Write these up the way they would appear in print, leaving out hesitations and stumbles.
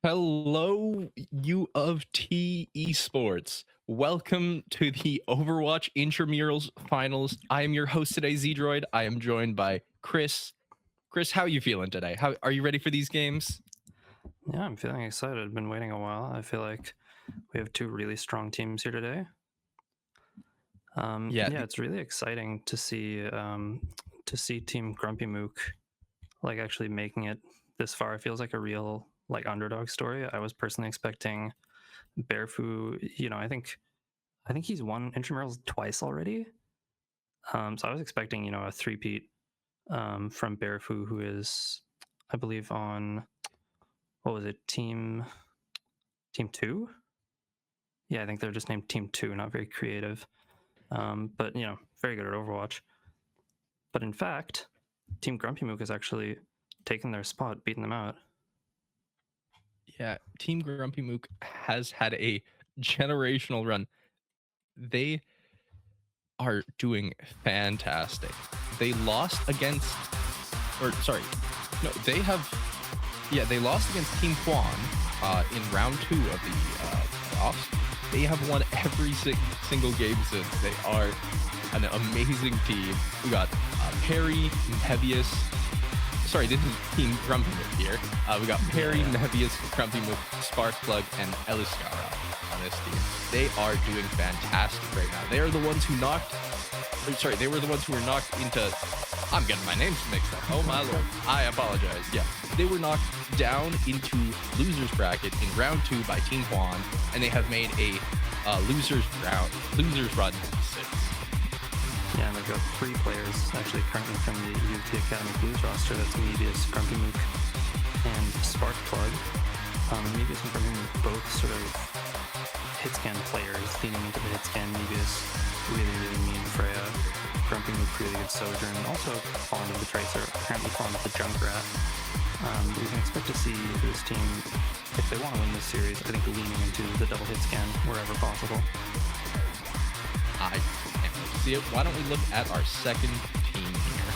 Hello, UOFT esports. Welcome to the Overwatch intramurals finals. I am your host today, Zdroid. I am joined by Chris. Chris, how are you feeling today? How are you ready for these games? Yeah, I'm feeling excited. I've been waiting a while. I feel like we have two really strong teams here today. Yeah, it's really exciting to see Team GrumpyMook like actually making it this far. It feels like a real like underdog story. I was personally expecting Bearfu. I think he's won intramurals twice already. So I was expecting a three-peat from Bearfu, who is, I believe, on what was it, Team 2? Yeah, I think they're just named Team 2, not very creative. But, very good at Overwatch. But in fact, Team GrumpyMook has actually taken their spot, beaten them out. Yeah, Team Grumpy Mook has had a generational run. They are doing fantastic. They lost against, or sorry, no, they have, yeah, they lost against Team Juan in round 2 of the playoffs. They have won every single game since. They are an amazing team. We got Perry, Heaviest. Sorry, this is Team Grumpy Mook here. We got Perry, Mevius, Grumpy Mook, Sparkplug, and Eliscara on this team. They are doing fantastic right now. They are the ones who knocked. Sorry, they were the ones who were knocked into. I'm getting my names mixed up. Oh my lord, I apologize. Yeah, they were knocked down into losers bracket in round 2 by Team Juan, and they have made a losers run since. Yeah, and they've got 3 players actually currently from the UOFT Academy Blues roster. That's Mebius, Grumpy Mook, and Sparkplug. Mebius and Grumpy Mook both sort of hitscan players, leaning into the hitscan. Mebius really mean Freya. Grumpy Mook really good Sojourn, and also falling into the Tracer, apparently falling into the Junkrat. We can expect to see this team, if they want to win this series, I think leaning into the double hitscan wherever possible. I can't wait to see it. Why don't we look at our second team here?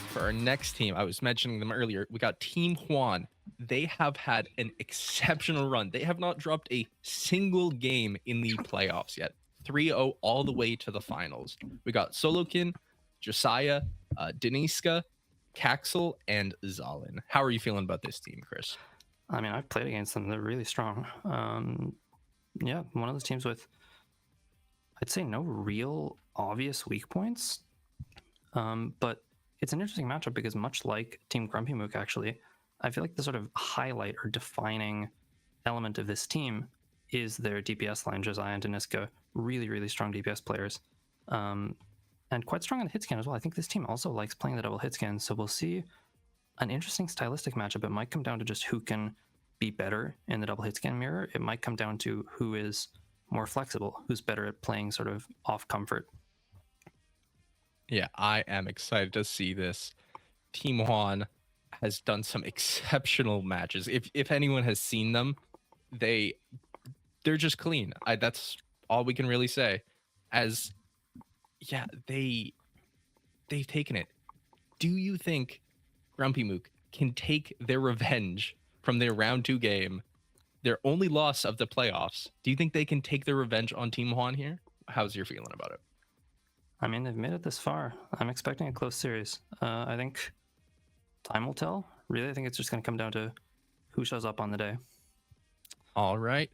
For our next team, I was mentioning them earlier. We got Team Juan. They have had an exceptional run. They have not dropped a single game in the playoffs yet. 3-0 all the way to the finals. We got Solokin, Josiah, Deniska, Caxel, and Zalin. How are you feeling about this team, Chris? I mean, I've played against them. They're really strong. Yeah, one of those teams with, I'd say, no real obvious weak points. But it's an interesting matchup because much like Team Grumpy Mook, actually, I feel like the sort of highlight or defining element of this team is their DPS line, Josiah and Deniska. Really strong DPS players. And quite strong on the hit scan as well. I think this team also likes playing the double hit scan, so we'll see an interesting stylistic matchup. It might come down to just who can be better in the double hit scan mirror. It might come down to who is more flexible, who's better at playing sort of off comfort. Yeah, I am excited to see this. Team Juan has done some exceptional matches. If anyone has seen them, they're just clean. That's all we can really say. As yeah, they've taken it. Do you think Grumpy Mook can take their revenge from their round 2 game, their only loss of the playoffs? Do you think they can take their revenge on Team Juan here? How's your feeling about it? I mean, they've made it this far. I'm expecting a close series. I think time will tell. Really, I think it's just going to come down to who shows up on the day. All right.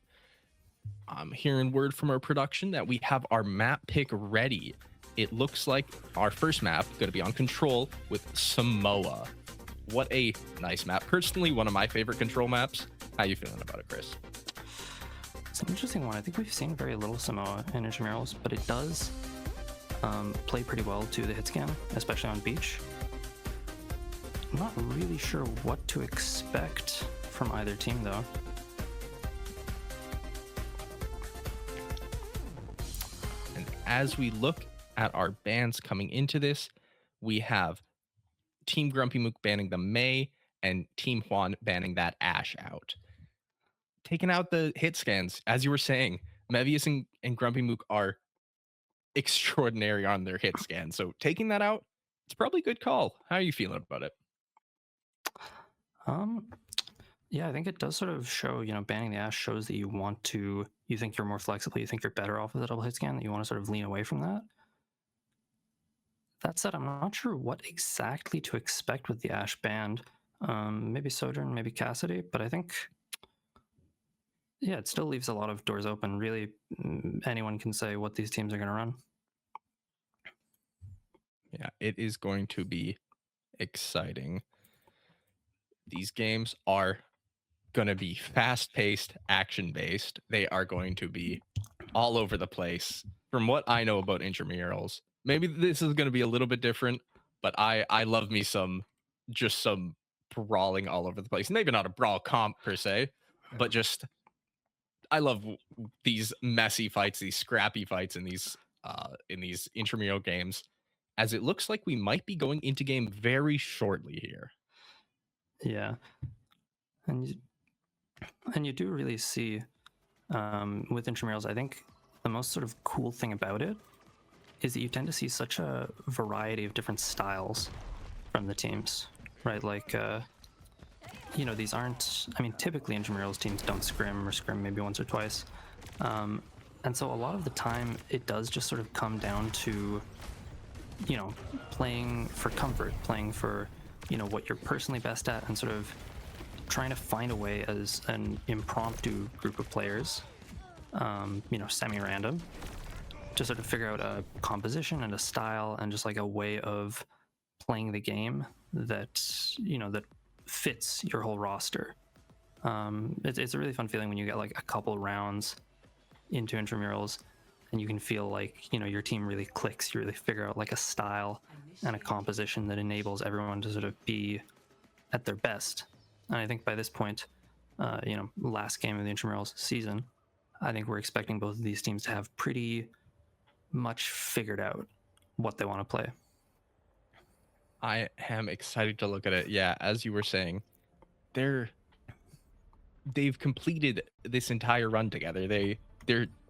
I'm hearing word from our production that we have our map pick ready. It looks like our first map going to be on Control with Samoa. What a nice map. Personally, one of my favorite Control maps. How you feeling about it, Chris? It's an interesting one. I think we've seen very little Samoa in intramurals, but it does play pretty well to the hit scan, especially on beach. I'm not really sure what to expect from either team, though. And as we look at our bans coming into this, we have Team Grumpy Mook banning the Mei and Team Juan banning that Ashe out. Taking out the hit scans, as you were saying, Mevius and Grumpy Mook are extraordinary on their hit scan. So taking that out, it's probably a good call. How are you feeling about it? Yeah, I think it does sort of show, banning the Ashe shows that you think you're more flexible, you think you're better off with a double hit scan, that you want to sort of lean away from that. That said, I'm not sure what exactly to expect with the Ashe band. Maybe Sojourn, maybe Cassidy, but I think, yeah, it still leaves a lot of doors open. Really, anyone can say what these teams are going to run. Yeah, it is going to be exciting. These games are going to be fast-paced, action-based. They are going to be all over the place. From what I know about intramurals, maybe this is going to be a little bit different, but I love me some brawling all over the place. Maybe not a brawl comp per se, but just I love these messy fights, these scrappy fights in these intramural games, as it looks like we might be going into game very shortly here. Yeah. And And you do really see with intramurals, I think the most sort of cool thing about it is that you tend to see such a variety of different styles from the teams, right? Like, you know, these aren't, I mean, typically intramurals teams don't scrim or scrim maybe once or twice. And so a lot of the time it does just sort of come down to, you know, playing for comfort, playing for, you know, what you're personally best at, and sort of trying to find a way as an impromptu group of players, you know, semi-random, to sort of figure out a composition and a style and just like a way of playing the game that, you know, that fits your whole roster. It's a really fun feeling when you get like a couple rounds into intramurals and you can feel like, you know, your team really clicks. You really figure out like a style and a composition that enables everyone to sort of be at their best. And I think by this point, you know, last game of the intramurals season, I think we're expecting both of these teams to have pretty much figured out what they want to play. I am excited to look at it. Yeah, as you were saying, they've completed this entire run together.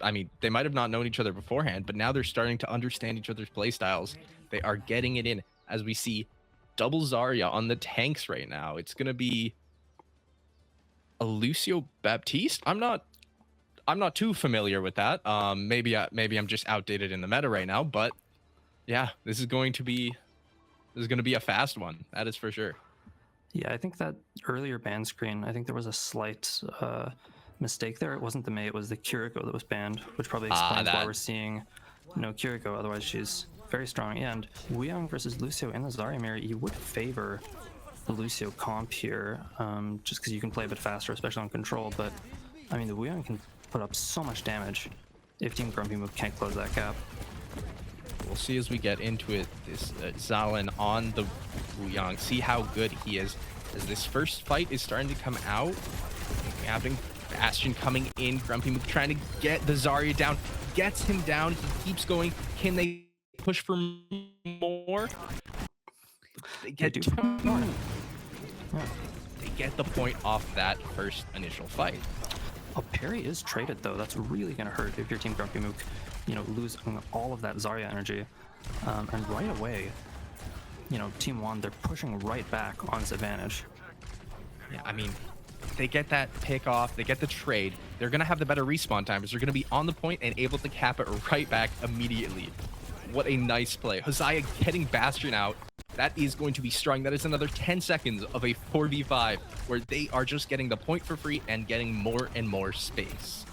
I mean, they might have not known each other beforehand, but now they're starting to understand each other's play styles. They are getting it in, as we see double Zarya on the tanks right now. It's gonna be a Lucio Baptiste. I'm not too familiar with that. Maybe I'm just outdated in the meta right now, but yeah, this is going to be a fast one. That is for sure. Yeah, I think that earlier ban screen, I think there was a slight mistake there. It wasn't the Mei, it was the Kiriko that was banned, which probably explains why we're seeing no Kiriko. Otherwise, she's very strong. And Wuyang versus Lucio in the Zarya mirror, you would favor the Lucio comp here, just because you can play a bit faster, especially on control. But I mean, the Wuyang can put up so much damage if Team GrumpyMook can't close that gap. We'll see as we get into it. This Zalen on the Wuyang. See how good he is. As this first fight is starting to come out. Having Bastion coming in. GrumpyMook trying to get the Zarya down. Gets him down. He keeps going. Can they push for more? They get more. Yeah. They get the point off that first initial fight. Oh, parry is traded though. That's really going to hurt if your Team GrumpyMook, you know, losing all of that Zarya energy. And right away, you know, Team Juan, they're pushing right back on this advantage. Yeah, I mean, they get that pick off, they get the trade. They're going to have the better respawn timers. They're going to be on the point and able to cap it right back immediately. What a nice play. Hosea getting Bastion out. That is going to be strong. That is another 10 seconds of a 4v5 where they are just getting the point for free and getting more and more space.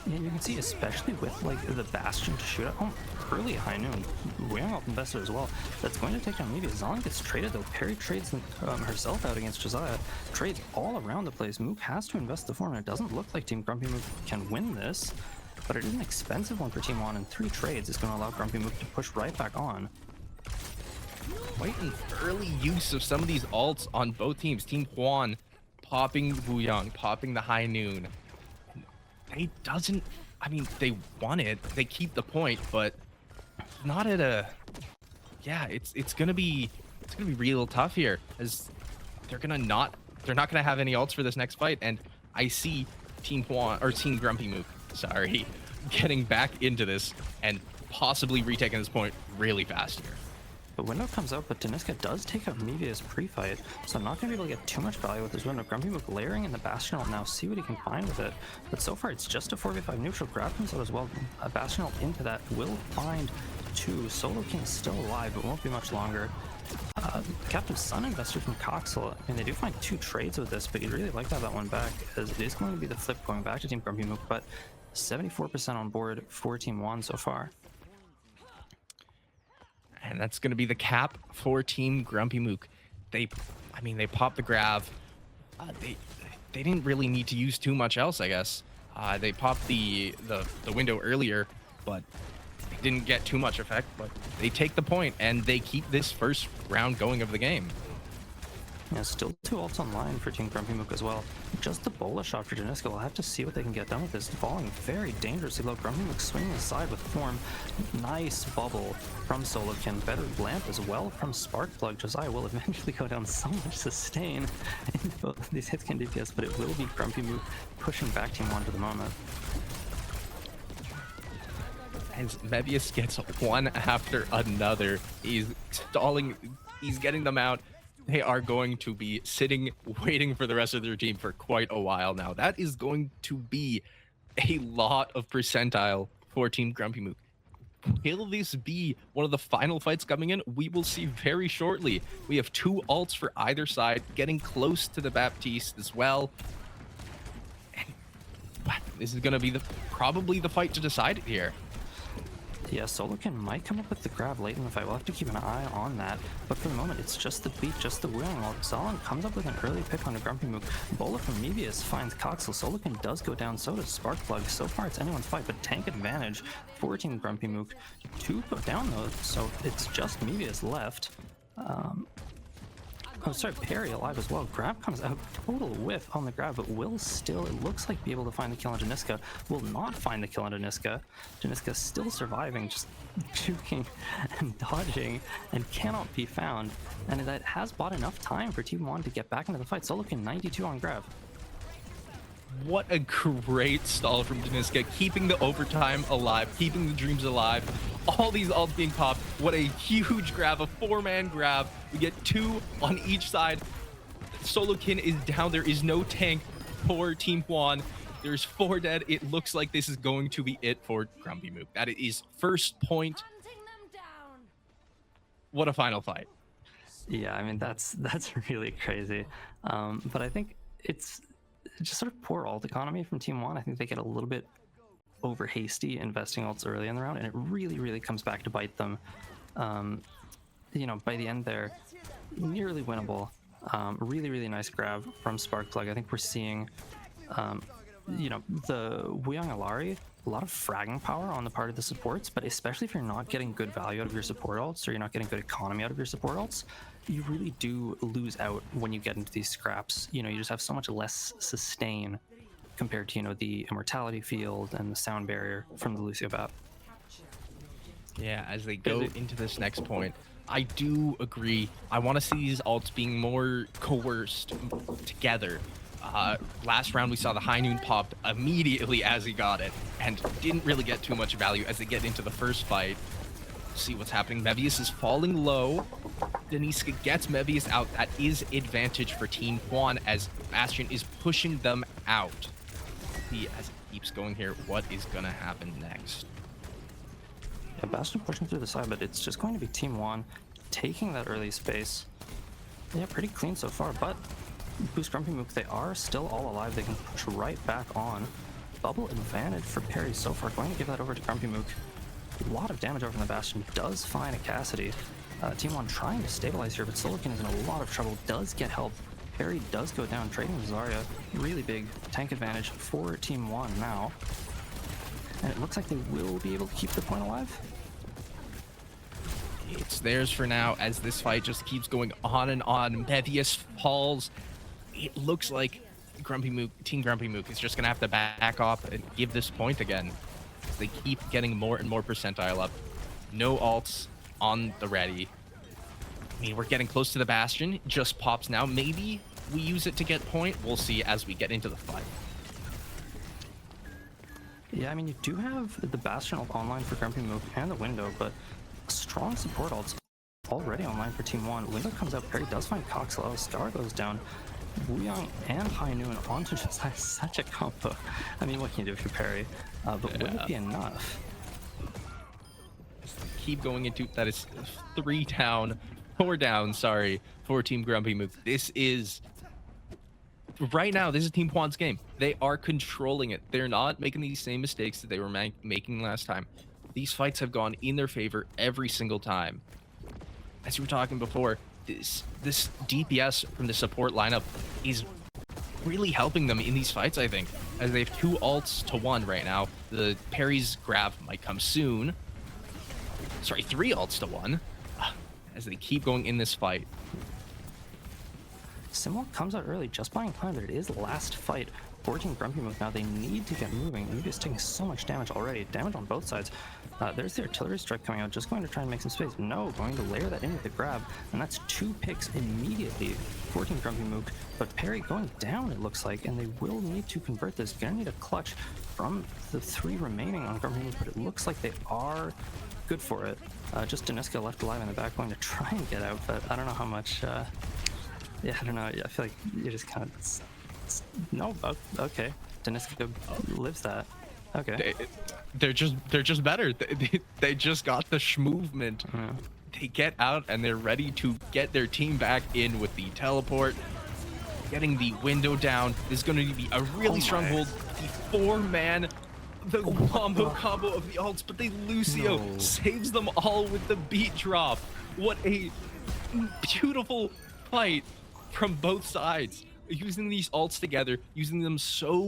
Yeah, you can see, especially with like the Bastion to shoot at home early at high noon, Wuyang up invested as well. That's going to take down Media. Zalen gets traded though. Parry trades herself out against Josiah. Trades all around the place. Mook has to invest the form, and it doesn't look like Team GrumpyMook can win this, but it is an expensive one for Team Juan, and 3 trades is going to allow GrumpyMook to push right back on. Quite an early use of some of these ults on both teams. Team Juan popping Wuyang, popping the high noon. They doesn't, I mean, they won it. They keep the point, but not at a, yeah, it's gonna be real tough here, as they're not gonna have any ults for this next fight. And I see Team Juan, or Team GrumpyMook, sorry, getting back into this and possibly retaking this point really fast here. The window comes out, but Deniska does take out Mevius pre-fight, so I'm not going to be able to get too much value with this window. GrumpyMook layering in the Bastion ult now, see what he can find with it. But so far, it's just a 4v5 neutral. Grab himself as well. A Bastion ult into that will find 2. Solo King's still alive, but won't be much longer. Captain Sun invested from Coxel. I mean, they do find 2 trades with this, but you'd really like to have that one back, as it is going to be the flip going back to Team GrumpyMook, but 74% on board for Team Juan so far. And that's going to be the cap for Team GrumpyMook. They popped the grav. They didn't really need to use too much else, I guess. They popped the window earlier, but they didn't get too much effect. But they take the point and they keep this first round going of the game. Yeah, still 2 ults online for Team GrumpyMook as well. Just the bola shot for Deniska. We'll have to see what they can get done with this. Falling very dangerously low. GrumpyMook swinging aside with form. Nice bubble from Solokin. Better lamp as well from Sparkplug. Josiah will eventually go down so much sustain in both these hits can DPS, but it will be GrumpyMook pushing back Team Juan for the moment. As Mevius gets one after another, he's stalling, he's getting them out. They are going to be sitting, waiting for the rest of their team for quite a while now. That is going to be a lot of percentile for Team GrumpyMook. Will this be one of the final fights coming in? We will see very shortly. We have 2 ults for either side, getting close to the Baptiste as well. And this is going to be probably the fight to decide it here. Yeah, Solokin might come up with the grab late in the fight. We'll have to keep an eye on that. But for the moment, it's just the beat, just the wheeling. While Zalon comes up with an early pick on a GrumpyMook. Bola from Mevius finds Coxel. Solokin does go down, so does Sparkplug. So far, it's anyone's fight, but tank advantage for Team GrumpyMook. 2 go down, though, so it's just Mevius left. Oh, sorry, Perry alive as well. Grab comes out, total whiff on the grab, but will still, it looks like, be able to find the kill on Deniska. Will not find the kill on Deniska. Deniska still surviving, just juking and dodging, and cannot be found. And that has bought enough time for Team Juan to get back into the fight. Solokin 92 on grab. What a great stall from Deniska, keeping the overtime alive, keeping the dreams alive. All these ults being popped. What a huge grab, a 4-man grab. We get 2 on each side. Solokin is down. There is no tank for Team Juan. There's 4 dead. It looks like this is going to be it for GrumpyMook. That is first point. What a final fight. Yeah, I mean, that's really crazy. But I think it's just sort of poor ult economy from Team Juan. I think they get a little bit over hasty investing ults early in the round, and it really comes back to bite them. You know, by the end there, nearly winnable. Really nice grab from Sparkplug. I think we're seeing, you know, the Wuyang Alari, a lot of fragging power on the part of the supports, but especially if you're not getting good value out of your support ults, or you're not getting good economy out of your support ults, you really do lose out when you get into these scraps. You know, you just have so much less sustain compared to, you know, the immortality field and the sound barrier from the Lucio Bap. Yeah, as they go into this next point, I do agree. I want to see these ults being more coerced together. Last round, we saw the High Noon popped immediately as he got it, and didn't really get too much value as they get into the first fight. See what's happening. Mevius is falling low. Deniska gets Mevius out. That is advantage for Team Juan as Bastion is pushing them out. See, as it keeps going here, what is going to happen next? Yeah, Bastion pushing through the side, but it's just going to be Team Juan taking that early space. Yeah, pretty clean so far, but BoostGrumpyMook, they are still all alive. They can push right back on. Bubble advantage for Perry so far. Going to give that over to GrumpyMook. A lot of damage over from the Bastion. Does find a Cassidy. Team Juan trying to stabilize here, but Solokin is in a lot of trouble. Does get help. Perry does go down, trading with Zarya. Really big tank advantage for Team Juan now. And it looks like they will be able to keep the point alive. It's theirs for now as this fight just keeps going on and on. Mevius falls. It looks like Team GrumpyMook is just going to have to back off and give this point again. They keep getting more and more percentile up. No ults on the ready. I mean, we're getting close to the Bastion. Just pops now. Maybe we use it to get point. We'll see as we get into the fight. Yeah, I mean, you do have the Bastion online for GrumpyMook and the Window, but strong support ults already online for Team Juan. Window comes out, Perry does find Coxel, Star goes down. Wuyang and High Noon onto just such a combo. I mean, what can you do if you're Perry? But will it be enough? Keep going into that is 4 down, sorry, for Team GrumpyMook. This is right now, this is Team Juan's game. They are controlling it. They're not making these same mistakes that they were making last time. These fights have gone in their favor every single time. As you were talking before, this DPS from the support lineup is really helping them in these fights, I think, as they have 2 ults to 1 right now. The Perry's grab might come soon. Sorry, 3 ults to 1 as they keep going in this fight. Simwell comes out early, just buying time, but it is last fight for Team GrumpyMook. Now they need to get moving. Mevius taking so much damage already. Damage on both sides. There's the artillery strike coming out, just going to try and make some space. No, going to layer that in with the grab, and that's 2 picks immediately for Team GrumpyMook. But Perry going down, it looks like, and they will need to convert this. Gonna need a clutch from the 3 remaining on GrumpyMook, but it looks like they are good for it. Just Deniska left alive in the back, going to try and get out, but I don't know how much. Yeah, I don't know. I feel like you just kind of. No, okay. Deniska lives that. Okay. They're just better. They just got the movement. Yeah. They get out and they're ready to get their team back in with the teleport. Getting the window down is going to be a really strong hold. The 4-man, the combo of the ults, but Lucio saves them all with the beat drop. What a beautiful fight from both sides. Using these ults together, using them just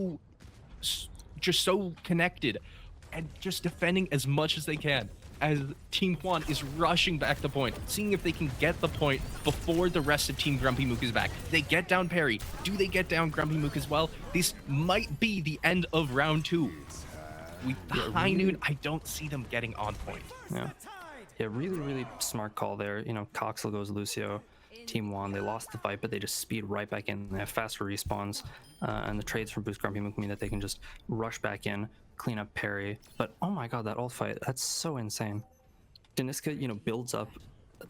so connected, and just defending as much as they can. As Team Juan is rushing back the point, seeing if they can get the point before the rest of Team GrumpyMook is back. They get down Perry. Do they get down GrumpyMook as well? This might be the end of round 2. With high noon, I don't see them getting on point. Yeah, really smart call there. You know, Coxel goes Lucio. Team Juan, they lost the fight, but they just speed right back in. They have faster respawns, and the trades from BoostGrumpyMook mean that they can just rush back in, clean up Perry. But oh my god, that ult fight, that's so insane. Deniska, you know, builds up,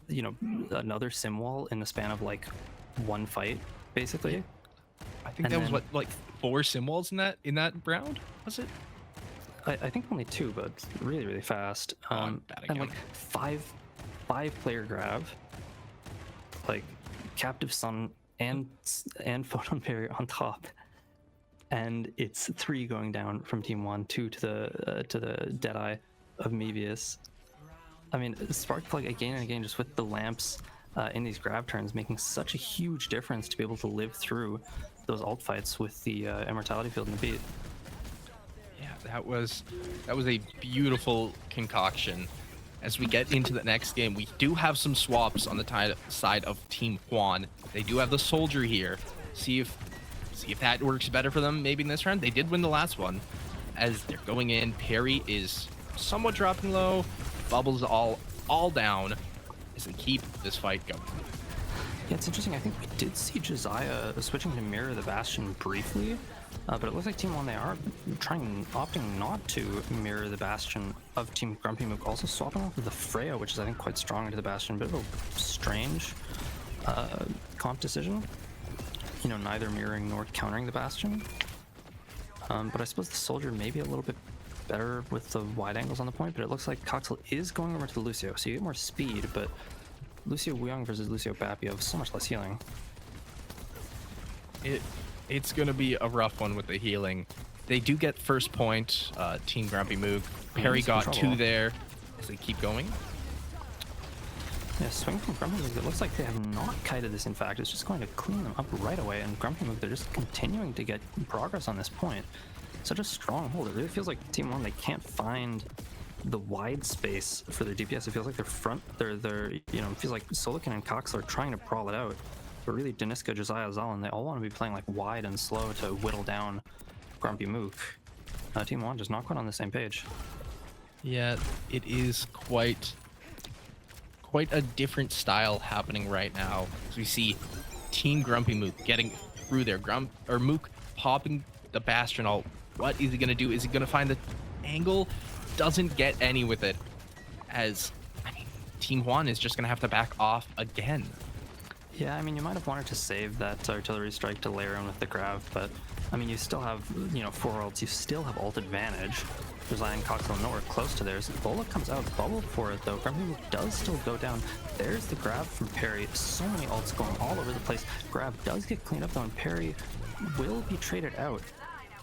you know, another sim wall in the span of like 1 fight, basically. I think that was what, like 4 sim walls in that round, was it? I think only 2, but really fast. And like 5 player grab. Like Captive Sun and Photon Parry on top, and it's 3 going down from Team Juan, 2 to the Deadeye of Mevius. I mean, Sparkplug again and again, just with the lamps in these grab turns, making such a huge difference to be able to live through those ult fights with the immortality field and the beat. Yeah, that was a beautiful concoction. As we get into the next game, we do have some swaps on the side of Team Juan. They do have the soldier here. See if that works better for them maybe in this round. They did win the last one. As they're going in, Perry is somewhat dropping low. Bubbles all down as they keep this fight going. Yeah, it's interesting. I think we did see Josiah switching to mirror the Bastion briefly. But it looks like Team 1, they are opting not to mirror the Bastion of Team GrumpyMook, also swapping off with the Freya, which is, I think, quite strong into the Bastion. Bit of a strange comp decision. You know, neither mirroring nor countering the Bastion. But I suppose the Soldier may be a little bit better with the wide angles on the point, but it looks like Coxel is going over to the Lucio, so you get more speed, but Lucio Wuyong versus Lucio Bap, you have so much less healing. It's going to be a rough one with the healing. They do get first point, Team GrumpyMook. Perry got 2 there as they keep going. Yeah, swing from GrumpyMook. It looks like they have not kited this, in fact. It's just going to clean them up right away. And GrumpyMook, they're just continuing to get progress on this point. Such a strong hold. It really feels like Team 1, they can't find the wide space for their DPS. It feels like they're you know, it feels like Solican and Coxel are trying to brawl it out. But really, Deniska, Josiah, Zalan, they all want to be playing like wide and slow to whittle down GrumpyMook. Team 1 just not quite on the same page. Yeah, it is quite a different style happening right now. As we see Team GrumpyMook getting through there. Mook popping the Bastion ult. What is he going to do? Is he going to find the angle? Doesn't get any with it. As, I mean, Team Juan is just going to have to back off again. Yeah, I mean, you might have wanted to save that artillery strike to layer in with the grav, but I mean, you still have, you know, 4 ults. You still have ult advantage. Josiah and Coxel nowhere close to theirs. Bola comes out, bubble for it though. GrumpyMook does still go down. There's the grab from Perry. So many ults going all over the place. Grab does get cleaned up though, and Perry will be traded out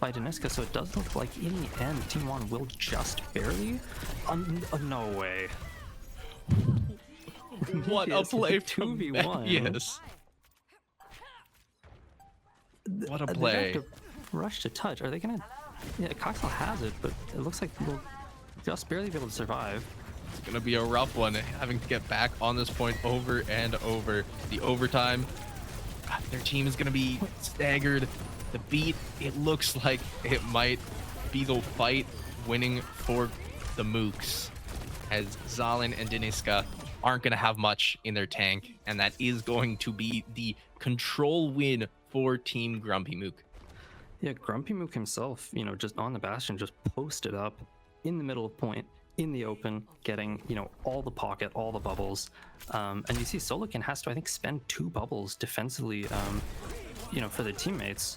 by Deniska, so it does look like in the end, Team 1 will just barely. No way. What a play from 2v1. Yes. What a play. They have to rush to touch. Are they gonna? Yeah, Coxel has it, but it looks like they'll just barely be able to survive. It's gonna be a rough one, having to get back on this point over and over. The overtime Their team is going to be staggered. The beat, it looks like it might be the fight winning for the Mooks, as Zalin and Deniska aren't going to have much in their tank, and that is going to be the control win for Team GrumpyMook. Yeah, GrumpyMook himself, just on the Bastion, just posted up in the middle of point, in the open, getting, all the pocket, all the bubbles. And you see Solican has to, I think, spend 2 bubbles defensively, for the teammates.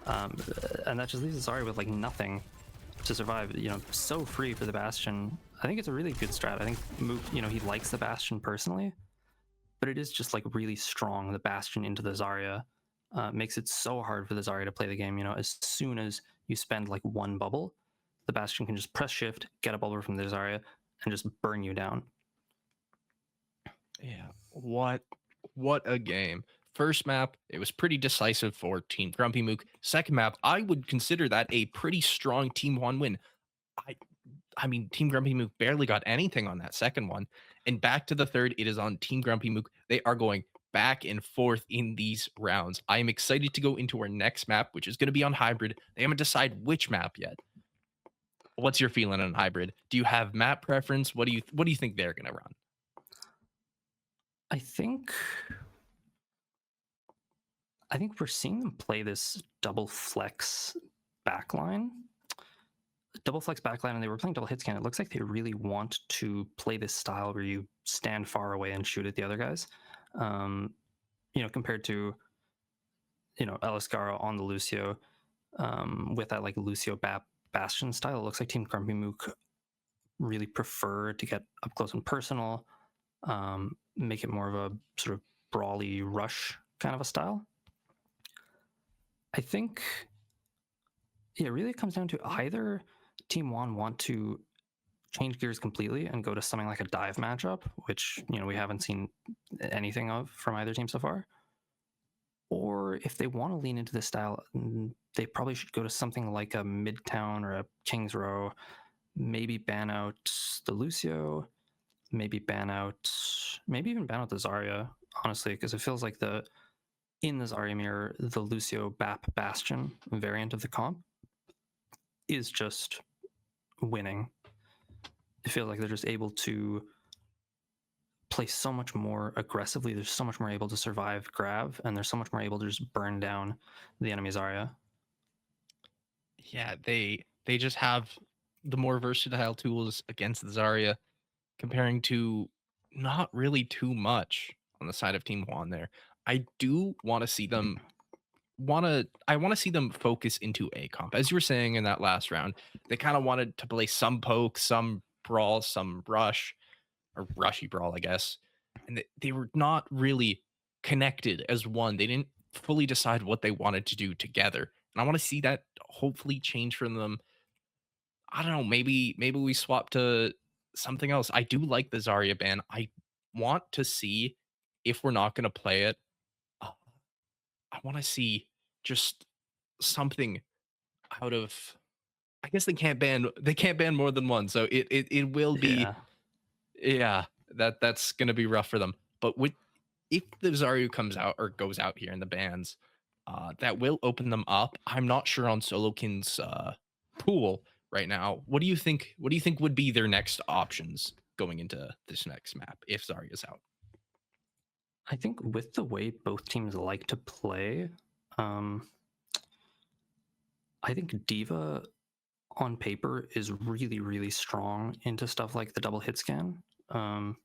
And that just leaves Zarya with, nothing to survive, so free for the Bastion. I think it's a really good strat. I think Mook, he likes the Bastion personally, but it is just, really strong, the Bastion into the Zarya. Makes it so hard for the Zarya to play the game. As soon as you spend 1 bubble, the Bastion can just press shift, get a bubble from the Zarya, and just burn you down. Yeah, what a game. First map, it was pretty decisive for Team GrumpyMook. Second map, I would consider that a pretty strong Team Juan win. I mean, Team GrumpyMook barely got anything on that second one. And back to the third, it is on Team GrumpyMook. They are going back and forth in these rounds. I am excited to go into our next map, which is going to be on Hybrid. They haven't decided which map yet. What's your feeling on Hybrid? Do you have map preference? What do you think they're going to run? I think we're seeing them play this double flex backline. And they were playing double hit scan. It looks like they really want to play this style where you stand far away and shoot at the other guys. Compared to, Eliscara on the Lucio, with that Lucio Bastion style. It looks like Team GrumpyMook really prefer to get up close and personal, make it more of a sort of brawly rush kind of a style. I think, really it comes down to either Team Juan want to change gears completely and go to something like a dive matchup, which, we haven't seen anything of from either team so far. Or if they want to lean into this style, they probably should go to something like a Midtown or a King's Row, maybe ban out the Lucio, maybe even ban out the Zarya, honestly, because it feels like in the Zarya mirror, the Lucio Bap Bastion variant of the comp is just winning. It feels like they're just able to play so much more aggressively. There's so much more able to survive grab, and they're so much more able to just burn down the enemy Zarya. Yeah, they just have the more versatile tools against the Zarya, comparing to not really too much on the side of Team Juan there. I do want to see them focus into a comp. As you were saying in that last round, they kind of wanted to play some poke, some brawl, some rush, or rushy brawl, I guess. And they were not really connected as one. They didn't fully decide what they wanted to do together. And I want to see that hopefully change from them. I don't know, maybe we swap to something else. I do like the Zarya ban. I want to see, if we're not going to play it, I want to see just something out of, I guess they can't ban more than one. So it will be, that's going to be rough for them. But if the Zarya comes out or goes out here in the bans, that will open them up. I'm not sure on Solokin's pool right now. What do you think would be their next options going into this next map if Zarya's out? I think with the way both teams like to play, I think D.Va on paper is really, really strong into stuff like the double hit scan. Something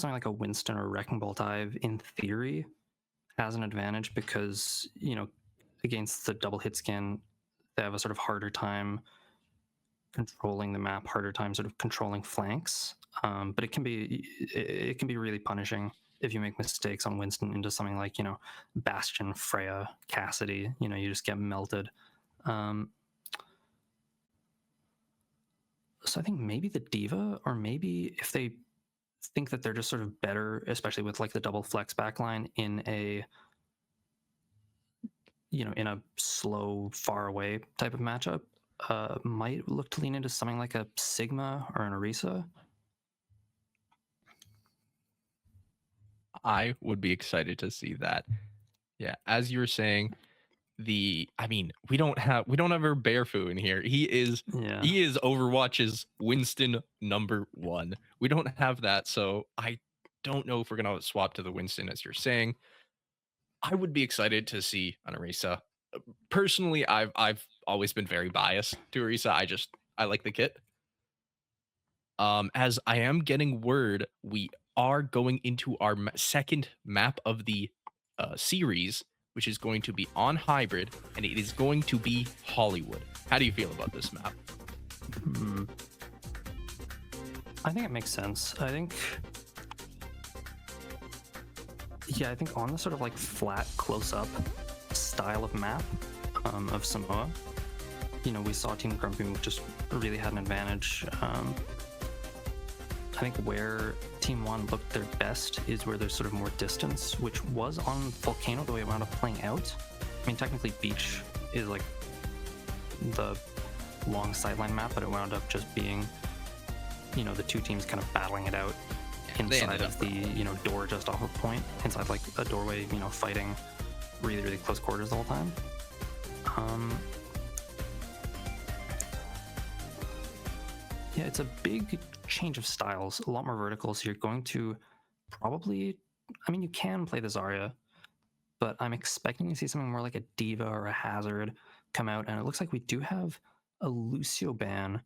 like a Winston or Wrecking Ball dive in theory has an advantage because, against the double hit scan, they have a sort of harder time controlling the map, harder time sort of controlling flanks. But it can be really punishing if you make mistakes on Winston into something like, Bastion, Freya, Cassidy. You just get melted. So I think maybe the D.Va, or maybe if they think that they're just sort of better, especially with the double flex backline in a slow, far away type of matchup, might look to lean into something like a Sigma or an Orisa. I would be excited to see that. Yeah, as you were saying, I mean, we don't have our Barefoot in here. Yeah. He is Overwatch's Winston #1. We don't have that, so I don't know if we're gonna swap to the Winston as you're saying. I would be excited to see an Orisa. Personally, I've always been very biased to Orisa. I like the kit. As I am getting word, we are going into our second map of the series, which is going to be on hybrid, and it is going to be Hollywood. How do you feel about this map? Hmm. I think it makes sense. Yeah, I think on the sort of like flat close-up style of map of Samoa, we saw Team GrumpyMook just really had an advantage. I think where Team Juan looked their best is where there's sort of more distance, which was on Volcano the way it wound up playing out. I mean, technically Beach is like the long sideline map, but it wound up just being, the two teams kind of battling it out inside of the, door just off a point, inside like a doorway, fighting really, really close quarters the whole time. Yeah, it's a big change of styles, a lot more vertical. So you're going to probably, you can play the Zarya, but I'm expecting to see something more like a Diva or a Hazard come out. And it looks like we do have a Lucio ban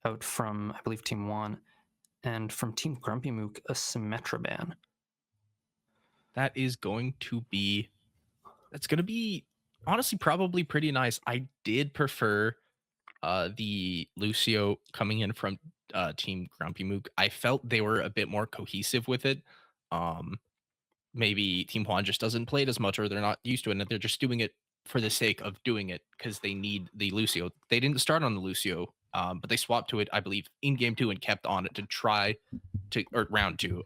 out from, I believe, Team Juan, and from Team GrumpyMook, a Symmetra ban. That's going to be honestly probably pretty nice. I did prefer the Lucio coming in from Team GrumpyMook. I felt they were a bit more cohesive with it. Maybe Team Juan just doesn't play it as much, or they're not used to it, and they're just doing it for the sake of doing it because they need the Lucio. They didn't start on the Lucio, but they swapped to it, I believe, in game 2 and kept on it or round 2,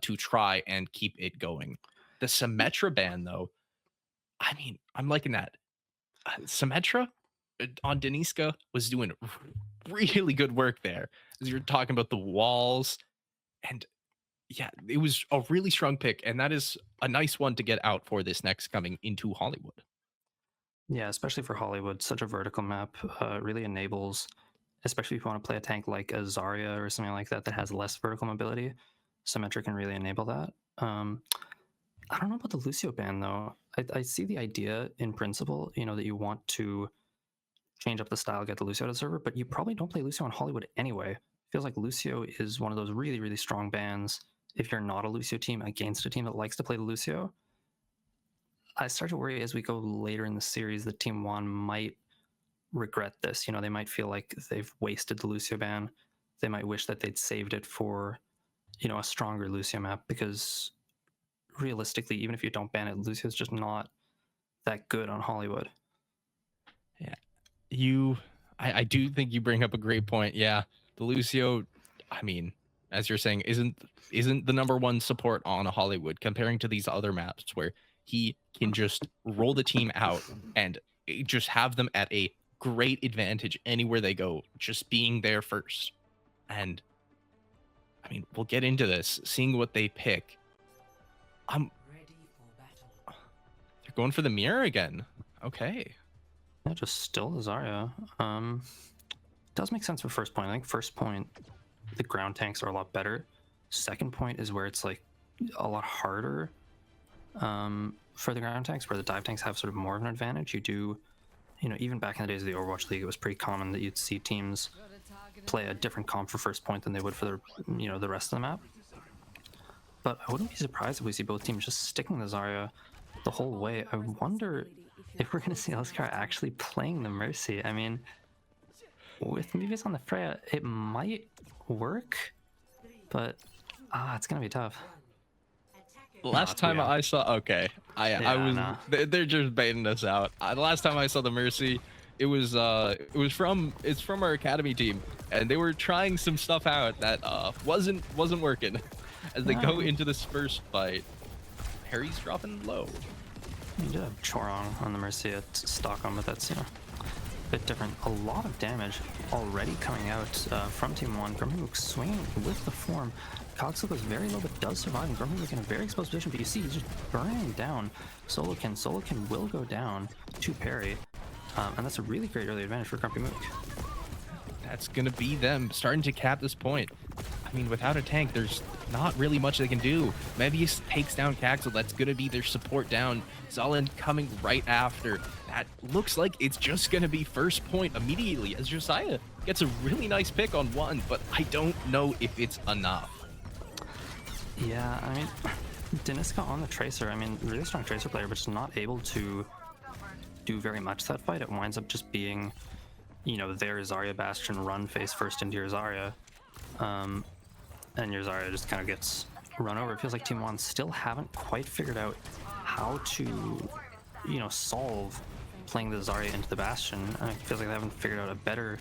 to try and keep it going. The Symmetra ban, though, I mean, I'm liking that. Symmetra on Deniska was doing really good work there. As you're talking about the walls, and yeah, it was a really strong pick, and that is a nice one to get out for this next coming into Hollywood. Yeah, especially for Hollywood, such a vertical map really enables, especially if you want to play a tank like a Zarya or something like that that has less vertical mobility. Symmetra can really enable that. I don't know about the Lucio ban though. I see the idea in principle, that you want to change up the style, get the Lucio to the server, but you probably don't play Lucio in Hollywood anyway. Feels like Lucio is one of those really, really strong bans if you're not a Lucio team against a team that likes to play the Lucio. I start to worry as we go later in the series that Team Juan might regret this. They might feel like they've wasted the Lucio ban. They might wish that they'd saved it for, a stronger Lucio map, because realistically, even if you don't ban it, Lucio's just not that good on Hollywood. Yeah. I do think you bring up a great point. Yeah. The Lucio, I mean, as you're saying, isn't the #1 support on a Hollywood, comparing to these other maps where he can just roll the team out and just have them at a great advantage anywhere they go, just being there first. And I mean, we'll get into this, seeing what they pick. They're going for the mirror again. Okay. Yeah, just still the Zarya. Does make sense for first point. I think first point, the ground tanks are a lot better. Second point is where it's like a lot harder for the ground tanks, where the dive tanks have sort of more of an advantage. You do, even back in the days of the Overwatch League, it was pretty common that you'd see teams play a different comp for first point than they would for the rest of the map. But I wouldn't be surprised if we see both teams just sticking the Zarya the whole way. I wonder if we're going to see Oscar actually playing the Mercy. I mean, with Meavis on the Freya, it might work, but it's going to be tough. Last time I saw, okay, they're just baiting us out. The last time I saw the Mercy, it's from our academy team, and they were trying some stuff out that wasn't working. As they go into this first fight, Harry's dropping low. You did have Chorong on the Mercy at Stockholm, but that's bit different. A lot of damage already coming out from Team Juan. GRUMPYMOok swinging with the form. Coxel goes very low, but does survive, and GRUMPYMOok in a very exposed position. But you see, he's just burning down Solokin. Solokin will go down to parry, and that's a really great early advantage for GRUMPYMOok. That's going to be them starting to cap this point. I mean, without a tank, there's not really much they can do. Mebius takes down Caxel. That's going to be their support down. Zalin coming right after. That looks like it's just going to be first point immediately as Josiah gets a really nice pick on one, but I don't know if it's enough. Yeah, I mean, Deniska on the Tracer, I mean, really strong Tracer player, but just not able to do very much that fight. It winds up just being, you know, their Zarya Bastion run face first into your Zarya. And your Zarya just kind of gets run over. It feels like Team Juan still haven't quite figured out how to, you know, solve playing the Zarya into the Bastion. And it feels like they haven't figured out a better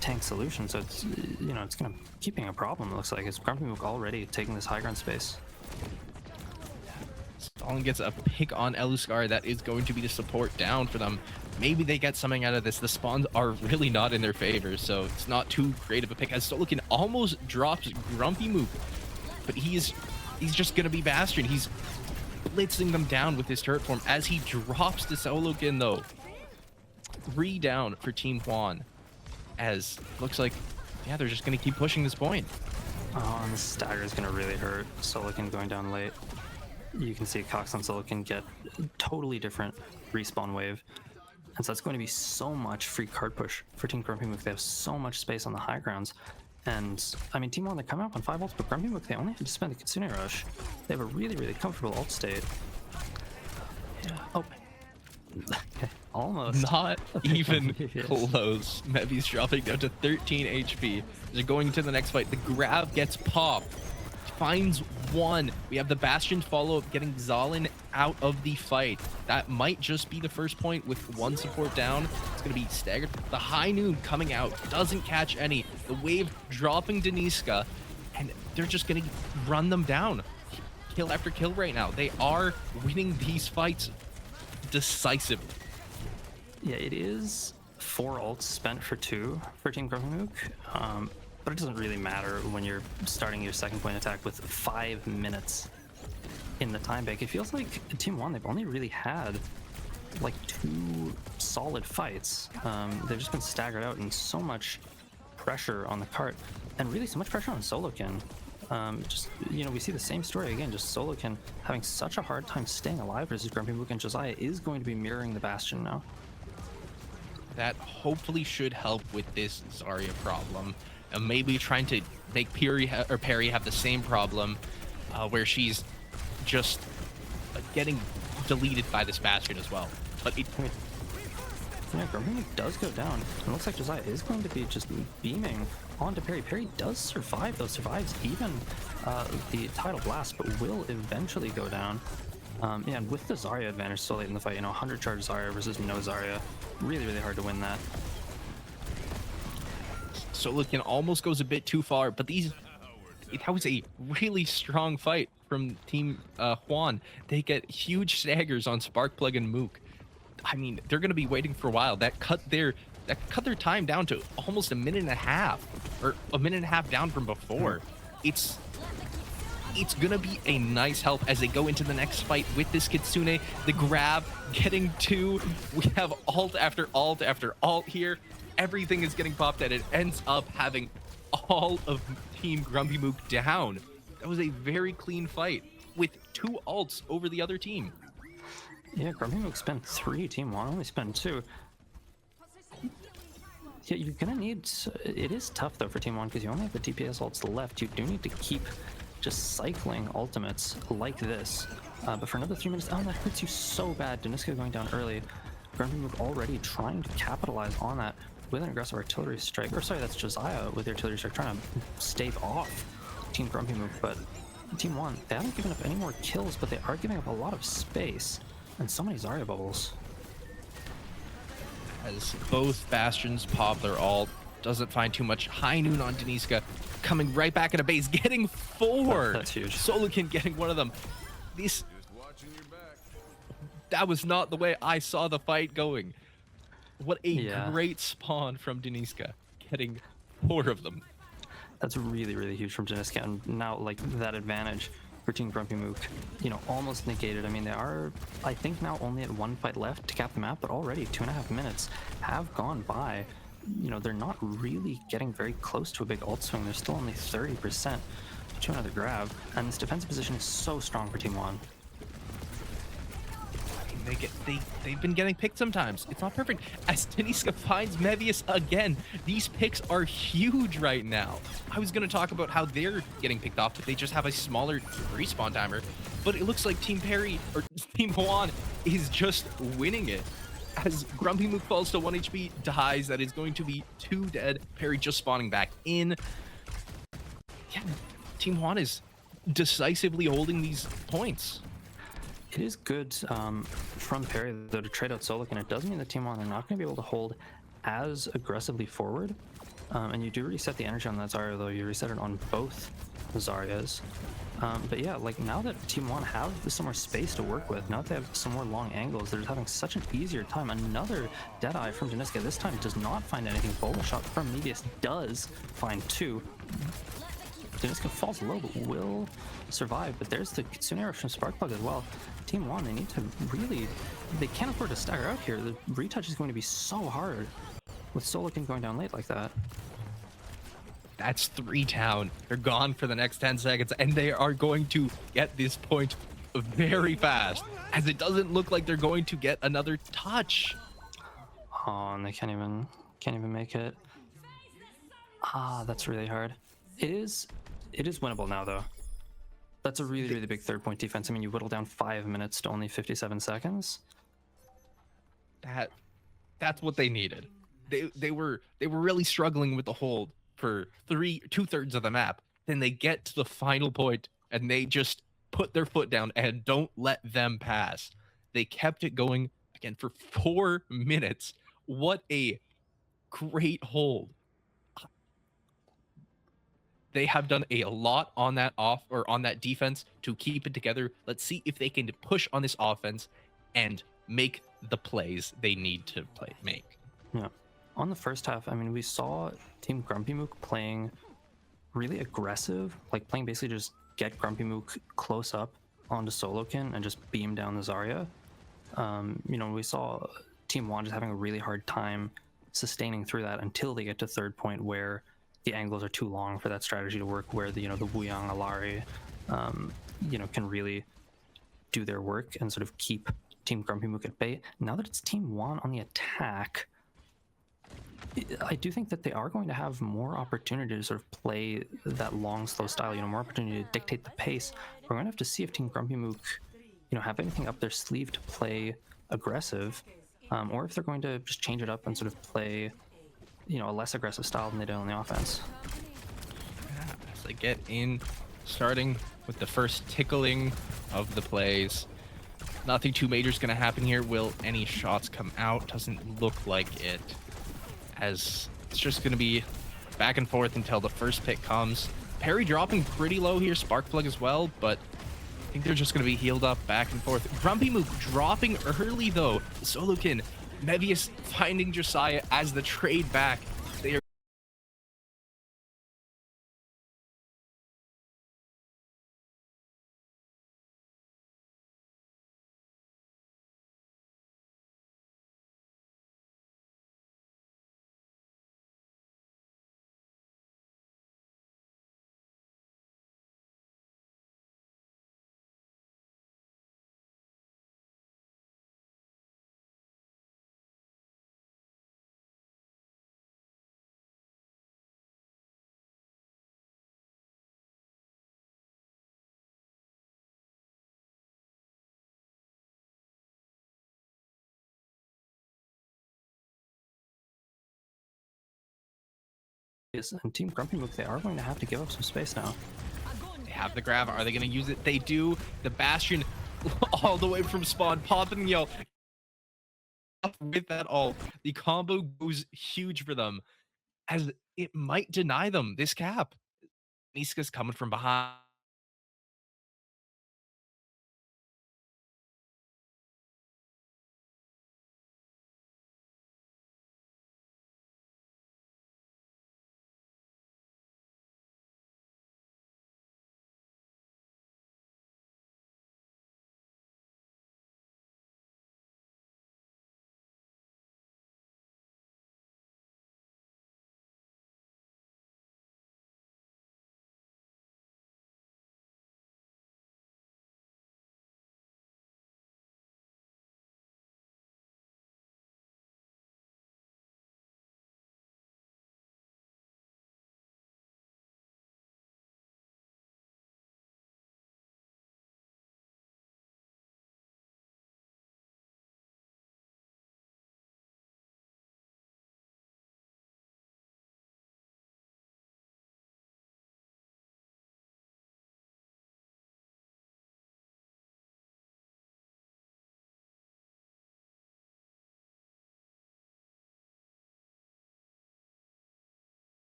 tank solution. So it's, you know, it's going to keep being a problem, it looks like. It's GRUMPYMOok already taking this high ground space. Stalin gets a pick on Eluskar. That is going to be the support down for them. Maybe they get something out of this. The spawns are really not in their favor, so it's not too great of a pick. As Solokin almost drops GRUMPYMOok, but he's just gonna be Bastion. He's blitzing them down with his turret form as he drops the Solokin though. 3 down for Team Juan, as looks like, yeah, they're just gonna keep pushing this point. Oh, and the stagger is gonna really hurt Solokin going down late. You can see Cox and Solokin get totally different respawn wave. And so that's going to be so much free card push for Team GRUMPYMOok. They have so much space on the high grounds. And, I mean, Team Juan, they come out on 5 ults, but GRUMPYMOok, they only had to spend the Kitsune Rush. They have a really, really comfortable ult state. Yeah. Oh. Okay. Almost. Not even close. Mevi's dropping down to 13 HP. They're going to the next fight. The grab gets popped. Finds one. We have the Bastion follow-up getting Zalin out of the fight. That might just be the first point with one support down. It's going to be staggered. The High Noon coming out. Doesn't catch any. The wave dropping Deniska. And they're just going to run them down. Kill after kill right now. They are winning these fights decisively. Yeah, it is 4 ults spent for 2 for Team GRUMPYMOok. But it doesn't really matter when you're starting your second point attack with 5 minutes in the time bank. It feels like Team Juan, they've only really had like 2 solid fights. They've just been staggered out and so much pressure on the cart, and really so much pressure on Solokin. Just, you know, we see the same story again, just Solokin having such a hard time staying alive versus GRUMPYMOok, and Josiah is going to be mirroring the Bastion now. That hopefully should help with this Zarya problem. And maybe trying to make Perry have the same problem, where she's just getting deleted by this Bastion as well. But it... Yeah, GRUMPYMOok does go down. It looks like Josiah is going to be just beaming onto Perry. Perry does survive, though. Survives even the Tidal Blast, but will eventually go down. Yeah, and with the Zarya advantage so late in the fight, you know, 100 charge Zarya versus no Zarya. Really, really hard to win that. Solokin almost goes a bit too far, but that was a really strong fight from Team Juan. They get huge staggers on Sparkplug and Mook. I mean, they're going to be waiting for a while. That cut their time down to almost a minute and a half, or a minute and a half down from before. It's going to be a nice help as they go into the next fight with this Kitsune. The grab getting 2. We have ult after ult after ult here. Everything is getting popped, and it ends up having all of Team GRUMPYMOok down. That was a very clean fight with 2 ults over the other team. Yeah, GRUMPYMOok spent 3, Team Juan only spent 2. Yeah, you're gonna need... It is tough, though, for Team Juan, because you only have the DPS ults left. You do need to keep just cycling ultimates like this. But for another 3 minutes... Oh, that hurts you so bad. Deniska going down early. GRUMPYMOok already trying to capitalize on that with an aggressive artillery strike. Or sorry, that's Josiah with the artillery strike trying to stave off Team GRUMPYMOok. But Team Juan, they haven't given up any more kills, but they are giving up a lot of space. And so many Zarya bubbles. As both Bastions pop their ult, doesn't find too much. High Noon on Deniska, coming right back into base, getting 4. That's huge. Solokin getting one of them. That was not the way I saw the fight going. What a Yeah. great spawn from Deniska, getting 4 of them. That's really, really huge from Janiska. And now, like, that advantage for Team GrumpyMook, almost negated. I mean, they are, I think, now only at 1 fight left to cap the map, but already 2.5 minutes have gone by. They're not really getting very close to a big ult swing. They're still only 30% to another grab. And this defensive position is so strong for Team Juan. They've been getting picked sometimes. It's not perfect. As Deniska finds Mevius again, these picks are huge right now. I was going to talk about how they're getting picked off, but they just have a smaller respawn timer. But it looks like Team Perry, or Team Juan, is just winning it. As GrumpyMook falls to 1 HP, dies, that is going to be 2 dead. Perry just spawning back in. Yeah, Team Juan is decisively holding these points. It is good from Perry, though, to trade out Solican. It does mean that Team Juan are not going to be able to hold as aggressively forward. And you do reset the energy on that Zarya, though. You reset it on both Zaryas. But yeah, like, now that Team Juan have some more space to work with, now that they have some more long angles, they're just having such an easier time. Another Deadeye from Deniska. This time does not find anything. Bola shot from Mebius does find 2. Deniska falls low, but will survive. But there's the Kitsune arrow from Sparkplug as well. Team Juan, they need to really... They can't afford to stagger out here. The retouch is going to be so hard with Solican going down late like that. That's 3 down. They're gone for the next 10 seconds, and they are going to get this point very fast, as it doesn't look like they're going to get another touch. Oh, and they can't even make it. Ah, that's really hard. It is winnable now, though. That's a really, really big 3rd-point defense. I mean, you whittle down 5 minutes to only 57 seconds. That's what they needed. They were really struggling with the hold for 2/3 of the map. Then they get to the final point and they just put their foot down and don't let them pass. They kept it going again for 4 minutes. What a great hold. They have done a lot on that on that defense to keep it together. Let's see if they can push on this offense and make the plays they need to make. Yeah. On the first half, I mean, we saw Team GrumpyMook playing really aggressive, like playing basically just get GrumpyMook close up onto Solokin and just beam down the Zarya. We saw Team Juan just having a really hard time sustaining through that until they get to 3rd point, where the angles are too long for that strategy to work, where the Wuyang Alari can really do their work and sort of keep Team GrumpyMook at bay. Now that it's Team Juan on the attack, I do think that they are going to have more opportunity to sort of play that long, slow style, more opportunity to dictate the pace. We're going to have to see if Team GrumpyMook, have anything up their sleeve to play aggressive, or if they're going to just change it up and sort of play, a less aggressive style than they do on the offense. Yeah, as they get in, starting with the first tickling of the plays. Nothing too major is going to happen here. Will any shots come out? Doesn't look like it, as it's just going to be back and forth until the first pick comes. Perry dropping pretty low here, Sparkplug as well, but I think they're just going to be healed up back and forth. GrumpyMook dropping early though. Solokin, Mevius finding Josiah as the trade back. They are And Team GrumpyMook, they are going to have to give up some space now. They have the grab. Are they going to use it? They do. The Bastion all the way from spawn, pop and yell. With that all, the combo goes huge for them, as it might deny them this cap. Niska's coming from behind.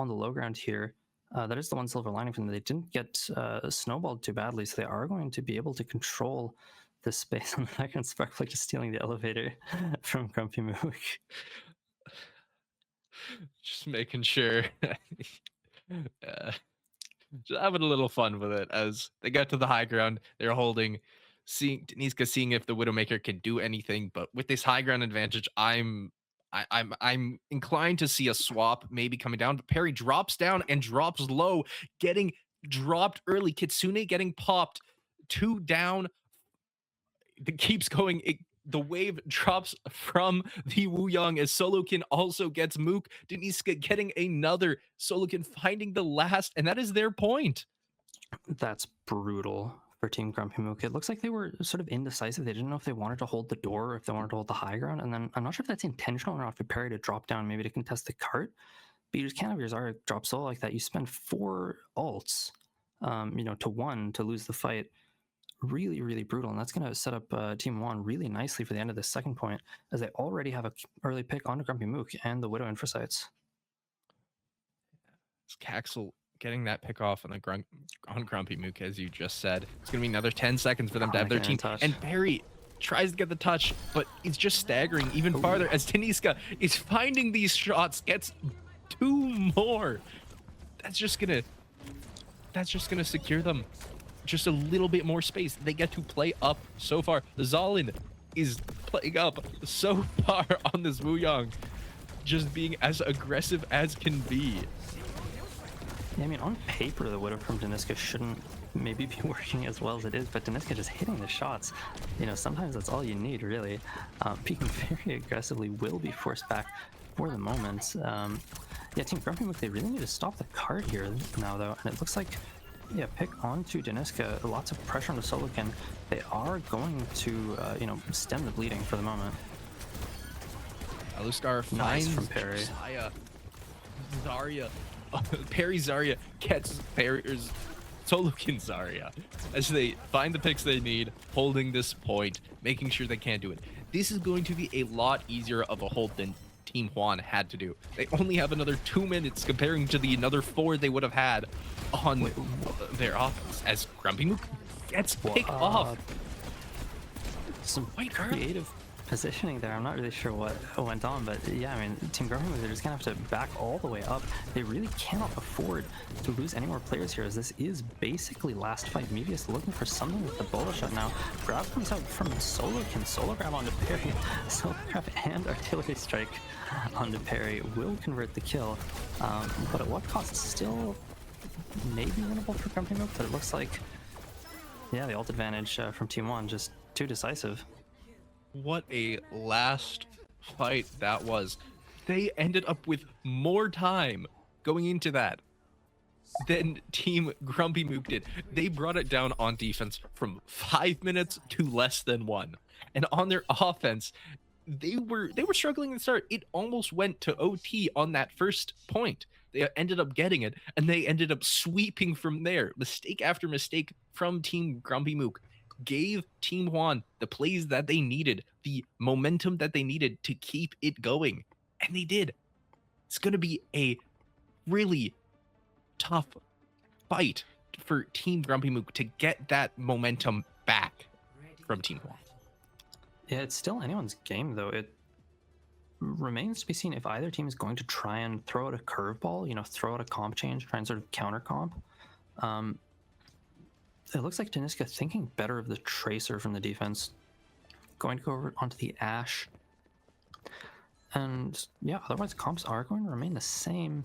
on the low ground here. That is the one silver lining from them. They didn't get snowballed too badly, so they are going to be able to control this space on the background. Sparkplug just stealing the elevator from GrumpyMook. Just making sure. Just having a little fun with it as they get to the high ground. They're holding, seeing Deniska, seeing if the Widowmaker can do anything. But with this high ground advantage, I'm inclined to see a swap maybe coming down. But Perry drops down and drops low, getting dropped early. Kitsune getting popped. 2 down. It keeps going. The wave drops from the Wuyang as Solokin also gets Mook. Deniska getting another. Solokin finding the last, and that is their point. That's brutal for Team GrumpyMook. It looks like they were sort of indecisive. They didn't know if they wanted to hold the door or if they wanted to hold the high ground. And then I'm not sure if that's intentional or not for Perry to drop down, maybe to contest the cart. But you just can't have your Zarya drop solo like that. You spend 4 ults, to 1 to lose the fight. Really, really brutal, and that's going to set up Team Juan really nicely for the end of the second point, as they already have an early pick onto GrumpyMook and the Widow Infrasites. It's Caxel getting that pick off on GrumpyMook, as you just said. It's going to be another 10 seconds for them to have their team. And Barry tries to get the touch, but it's just staggering even farther as Deniska is finding these shots, gets 2 more. That's just gonna secure them just a little bit more space. They get to play up so far. Zalin is playing up so far on this Wuyang, just being as aggressive as can be. Yeah, I mean, on paper, the Widow from Deniska shouldn't maybe be working as well as it is, but Deniska just hitting the shots. Sometimes that's all you need, really. Peeking very aggressively will be forced back for the moment. Yeah, Team GrumpyMook, they really need to stop the card here now, though, and it looks like, yeah, pick onto Deniska. Lots of pressure on the Solokin. They are going to, stem the bleeding for the moment. Aluskar Nice finds from Perry. Zarya. Perry Zarya gets Perry's Solokin Zarya as they find the picks they need, holding this point, making sure they can't do it. This is going to be a lot easier of a hold than Team Juan had to do. They only have another 2 minutes comparing to the another 4 they would have had on their offense as GrumpyMook gets picked off. Some creative positioning there. I'm not really sure what went on, but yeah, I mean, Team GrumpyMook, they're just gonna have to back all the way up. They really cannot afford to lose any more players here, as this is basically last fight. Mevius looking for something with the bullet shot now. Grab comes out from Solokin. Solo grab onto Perry. Solo grab and artillery strike onto Perry will convert the kill, but at what cost? Still maybe winnable for GrumpyMook, but it looks like, yeah, the ult advantage from Team Juan just too decisive. What a last fight that was. They ended up with more time going into that than Team GrumpyMook did. They brought it down on defense from 5 minutes to less than 1. And on their offense, they were struggling to start. It almost went to OT on that first point. They ended up getting it, and they ended up sweeping from there. Mistake after mistake from Team GrumpyMook gave Team Juan the plays that they needed, the momentum that they needed to keep it going. And they did. It's going to be a really tough fight for Team GrumpyMook to get that momentum back from Team Juan. Yeah, it's still anyone's game, though. It remains to be seen if either team is going to try and throw out a curveball, throw out a comp change, try and sort of counter comp. It looks like Deniska thinking better of the Tracer from the defense. Going to go over onto the Ashe. And yeah, otherwise comps are going to remain the same.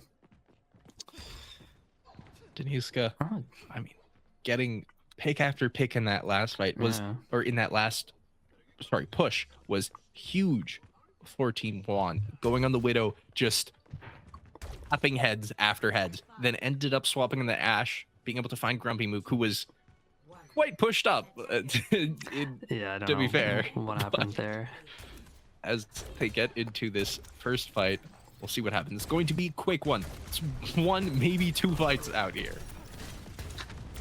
Deniska, I mean, getting pick after pick in that last fight was, or in that last, push was huge for Team Juan. Going on the Widow, just tapping heads after heads, then ended up swapping in the Ashe, being able to find GrumpyMook, who was quite pushed up, yeah, I don't to know be fair. What happened there? As they get into this first fight, we'll see what happens. It's going to be a quick one. It's 1, maybe 2 fights out here.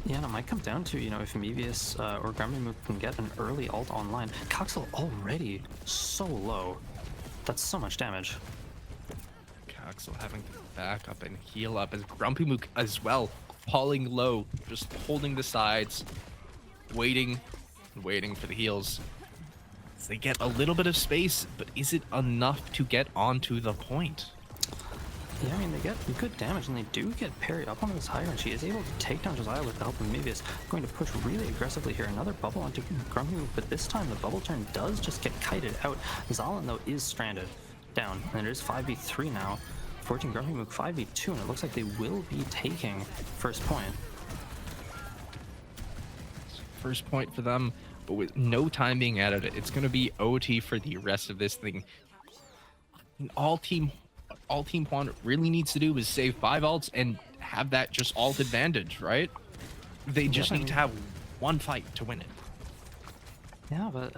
Yeah, and it might come down to, if Mevius or GrumpyMook can get an early ult online. Caxel already so low. That's so much damage. Coxel having to back up and heal up as GrumpyMook as well, falling low, just holding the sides, waiting for the heals. They get a little bit of space, but is it enough to get onto the point? Yeah, I mean, they get good damage, and they do get parried up on this higher, and she is able to take down Josiah with the help of Mevius. Going to push really aggressively here. Another bubble onto GrumpyMook, but this time the bubble turn does just get kited out. Zalin, though, is stranded down, and it is 5v3 now. 14 GrumpyMook 5v2, and it looks like they will be taking first point. First point for them, but with no time being added, it's going to be OT for the rest of this thing. All Team Juan really needs to do is save 5 ults and have that just ult advantage, right? They just need to have one fight to win it. Yeah, but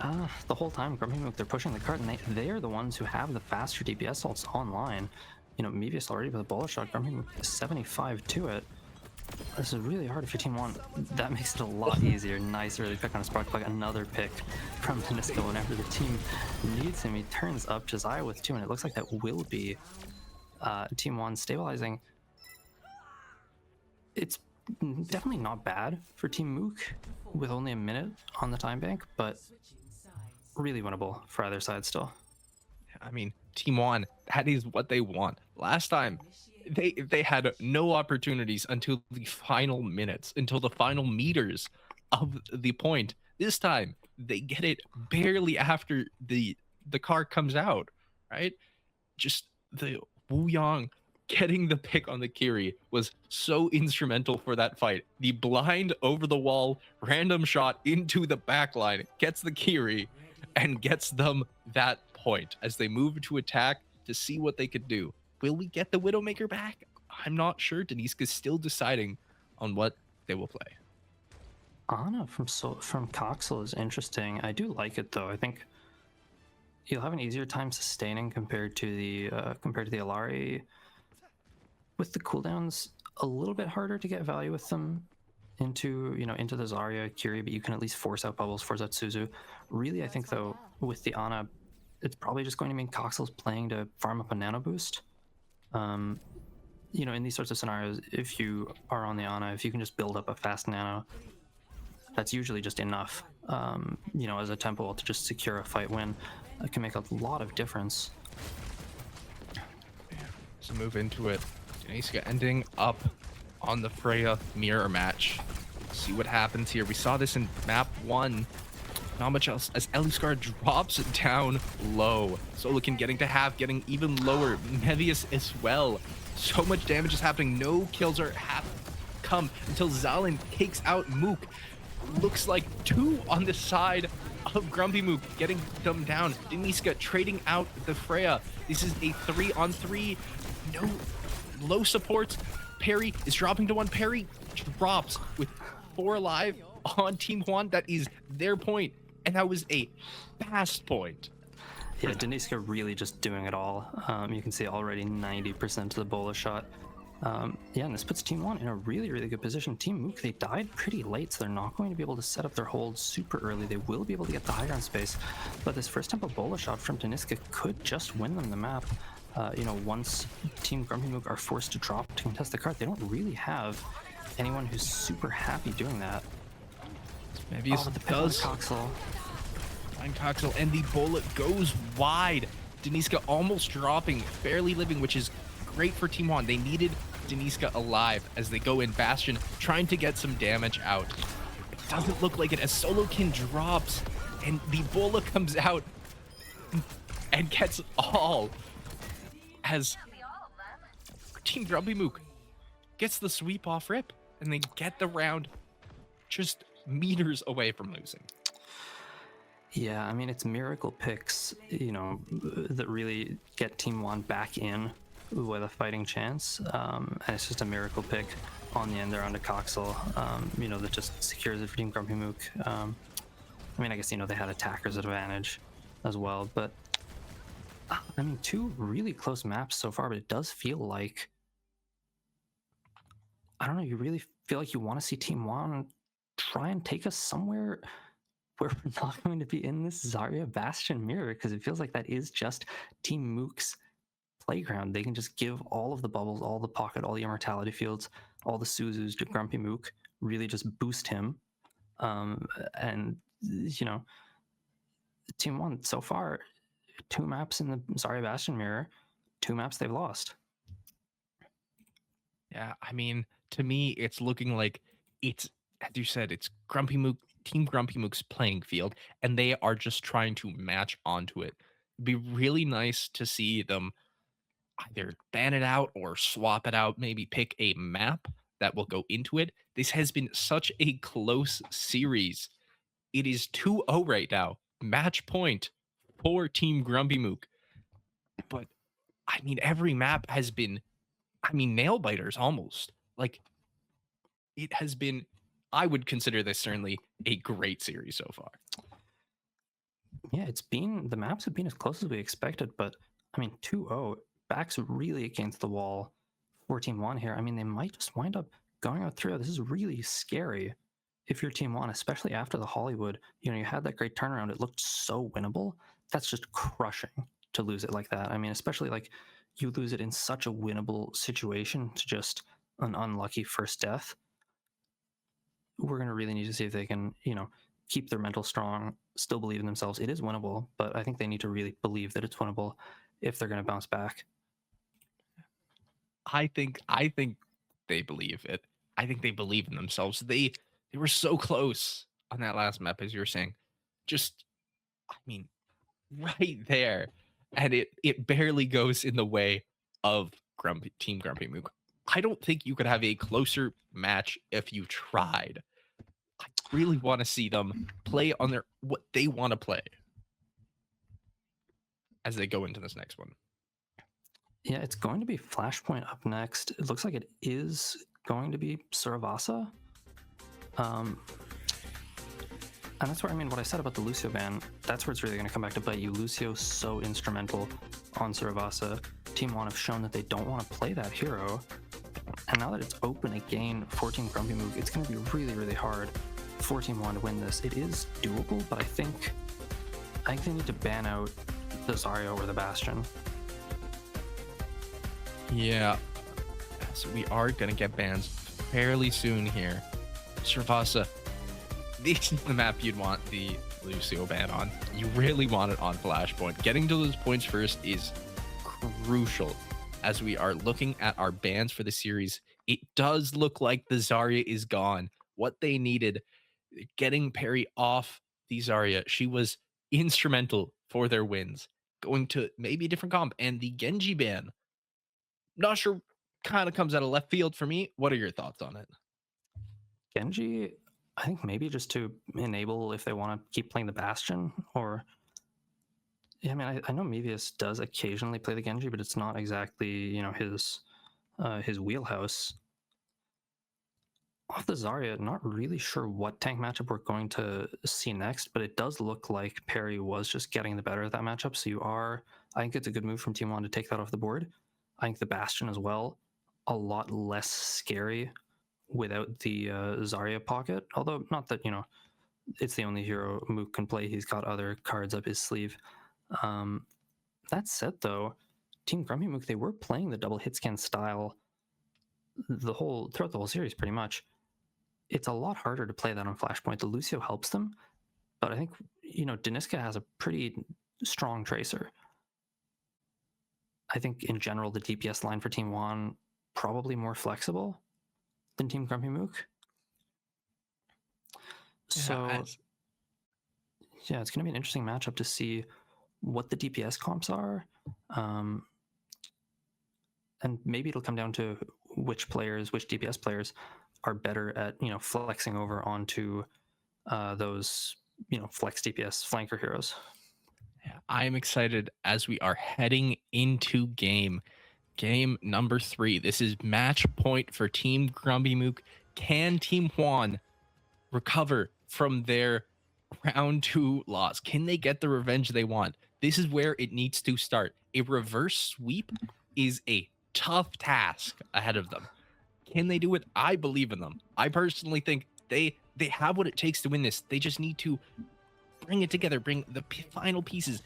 the whole time GrumpyMook, they're pushing the cart, and they are the ones who have the faster DPS ults online. You know, Mevius already with a bullet shot, GrumpyMook 75 to it. This is really hard if you're Team Juan. That makes it a lot easier. Nice early pick on a spark plug. Another pick from Deniska whenever the team needs him. He turns up Josiah with 2, and it looks like that will be Team Juan stabilizing. It's definitely not bad for Team Mook with only a minute on the time bank, but really winnable for either side still. I mean, Team Juan, that is what they want. Last time, they had no opportunities until the final minutes, until the final meters of the point. This time, they get it barely after the car comes out, right? Just the Wu Yang getting the pick on the Kiri was so instrumental for that fight. The blind over the wall, random shot into the backline, gets the Kiri, and gets them that point as they move to attack to see what they could do. Will we get the Widowmaker back? I'm not sure. Deniska's still deciding on what they will play. Ana from Coxel is interesting. I do like it though. I think you'll have an easier time sustaining compared to the Alari. With the cooldowns, a little bit harder to get value with them into the Zarya, Kiri, but you can at least force out bubbles, force out Suzu. Really, I think though with the Ana, it's probably just going to mean Coxel's playing to farm up a nano boost. In these sorts of scenarios, if you are on the Ana, if you can just build up a fast nano, that's usually just enough, as a tempo ult to just secure a fight win. It can make a lot of difference. So move into it. Deniska ending up on the Freya mirror match. See what happens here. We saw this in map 1. Not much else as Eliscar drops down low. Solokin getting even lower. Mevius as well. So much damage is happening. No kills are come until Zalin takes out Mook. Looks like 2 on the side of GrumpyMook, getting them down. Deniska trading out the Freya. This is a 3-on-3. No low supports. Parry is dropping to 1. Parry drops with 4 alive on Team Juan. That is their point. And that was a fast point. Yeah, Deniska really just doing it all. You can see already 90% of the bola shot. And this puts Team Juan in a really, really good position. Team Mook, they died pretty late, so they're not going to be able to set up their hold super early. They will be able to get the high ground space, but this first tempo bola shot from Deniska could just win them the map. Once Team GrumpyMook are forced to drop to contest the cart, they don't really have anyone who's super happy doing that. Maybe the does. Coxel. Find Coxel, and the bullet goes wide. Deniska almost dropping, barely living, which is great for Team Juan. They needed Deniska alive as they go in Bastion, trying to get some damage out. It doesn't look like it as Solokin drops, and the bola comes out and gets all. As Team GrumpyMook gets the sweep off rip, and they get the round just meters away from losing. Yeah, I mean, it's miracle picks, that really get Team Juan back in with a fighting chance. And it's just a miracle pick on the end there onto Coxel, that just secures it for Team GrumpyMook. I guess, they had attackers advantage as well, but 2 really close maps so far, but it does feel like, I don't know, you really feel like you want to see Team Juan try and take us somewhere where we're not going to be in this Zarya Bastion mirror, because it feels like that is just Team Mook's playground. They can just give all of the bubbles, all the pocket, all the immortality fields, all the Suzus to GrumpyMook, really just boost him. And, you know, Team One so far, 2 maps in the Zarya Bastion mirror, 2 maps they've lost. Yeah, I mean, to me, it's looking like it's, as you said, it's GrumpyMook, Team GrumpyMook's playing field, and they are just trying to match onto it. It'd be really nice to see them either ban it out or swap it out, maybe pick a map that will go into it. This has been such a close series. It is 2-0 right now. Match point for Team GrumpyMook. But I mean, every map has been, I mean, nail biters almost. Like, it has been, I would consider this certainly a great series so far. Yeah, the maps have been as close as we expected, but I mean, 2-0, backs really against the wall for Team One here. I mean, they might just wind up going out 3-0. This is really scary if you're Team One, especially after the Hollywood. You know, you had that great turnaround. It looked so winnable. That's just crushing to lose it like that. I mean, especially like you lose it in such a winnable situation to just an unlucky first death. We're going to really need to see if they can, you know, keep their mental strong, still believe in themselves. It is winnable, but I think they need to really believe that it's winnable if they're going to bounce back. I think they believe it. I think they believe in themselves. They were so close on that last map, as you were saying. Just, I mean, right there. And it barely goes in the way of Team GrumpyMook. I don't think you could have a closer match if you tried. I really want to see them play on their what they want to play as they go into this next one. Yeah, it's going to be Flashpoint up next. It looks like it is going to be Suravasa. And that's where, I mean, what I said about the Lucio ban, that's where it's really going to come back to bite you. Lucio's so instrumental on Suravasa. Team One have shown that they don't want to play that hero. And now that it's open again for Team GrumpyMook, it's going to be really, really hard for Team One to win this. It is doable, but I think they need to ban out the Zarya or the Bastion. Yeah, so we are going to get bans fairly soon here. Suravasa, this is the map you'd want the Lucio ban on. You really want it on Flashpoint. Getting to those points first is crucial. As we are looking at our bans for the series, it does look like the Zarya is gone. What they needed, getting Perry off the Zarya, she was instrumental for their wins. Going to maybe a different comp, and the Genji ban, not sure, kind of comes out of left field for me. What are your thoughts on it? Genji, I think maybe just to enable if they want to keep playing the Bastion, or yeah, I mean, I know Mevius does occasionally play the Genji, but it's not exactly, you know, his wheelhouse. Off the Zarya, not really sure what tank matchup we're going to see next, but it does look like Perry was just getting the better of that matchup. So I think it's a good move from Team One to take that off the board. I think the Bastion as well, a lot less scary without the Zarya pocket. Although not that, you know, it's the only hero Mook can play. He's got other cards up his sleeve. That said, though, Team GrumpyMook, they were playing the double hit scan style throughout the whole series, pretty much. It's a lot harder to play that on Flashpoint. The Lucio helps them, but I think, you know, Deniska has a pretty strong tracer. I think in general the DPS line for Team One probably more flexible than Team GrumpyMook. So yeah, it's going to be an interesting matchup to see what the DPS comps are, and maybe it'll come down to which DPS players are better at, you know, flexing over onto those, you know, flex DPS flanker heroes. Yeah, I'm excited as we are heading into game number 3. This is match point for Team GrumpyMook. Can Team Juan recover from their round 2 loss? Can they get the revenge they want? This is where it needs to start. A reverse sweep is a tough task ahead of them. Can they do it? I believe in them. I personally think they have what it takes to win this. They just need to bring it together, bring the final pieces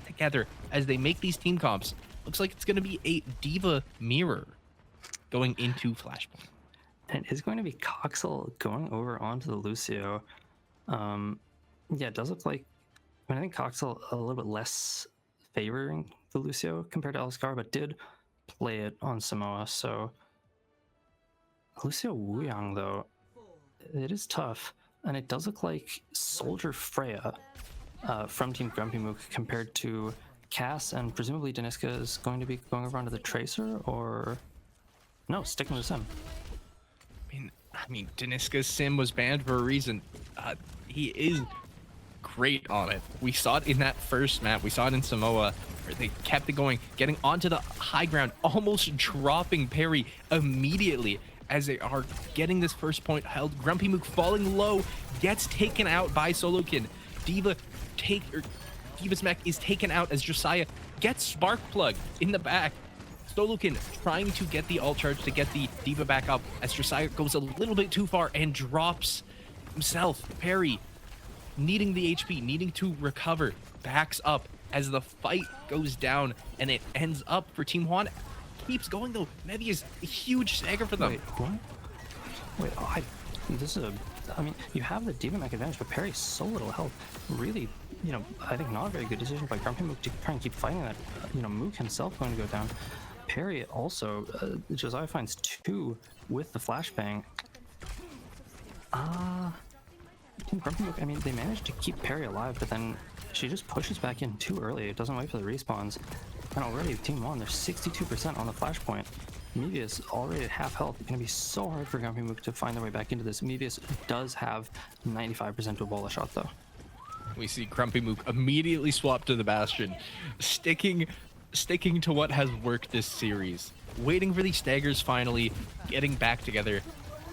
together as they make these team comps. looks like it's going to be a Diva mirror going into Flashpoint. And it is going to be Coxel going over onto the Lucio. Yeah, it does look like, I think Coxel a little bit less favoring the Lucio compared to Aliscar, but did play it on Samoa. So Lucio Wuyang, though, it is tough. And it does look like Soldier Freya from Team GrumpyMook compared to Cass, and presumably Deniska is going to be going over onto the Tracer, or no, sticking with Sim. I mean, Deniska's Sim was banned for a reason. He is great on it. We saw it in that first map. We saw it in Samoa, where they kept it going, getting onto the high ground, almost dropping Perry immediately as they are getting this first point held. GrumpyMook falling low, gets taken out by Solokin. Diva's mech is taken out as Josiah gets Spark Plug in the back. Solokin trying to get the ult charge to get the Diva back up as Josiah goes a little bit too far and drops himself. Perry, needing the HP, needing to recover, backs up as the fight goes down, and it ends up for Team Juan. Keeps going though. Mevi is a huge stagger for them. Wait, what? Wait, this is a, I mean, you have the Diva mech advantage, but Perry's so little health. Really, you know, I think not a very good decision by GrumpyMook to try and keep fighting that. You know, Mook himself going to go down. Perry also, Josiah finds 2 with the flashbang. Team GrumpyMook, I mean, they managed to keep Perry alive, but then she just pushes back in too early. It doesn't wait for the respawns. And already Team Juan, they're 62% on the flashpoint. Mevius already at half health. It's going to be so hard for GrumpyMook to find their way back into this. Mevius does have 95% to a bola shot though. We see GrumpyMook immediately swap to the Bastion, sticking to what has worked this series. Waiting for these staggers finally, getting back together.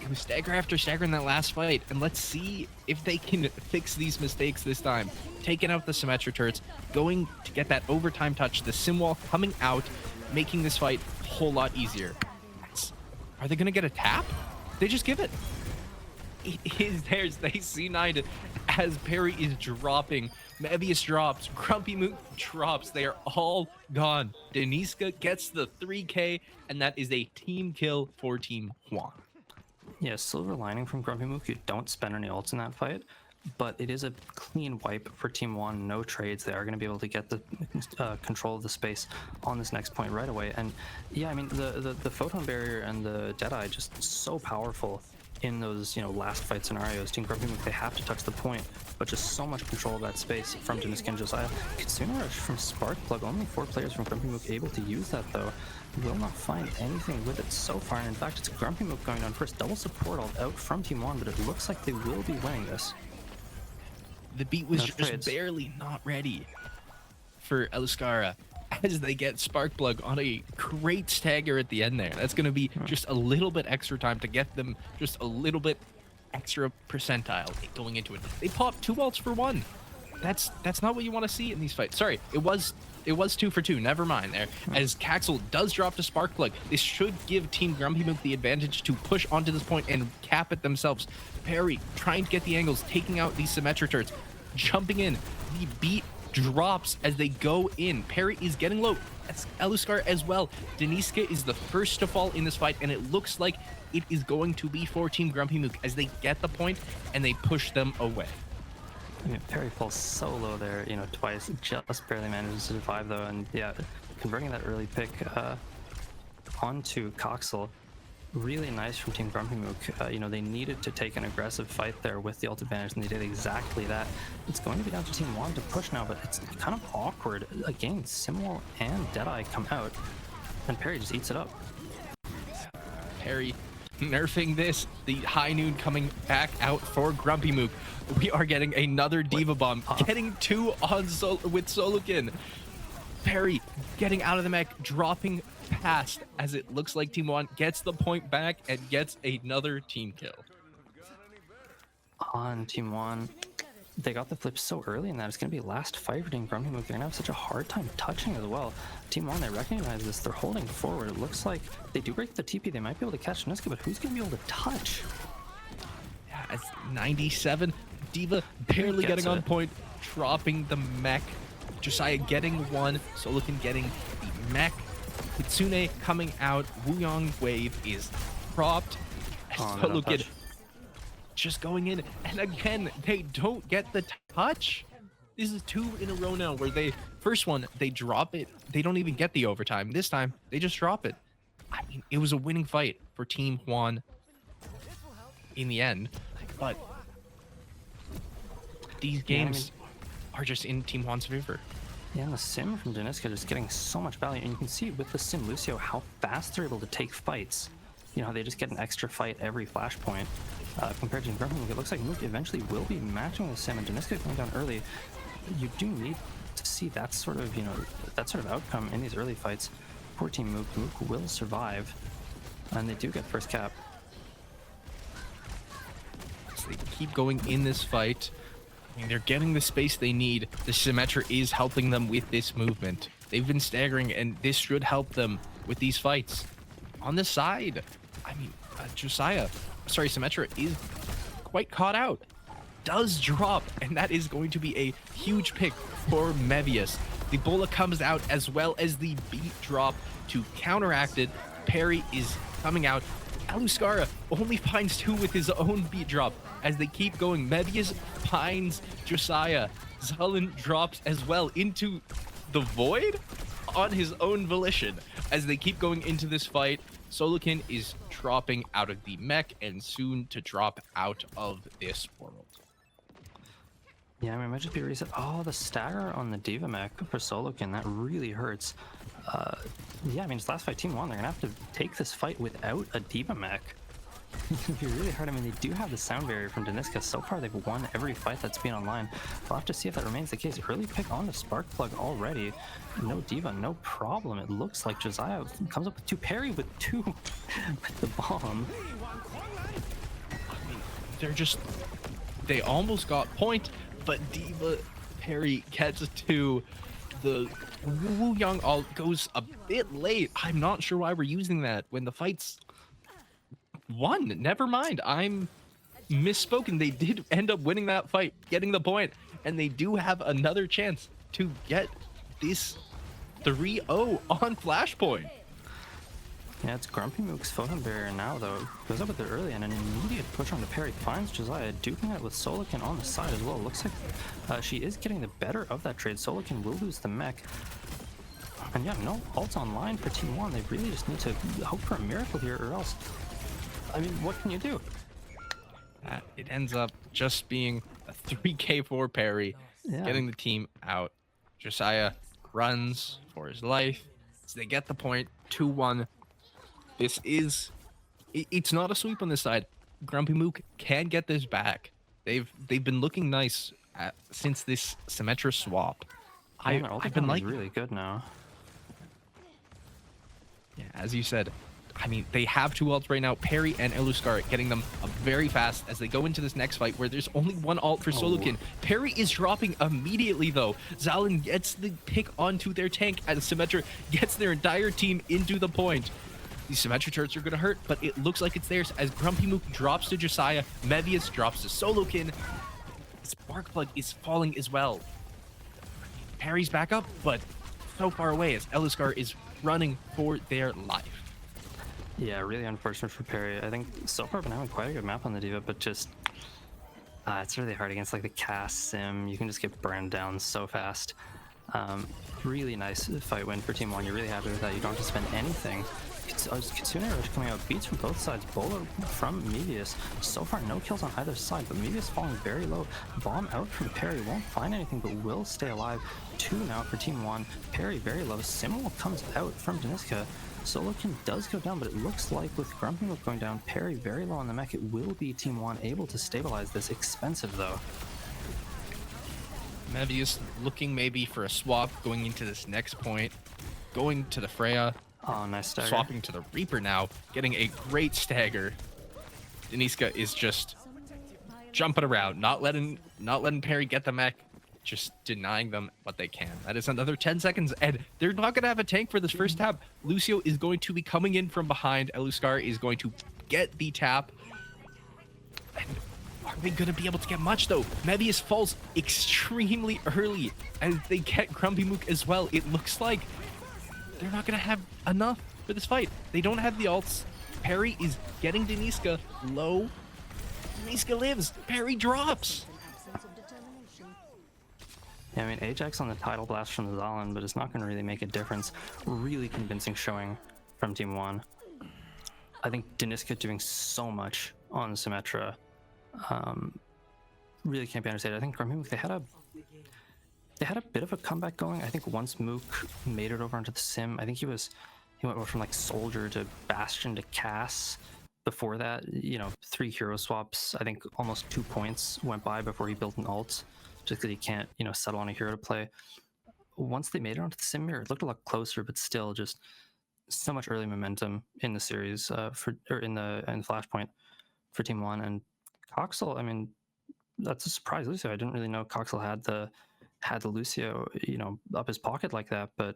It was stagger after stagger in that last fight, and let's see if they can fix these mistakes this time. Taking out the Symmetra turrets, going to get that overtime touch, the sim wall coming out, making this fight a whole lot easier. Are they going to get a tap? They just give it. It is theirs. They C9 as Perry is dropping. Mevius drops. GrumpyMook drops. They are all gone. Deniska gets the 3K, and that is a team kill for Team Juan. Yeah, silver lining from GrumpyMook, you don't spend any ults in that fight, but it is a clean wipe for Team Juan. No trades. They are going to be able to get the control of the space on this next point right away. And yeah, I mean, the photon barrier and the Deadeye just so powerful in those, you know, last fight scenarios. Team GrumpyMook, they have to touch the point, but just so much control of that space from Deniska and Josiah. Kitsune Rush from Spark Plug, only 4 players from GrumpyMook able to use that though. Will not find anything with it so far, and in fact it's GrumpyMook going down first. Double support ult out from Team Juan, but it looks like they will be winning this. The beat was just barely not ready for Aliscara as they get Sparkplug on a great stagger at the end there. That's going to be just a little bit extra time to get them just a little bit extra percentile going into it. They popped 2 ults for 1. That's not what you want to see in these fights. Sorry, it was 2 for 2. Never mind there. As Caxel does drop to Sparkplug, this should give Team GrumpyMook the advantage to push onto this point and cap it themselves. Perry trying to get the angles, taking out these Symmetra turrets, jumping in. The beat drops as they go in. Perry is getting low. That's Aliscar as well. Deniska is the first to fall in this fight, and it looks like it is going to be for Team GrumpyMook as they get the point and they push them away. I mean, Perry falls so low there, you know, twice. Just barely manages to survive though, and yeah, converting that early pick onto Coxel, really nice from Team GrumpyMook. You know, they needed to take an aggressive fight there with the ult advantage, and they did exactly that. It's going to be down to Team Juan to push now, but it's kind of awkward. Again, Simwall and Deadeye come out, and Perry just eats it up. Perry nerfing this. The high noon coming back out for GrumpyMook. We are getting another Diva Bomb, getting 2 on with Solokin. Perry getting out of the mech, dropping past as it looks like Team Juan gets the point back and gets another team kill. On Team Juan, they got the flip so early in that it's going to be last fight for Team GrumpyMook. They're going to have such a hard time touching as well. Team Juan, they recognize this. They're holding forward. It looks like they do break the TP. They might be able to catch Niska, but who's going to be able to touch? Yeah, it's 97. Diva barely getting on point, dropping the mech. Josiah getting 1, Solokin getting the mech Kitsune coming out. Wuyong wave is dropped. Oh, So no look at touch. just going in, and again they don't get the touch. This is 2 in a row now where first one they drop it, they don't even get the overtime. This time they just drop it. I mean, it was a winning fight for Team Juan in the end, but these games are just in Team Juan's favor. Yeah, and the sim from Deniska just getting so much value, and you can see with the sim Lucio how fast they're able to take fights. You know, they just get an extra fight every flashpoint. Compared to GRAND, it looks like Mook eventually will be matching the sim, and Deniska going down early. You do need to see that sort of, that sort of outcome in these early fights. Poor Team Mook. Mook will survive, and they do get first cap. So they keep going in this fight. I mean, they're getting the space they need. The Symmetra is helping them with this movement. They've been staggering, and this should help them with these fights. On the side, I mean, Symmetra is quite caught out. Does drop, and that is going to be a huge pick for Mevius. The Bola comes out as well as the beat drop to counteract it. Perry is coming out. Aluskara only finds 2 with his own beat drop as they keep going. Mevius finds Josiah. Zullen drops as well into the void on his own volition as they keep going into this fight. Solokin is dropping out of the mech and soon to drop out of this world. Yeah, I mean, it might just be reset. Oh, the stagger on the Diva mech for Solokin, that really hurts. Yeah, I mean, it's last fight Team 1. They're gonna have to take this fight without a Diva mech. It's gonna be really hard. I mean, they do have the sound barrier from Deniska. So far, they've won every fight that's been online. We'll have to see if that remains the case. Early pick on the Sparkplug already. No Diva, no problem. It looks like Josiah comes up with 2. Perry with 2 with the bomb. I mean, they almost got point, but Diva Perry gets to the Wuyong all goes a bit late. I'm not sure why we're using that when the fight's won. Never mind. I'm misspoken. They did end up winning that fight, getting the point, and they do have another chance to get this 3-0 on Flashpoint. Yeah, it's GrumpyMook's photon barrier now, though. Goes up with it early, and an immediate push on the Perry finds Josiah, duping it with Solokin on the side as well. Looks like she is getting the better of that trade. Solokin will lose the mech. And yeah, no ults online for Team 1. They really just need to hope for a miracle here, or else, I mean, what can you do? It ends up just being a 3k4 Perry, getting the team out. Josiah runs for his life. So they get the point, 2-1. This is, it's not a sweep on this side. GrumpyMook can get this back. They've been looking nice since this Symmetra swap. I've been like really good now. Yeah, as you said, I mean, they have 2 ults right now. Perry and Eluskar getting them up very fast as they go into this next fight where there's only 1 ult for Solokin. Perry is dropping immediately though. Zalin gets the pick onto their tank as Symmetra gets their entire team into the point. These Symmetra turrets are going to hurt, but it looks like it's theirs as GrumpyMook drops to Josiah. Mevius drops to Solokin. Sparkplug is falling as well. Perry's back up, but so far away as Eluskar is running for their life. Yeah, really unfortunate for Perry. I think so far I've been having quite a good map on the Diva, but just it's really hard against like the cast sim. You can just get burned down so fast. Really nice fight win for Team 1. You're really happy with that. You don't have to spend anything. Kitsune Rush coming out, beats from both sides. Bola from Mevius. So far, no kills on either side, but Mevius falling very low. Bomb out from Perry. Won't find anything, but will stay alive. 2 now for Team 1. Perry very low. Simul comes out from Deniska. Solokin does go down, but it looks like with GrumpyMook going down, Perry very low on the mech, it will be Team 1 able to stabilize this. Expensive, though. Mevius looking maybe for a swap going into this next point. Going to the Freya. Oh, nice stagger. Swapping to the Reaper now. Getting a great stagger. Deniska is just jumping around. Not letting Perry get the mech. Just denying them what they can. That is another 10 seconds, and they're not going to have a tank for this first tap. Lucio is going to be coming in from behind. Eluskar is going to get the tap. And are they going to be able to get much, though? Mevius falls extremely early, and they get GrumpyMook as well. It looks like they're not going to have enough for this fight. They don't have the ults. Parry is getting Deniska low. Deniska lives. Parry drops. Yeah, I mean, Ajax on the title blast from the Zalin, but it's not going to really make a difference. Really convincing showing from Team Juan. I think Deniska doing so much on Symmetra really can't be understated. I think GrumpyMook, they had a bit of a comeback going. I think once Mook made it over onto the sim, I think he went over from like Soldier to Bastion to Cass. Before that, 3 hero swaps. I think almost 2 points went by before he built an ult, just because he can't, settle on a hero to play. Once they made it onto the sim mirror, it looked a lot closer, but still just so much early momentum in the series in the Flashpoint for Team One. And Coxel, I mean, that's a surprise. Lucio, I didn't really know Coxel had the Lucio, up his pocket like that, but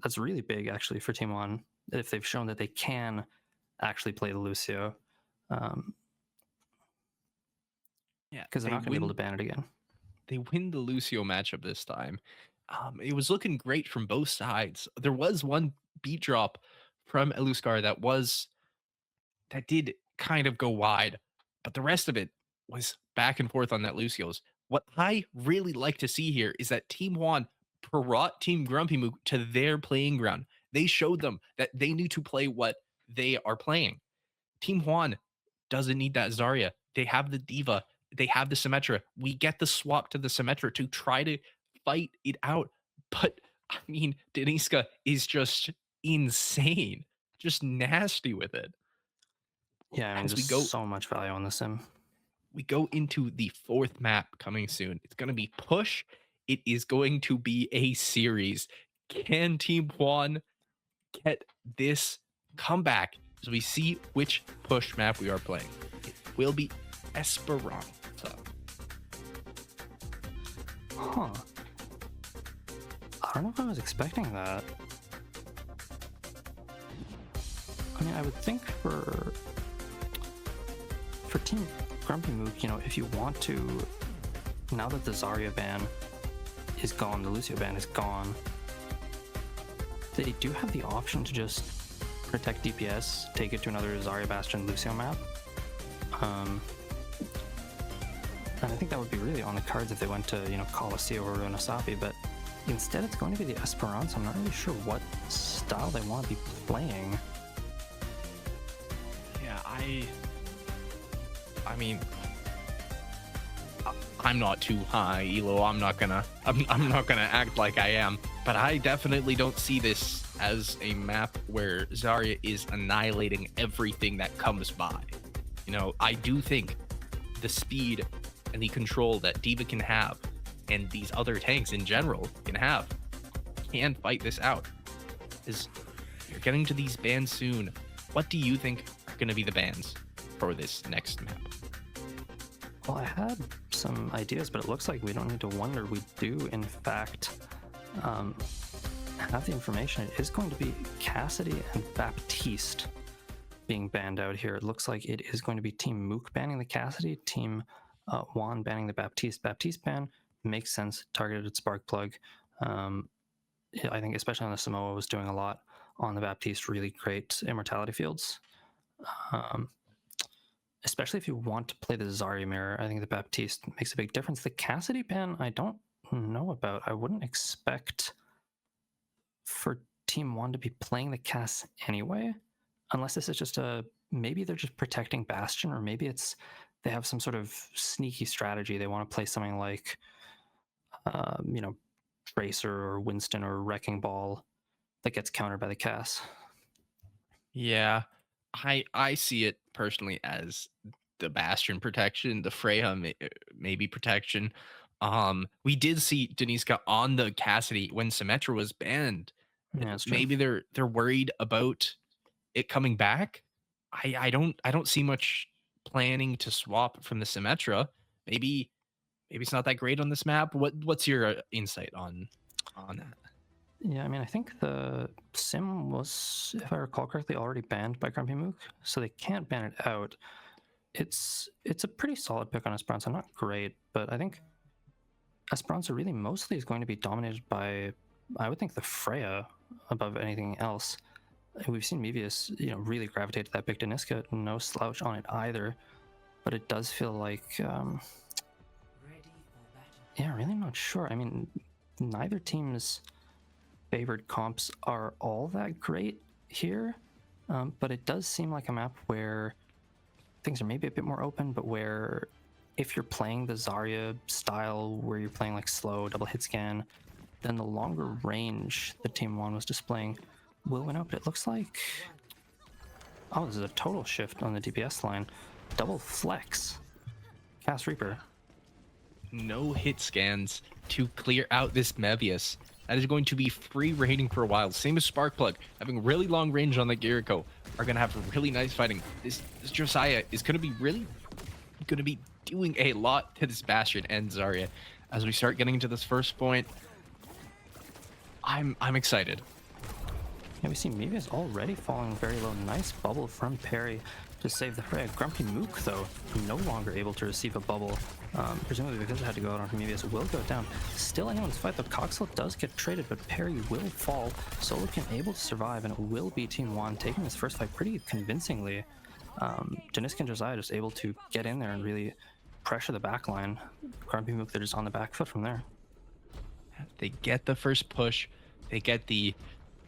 that's really big actually for Team One if they've shown that they can actually play the Lucio. Yeah, because they're not going to be able to ban it again. They win the Lucio matchup this time. It was looking great from both sides. There was one beat drop from Eluskar that did kind of go wide, but the rest of it was back and forth on that Lucio's. What I really like to see here is that Team Juan brought Team GrumpyMook to their playing ground. They showed them that they need to play what they are playing. Team Juan doesn't need that Zarya. They have the Diva. They have the Symmetra. We get the swap to the Symmetra to try to fight it out. But, I mean, Deniska is just insane. Just nasty with it. Yeah, I mean, just so much value on the sim. We go into the 4th map coming soon. It's going to be Push. It is going to be a series. Can Team Juan get this comeback as we see which Push map we are playing? It will be Esperanza. Huh. I don't know if I was expecting that. I mean, I would think for Team GrumpyMook, if you want to, now that the Zarya ban is gone, the Lucio ban is gone, they do have the option to just protect DPS, take it to another Zarya Bastion Lucio map. And I think that would be really on the cards if they went to, Coliseum or Runasapi, but instead it's going to be the Esperanza. I'm not really sure what style they want to be playing. Yeah, I mean, I'm not too high, Elo. I'm not gonna act like I am, but I definitely don't see this as a map where Zarya is annihilating everything that comes by. I do think the speed and the control that Diva can have, and these other tanks in general can fight this out. As you're getting to these bans soon, what do you think are going to be the bans for this next map? Well, I had some ideas, but it looks like we don't need to wonder. We do, in fact, have the information. It is going to be Cassidy and Baptiste being banned out here. It looks like it is going to be Team Mook banning the Cassidy, Team Juan banning the Baptiste. Baptiste ban makes sense, targeted at Sparkplug. I think especially on the Samoa was doing a lot on the Baptiste, really great immortality fields. Especially if you want to play the Zarya mirror, I think the Baptiste makes a big difference. The Cassidy ban, I don't know about. I wouldn't expect for Team One to be playing the Cass anyway, unless this is just maybe they're just protecting Bastion, or maybe they have some sort of sneaky strategy. They want to play something like, Tracer or Winston or Wrecking Ball that gets countered by the Cass. Yeah, I see it personally as the Bastion protection, the Freya maybe protection. We did see Deniska on the Cassidy when Symmetra was banned. Yeah, that's true. Maybe they're worried about it coming back. I don't see much planning to swap from the Symmetra. Maybe it's not that great on this map. What's your insight on that? Yeah, I mean, I think the sim was, if I recall correctly, already banned by GrumpyMook, so they can't ban it out. It's a pretty solid pick on Esperanza, not great, but I think Esperanza really mostly is going to be dominated by, I would think, the Freya above anything else. We've seen Mevius, really gravitate to that big Deniska. No slouch on it either, but it does feel like, yeah, really not sure. I mean, neither team's favored comps are all that great here, but it does seem like a map where things are maybe a bit more open, but where if you're playing the Zarya style, where you're playing like slow double hit scan, then the longer range that Team Juan was displaying will win out. But it looks like, oh, this is a total shift on the DPS line. Double flex. Cast Reaper. No hit scans to clear out this Mevius. That is going to be free raiding for a while. Same as Sparkplug, having really long range on the Giriko, are going to have really nice fighting. This Josiah is going to be doing a lot to this Bastion and Zarya. As we start getting into this first point, I'm excited. Yeah, we see Mevius already falling very low. Nice bubble from Perry to save the fray. GrumpyMook, though, no longer able to receive a bubble, presumably because it had to go out on Mevius, will go down. Still anyone's fight, though. Coxel does get traded, but Perry will fall. Solokin able to survive, and it will be Team Juan taking this first fight pretty convincingly. Deniska and Josiah just able to get in there and really pressure the back line. GrumpyMook, they're just on the back foot from there. They get the first push. They get the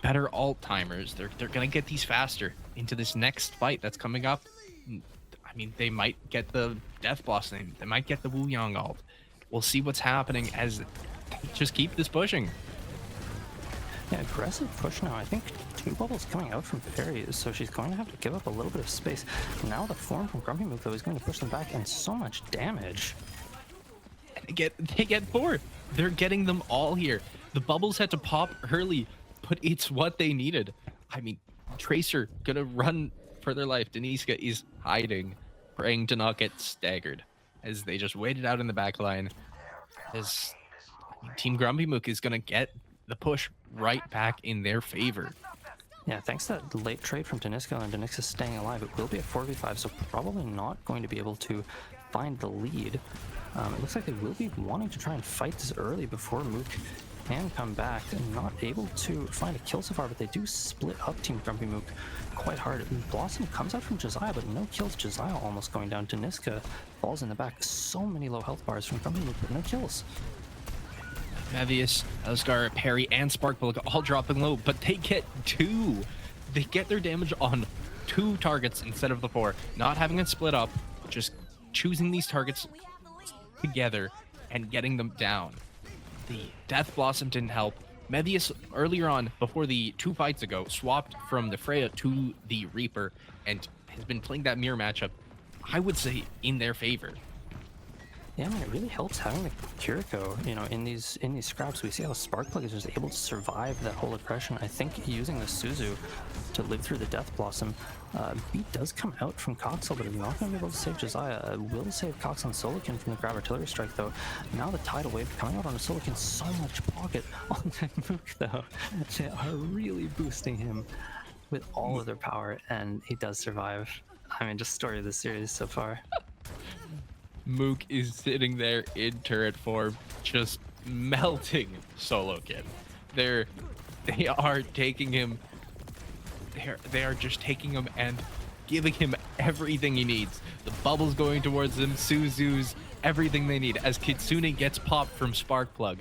better alt timers. They're gonna get these faster into this next fight that's coming up. I mean, they might get the Death Blossom. They might get the Wu Yang alt. We'll see what's happening as just keep this pushing. Yeah, aggressive push now. I think 2 bubbles coming out from Perry, so she's going to have to give up a little bit of space. Now the form from GrumpyMook, though, is going to push them back, and so much damage. They get 4. They're getting them all here. The bubbles had to pop early, but it's what they needed. I mean, Tracer gonna run for their life. Deniska is hiding, praying to not get staggered as they just waited out in the back line. As Team GrumpyMook is gonna get the push right back in their favor. Yeah, thanks to that late trade from Deniska and Deniska staying alive, it will be a 4v5, so probably not going to be able to find the lead. It looks like they will be wanting to try and fight this early before Mook can come back, and not able to find a kill so far, but they do split up Team GrumpyMook quite hard. Blossom comes out from Josiah, but no kills. Josiah almost going down. Deniska falls in the back. So many low health bars from GrumpyMook, but no kills. Mevius, Elsgar, Perry, and Sparkplug all dropping low, but they get 2. They get their damage on 2 targets instead of the 4. Not having it split up, just choosing these targets together and getting them down. The Death Blossom didn't help. Mevius, earlier on, before the 2 fights ago, swapped from the Freya to the Reaper and has been playing that mirror matchup, I would say, in their favor. Yeah, I mean, it really helps having the Kiriko, in these scraps. We see how Sparkplug is just able to survive that whole aggression. I think using the Suzu to live through the Death Blossom. Beat does come out from Coxel, but is not going to be able to save Josiah. Will save Cox on Solikin from the Grab Artillery Strike, though. Now the Tidal Wave coming out on a Solikin. So much pocket on that Mook, though. They are really boosting him with all of their power, and he does survive. I mean, just story of the series so far. Mook is sitting there in turret form, just melting Solokin. They are taking him. They are just taking him and giving him everything he needs. The bubbles going towards them, Suzu's, everything they need. As Kitsune gets popped from Sparkplug,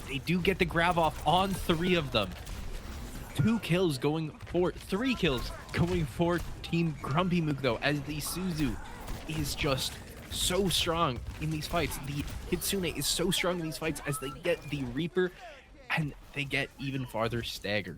they do get the grab off on 3 of them. 3 kills going for Team GrumpyMook, though, as the Suzu is just so strong in these fights. The Kitsune is so strong in these fights as they get the Reaper and they get even farther staggers.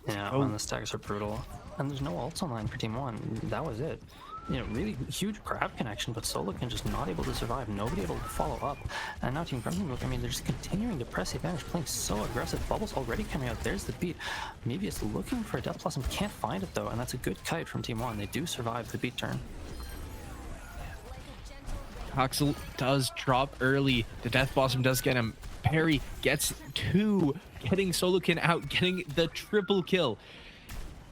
Yeah, and the staggers are brutal. And there's no ults online for Team Juan. That was it. Really huge grab connection, but Solikin just not able to survive. Nobody able to follow up. And now Team GrumpyMook, I mean, they're just continuing to press the advantage, playing so aggressive. Bubbles already coming out. There's the beat. Mevius looking for a Death Blossom. Can't find it, though, and that's a good kite from Team Juan. They do survive the beat turn. Coxel does drop early. The Death Blossom does get him. Perry gets 2, getting Solokin out, getting the triple kill.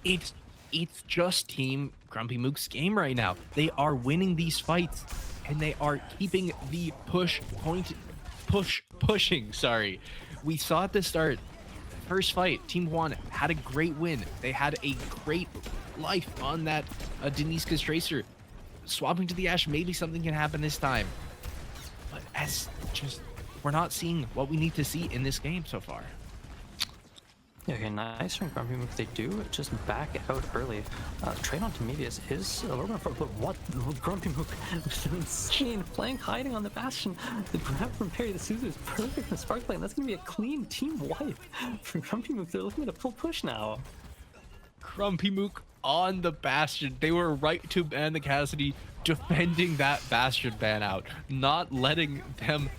It's just Team GrumpyMook's game right now. They are winning these fights, and they are keeping the pushing. Sorry, we saw at the start first fight, Team Juan had a great win. They had a great life on that Deniska's Tracer. Swapping to the Ashe, maybe something can happen this time. But we're not seeing what we need to see in this game so far. Yeah, okay, nice from GrumpyMook. They do just back out early. Trade on to Mevius is a little bit far, but what? GrumpyMook with an insane flank hiding on the Bastion. The grab from Perry the Suzu is perfect in Sparklight. That's going to be a clean team wipe for GrumpyMook. They're looking at a full push now. GrumpyMook on the Bastion. They were right to ban the Cassidy, defending that Bastion ban out, not letting them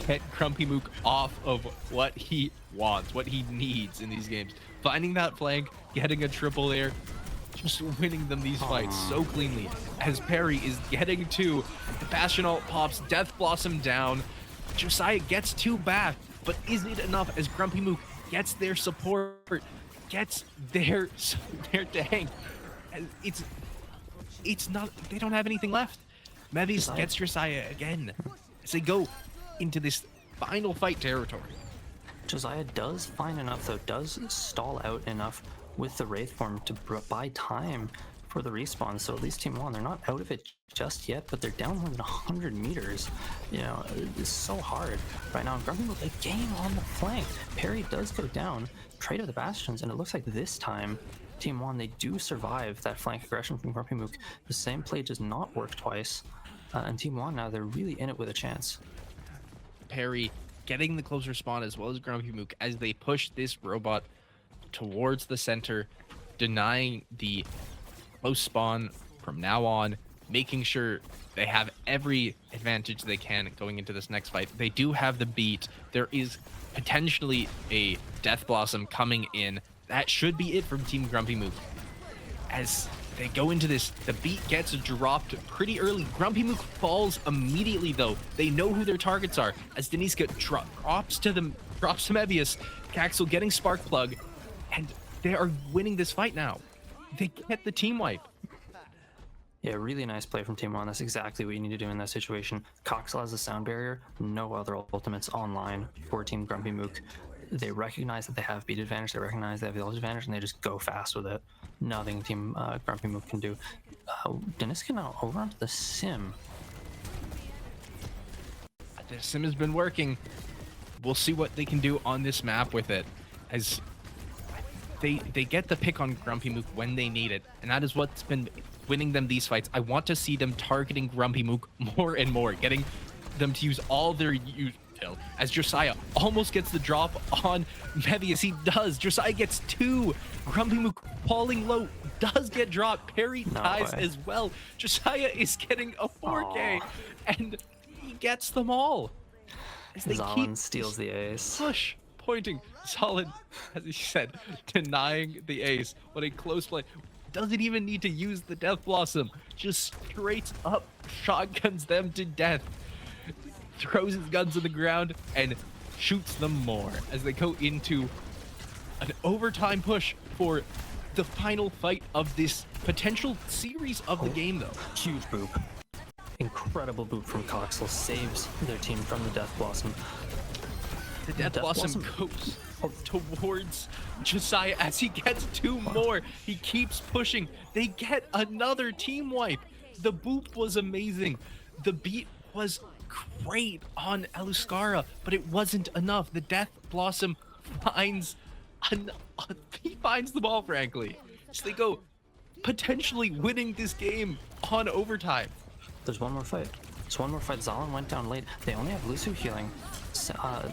get GrumpyMook off of what he wants, what he needs in these games. Finding that flank, getting a triple there, just winning them these fights so cleanly. As Perry is getting to the Bastion ult pops, Death Blossom down. Josiah gets two back, but is it enough as GrumpyMook gets their support, gets their tank? It's not, they don't have anything left. Mevius gets Josiah again as they go into this final fight territory. Josiah does find enough though, does stall out enough with the Wraith form to buy time for the respawn. So at least Team Juan, they're not out of it just yet, but they're down more than 100 meters. You know, it's so hard right now. And GrumpyMook again on the flank. Perry does go down, trade of the Bastions, and it looks like this time Team Juan, they do survive that flank aggression from GrumpyMook. The same play does not work twice. And Team Juan now, they're really in it with a chance. Perry getting the closer spawn as well as GrumpyMook as they push this robot towards the center, denying the close spawn from now on, making sure they have every advantage they can going into this next fight. They do have the beat. There is potentially a Death Blossom coming in. That should be it from Team GrumpyMook. As they go into this, the beat gets dropped pretty early. GrumpyMook falls immediately though. They know who their targets are as Deniska drops to Mevius, Caxel getting Spark Plug, and they are winning this fight now. They get the team wipe. Yeah, really nice play from Team Juan. That's exactly what you need to do in that situation. Coxel has a sound barrier, no other ultimates online for Team GrumpyMook. They recognize that they have beat advantage, they recognize they have the ult advantage, and they just go fast with it. Nothing Team GrumpyMook can do. Deniska now over onto the Sim. The Sim has been working. We'll see what they can do on this map with it, as they get the pick on GrumpyMook when they need it, and that is what's been winning them these fights. I want to see them targeting GrumpyMook more and more, getting them to use all their util. As Josiah almost gets the drop on Mevius, he does. Josiah gets two. GrumpyMook falling low does get dropped. Perry dies as well. Josiah is getting a 4K, and he gets them all. As they Zalin steals the ace. Push pointing. Solid, as he said, denying the ace. What a close play. Doesn't even need to use the Death Blossom. Just straight up shotguns them to death. Throws his guns on the ground and shoots them more as they go into an overtime push for the final fight of this potential series of the game, though. Huge boop. Incredible boop from Coxel. Saves their team from the Death Blossom. The Death Blossom goes towards Josiah as he gets two more. He keeps pushing. They get another team wipe. The boop was amazing. The beat was great on Eluscara, but it wasn't enough. The Death Blossom finds he finds the ball, frankly. So they go potentially winning this game on overtime. There's one more fight. There's one more fight. Zalin went down late. They only have Lusu healing.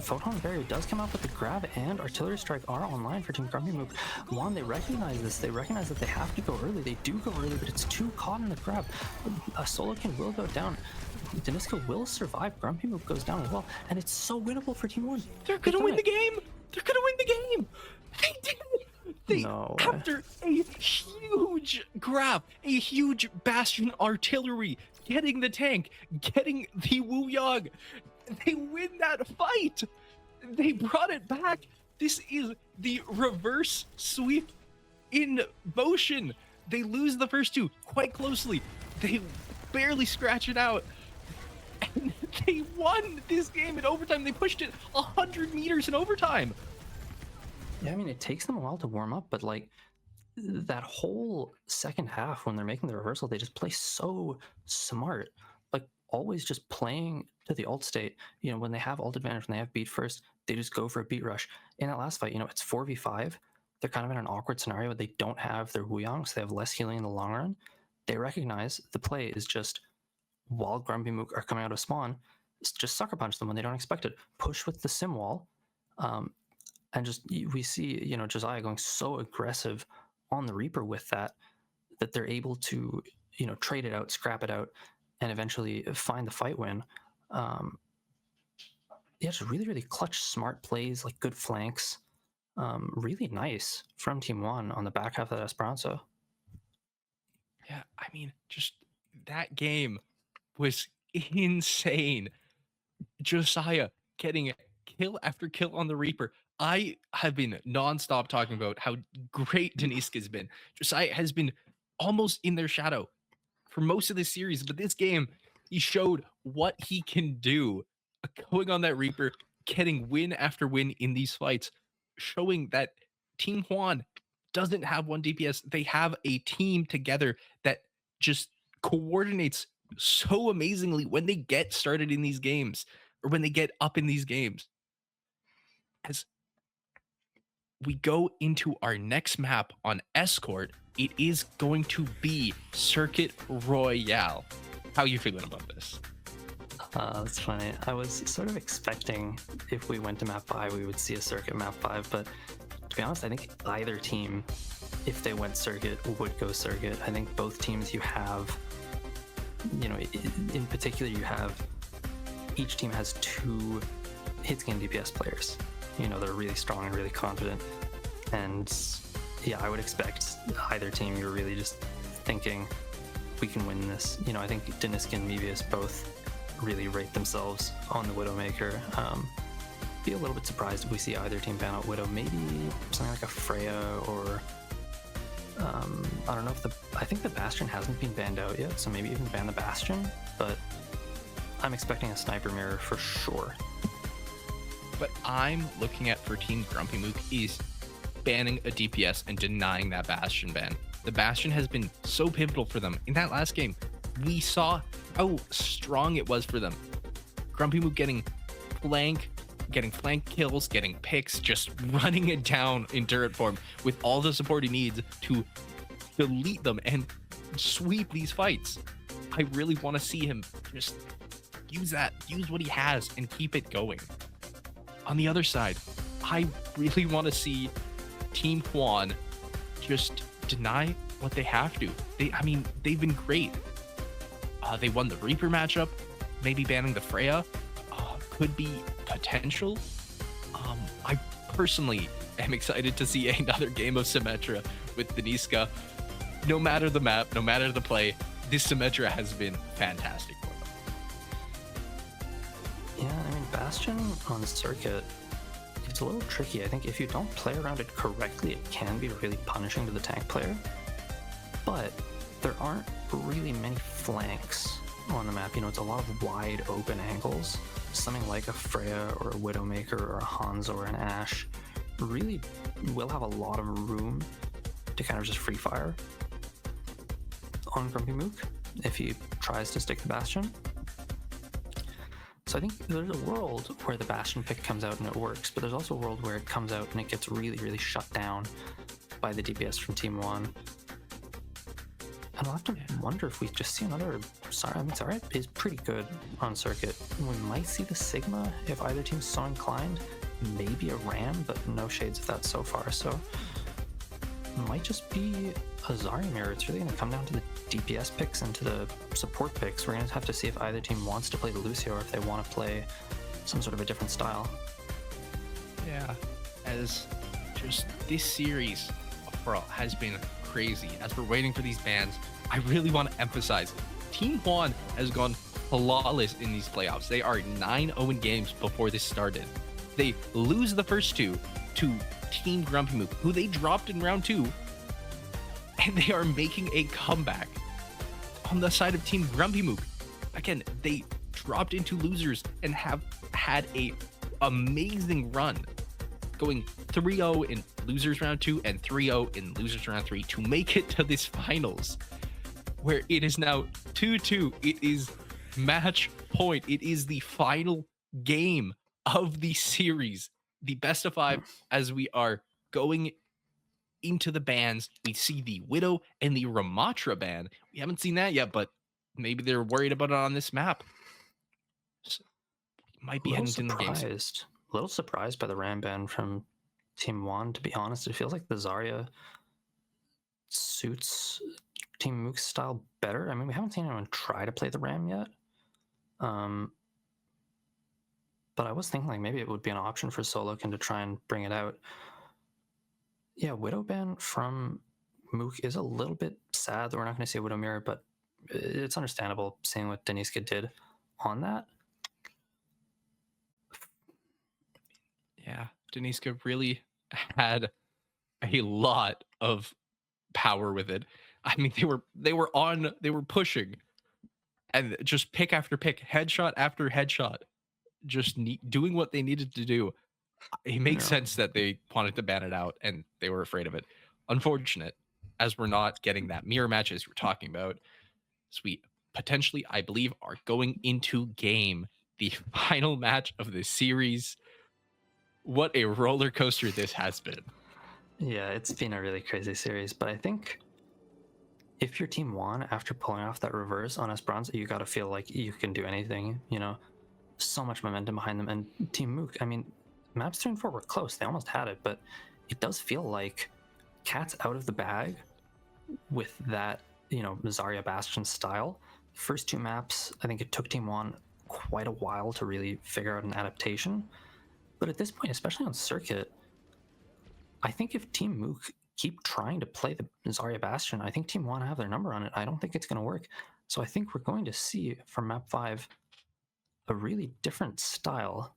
Photon Barrier does come out, but the grab and artillery strike are online for Team GrumpyMook. One, they recognize this. They recognize that they have to go early. They do go early, but it's too caught in the grab. Solokin will go down. Deniska will survive. GrumpyMook goes down as well, and it's so winnable for Team One. They're gonna win the game. They're gonna win the game. They did. After a huge grab, a huge Bastion artillery, getting the tank, getting the Wu Yang, they win that fight. They brought it back. This is the reverse sweep in motion. They lose the first two quite closely. They barely scratch it out. And they won this game in overtime. They pushed it 100 meters in overtime. Yeah, I mean, it takes them a while to warm up, but like that whole second half when they're making the reversal, they just play so smart. Like always just playing to the ult state. You know, when they have ult advantage, when they have beat first, they just go for a beat rush. In that last fight, you know, it's 4v5. They're kind of in an awkward scenario where they don't have their Wuyong, so they have less healing in the long run. They recognize the play is just while Grumpy Mook are coming out of spawn, just sucker punch them when they don't expect it. Push with the sim wall. And just we see, you know, Josiah going so aggressive on the Reaper with that they're able to, you know, trade it out, scrap it out, and eventually find the fight win. Yeah, just really, really clutch, smart plays, like good flanks. Really nice from Team Juan on the back half of that Esperanza. Yeah, I mean, just that game was insane. Josiah getting kill after kill on the Reaper. I have been nonstop talking about how great Deniska has been. Josiah has been almost in their shadow for most of this series, but this game, he showed what he can do. Going on that Reaper, getting win after win in these fights, showing that Team Juan doesn't have one DPS. They have a team together that just coordinates so amazingly when they get started in these games or when they get up in these games. As we go into our next map on Escort, it is going to be Circuit Royale. How are you feeling about this? That's funny. I was sort of expecting if we went to map 5, we would see a circuit map 5, but to be honest, I think either team, if they went circuit, would go circuit. I think both teams you have, you know, in particular, you have each team has 2 hit-scan DPS players. You know, they're really strong and really confident. And yeah, I would expect either team, you're really just thinking, we can win this. You know, I think Deniska and Mevius both really rate themselves on the Widowmaker. Be a little bit surprised if we see either team ban out Widow. Maybe something like a Freya or I don't know if I think the Bastion hasn't been banned out yet, so maybe even ban the Bastion, but I'm expecting a Sniper Mirror for sure. What I'm looking at for Team GrumpyMook is banning a DPS and denying that Bastion ban. The Bastion has been so pivotal for them. In that last game, we saw how strong it was for them. GrumpyMook getting flank kills, getting picks, just running it down in turret form with all the support he needs to delete them and sweep these fights. I really want to see him just use what he has and keep it going. On the other side, I really want to see Team Juan just deny what they have to. They've been great. They won the Reaper matchup. Maybe banning the Freya could be potential. I personally am excited to see another game of Symmetra with Deniska. No matter the map, no matter the play, this Symmetra has been fantastic for them. Yeah, I mean, Bastion on circuit, it's a little tricky. I think if you don't play around it correctly, it can be really punishing to the tank player. But there aren't really many flanks on the map. You know, it's a lot of wide open angles. Something like a Freya or a Widowmaker or a Hanzo or an Ashe really will have a lot of room to kind of just free fire on GrumpyMook if he tries to stick the Bastion. So I think there's a world where the Bastion pick comes out and it works, but there's also a world where it comes out and it gets really, really shut down by the DPS from Team Juan. And I'll have to wonder if we just see another... Zarya is pretty good on circuit. We might see the Sigma if either team's so inclined. Maybe a Ram, but no shades of that so far. So it might just be a Zarya mirror. It's really going to come down to the DPS picks and to the support picks. We're going to have to see if either team wants to play the Lucio or if they want to play some sort of a different style. Yeah, as just this series overall has been crazy. As we're waiting for these bans, I really want to emphasize Team Juan has gone flawless in these playoffs. They are 9-0 in games before this started. They lose the first 2 to Team GrumpyMook, who they dropped in round 2, and they are making a comeback on the side of Team GrumpyMook. Again, they dropped into losers and have had a amazing run. going 3-0 in losers round 2 and 3-0 in losers round 3 to make it to this finals, where it is now 2-2. It is match point. It is the final game of the series, the best of 5, as we are going into the bans. We see the Widow and the Ramatra ban. We haven't seen that yet, but maybe they're worried about it on this map. So, might be heading to the games. A little surprised by the Ram ban from Team Juan, to be honest. It feels like the Zarya suits Team Mook's style better. I mean, we haven't seen anyone try to play the Ram yet. But I was thinking like maybe it would be an option for Solokin to try and bring it out. Yeah, Widow ban from Mook is a little bit sad that we're not going to see Widow Mirror, but it's understandable seeing what Deniska did on that. Yeah, Deniska really had a lot of power with it. I mean, they were pushing, and just pick after pick, headshot after headshot, just doing what they needed to do. It makes sense that they wanted to ban it out, and they were afraid of it. Unfortunate, as we're not getting that mirror match as you were talking about. So we potentially, I believe, are going into game, the final match of the series. What a roller coaster this has been. Yeah, it's been a really crazy series, but I think if you're Team Juan, after pulling off that reverse on Esperanza, you got to feel like you can do anything, you know? So much momentum behind them. And Team Mook, I mean, maps 3 and 4 were close. They almost had it, but it does feel like cat's out of the bag with that, you know, Zarya Bastion style. First 2 maps, I think it took Team Juan quite a while to really figure out an adaptation. But at this point, especially on circuit, I think if Team Mook keep trying to play the Zarya Bastion, I think Team Juan have their number on it. I don't think it's going to work. So I think we're going to see from map 5 a really different style.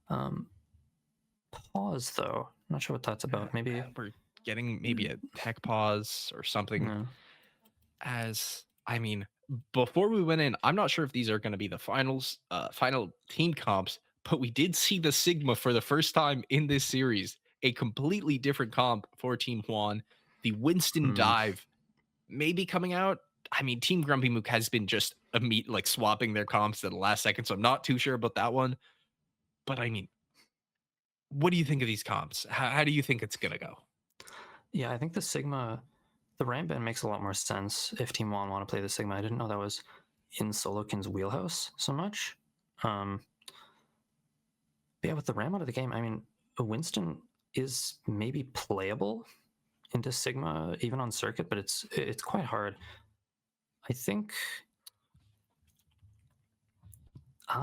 Pause though. I'm not sure what that's about. Maybe we're getting maybe a tech pause or something. Yeah. As I mean, before we went in, I'm not sure if these are going to be the finals, final team comps, but we did see the Sigma for the first time in this series. A completely different comp for Team Juan. The Winston dive maybe coming out. I mean, Team GrumpyMook has been just like swapping their comps at the last second, so I'm not too sure about that one. But I mean, what do you think of these comps? How do you think it's gonna go? Yeah, I think the Sigma, the Ram ban makes a lot more sense if Team Juan want to play the Sigma. I didn't know that was in Solokin's wheelhouse so much. But yeah, with the Ram out of the game, I mean, Winston is maybe playable into Sigma even on circuit, but it's quite hard. I think,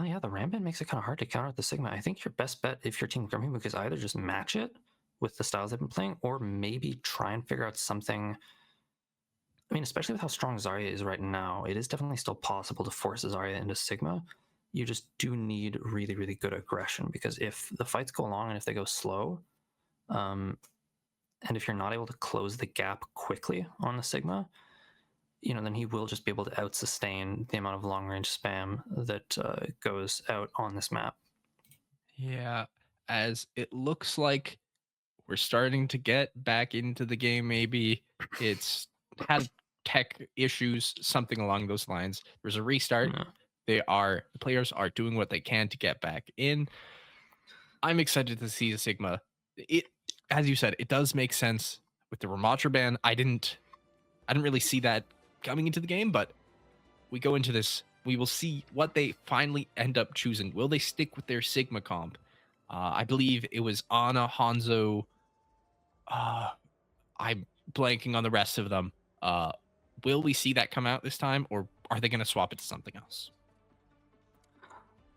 yeah, the Ram ban makes it kind of hard to counter with the Sigma. I think your best bet if you're Team GrumpyMook is either just match it with the styles they've been playing, or maybe try and figure out something. I mean, especially with how strong Zarya is right now, it is definitely still possible to force Zarya into Sigma. You just do need really, really good aggression, because if the fights go long and if they go slow, and if you're not able to close the gap quickly on the Sigma, you know, then he will just be able to out-sustain the amount of long-range spam that goes out on this map. Yeah, as it looks like we're starting to get back into the game. Maybe it's had tech issues, something along those lines. There's a restart. The players are doing what they can to get back in. I'm excited to see the Sigma. It, as you said, it does make sense with the Ramatra ban. I didn't really see that coming into the game, but we go into this. We will see what they finally end up choosing. Will they stick with their Sigma comp? I believe it was Ana, Hanzo. I'm blanking on the rest of them. Will we see that come out this time, or are they going to swap it to something else?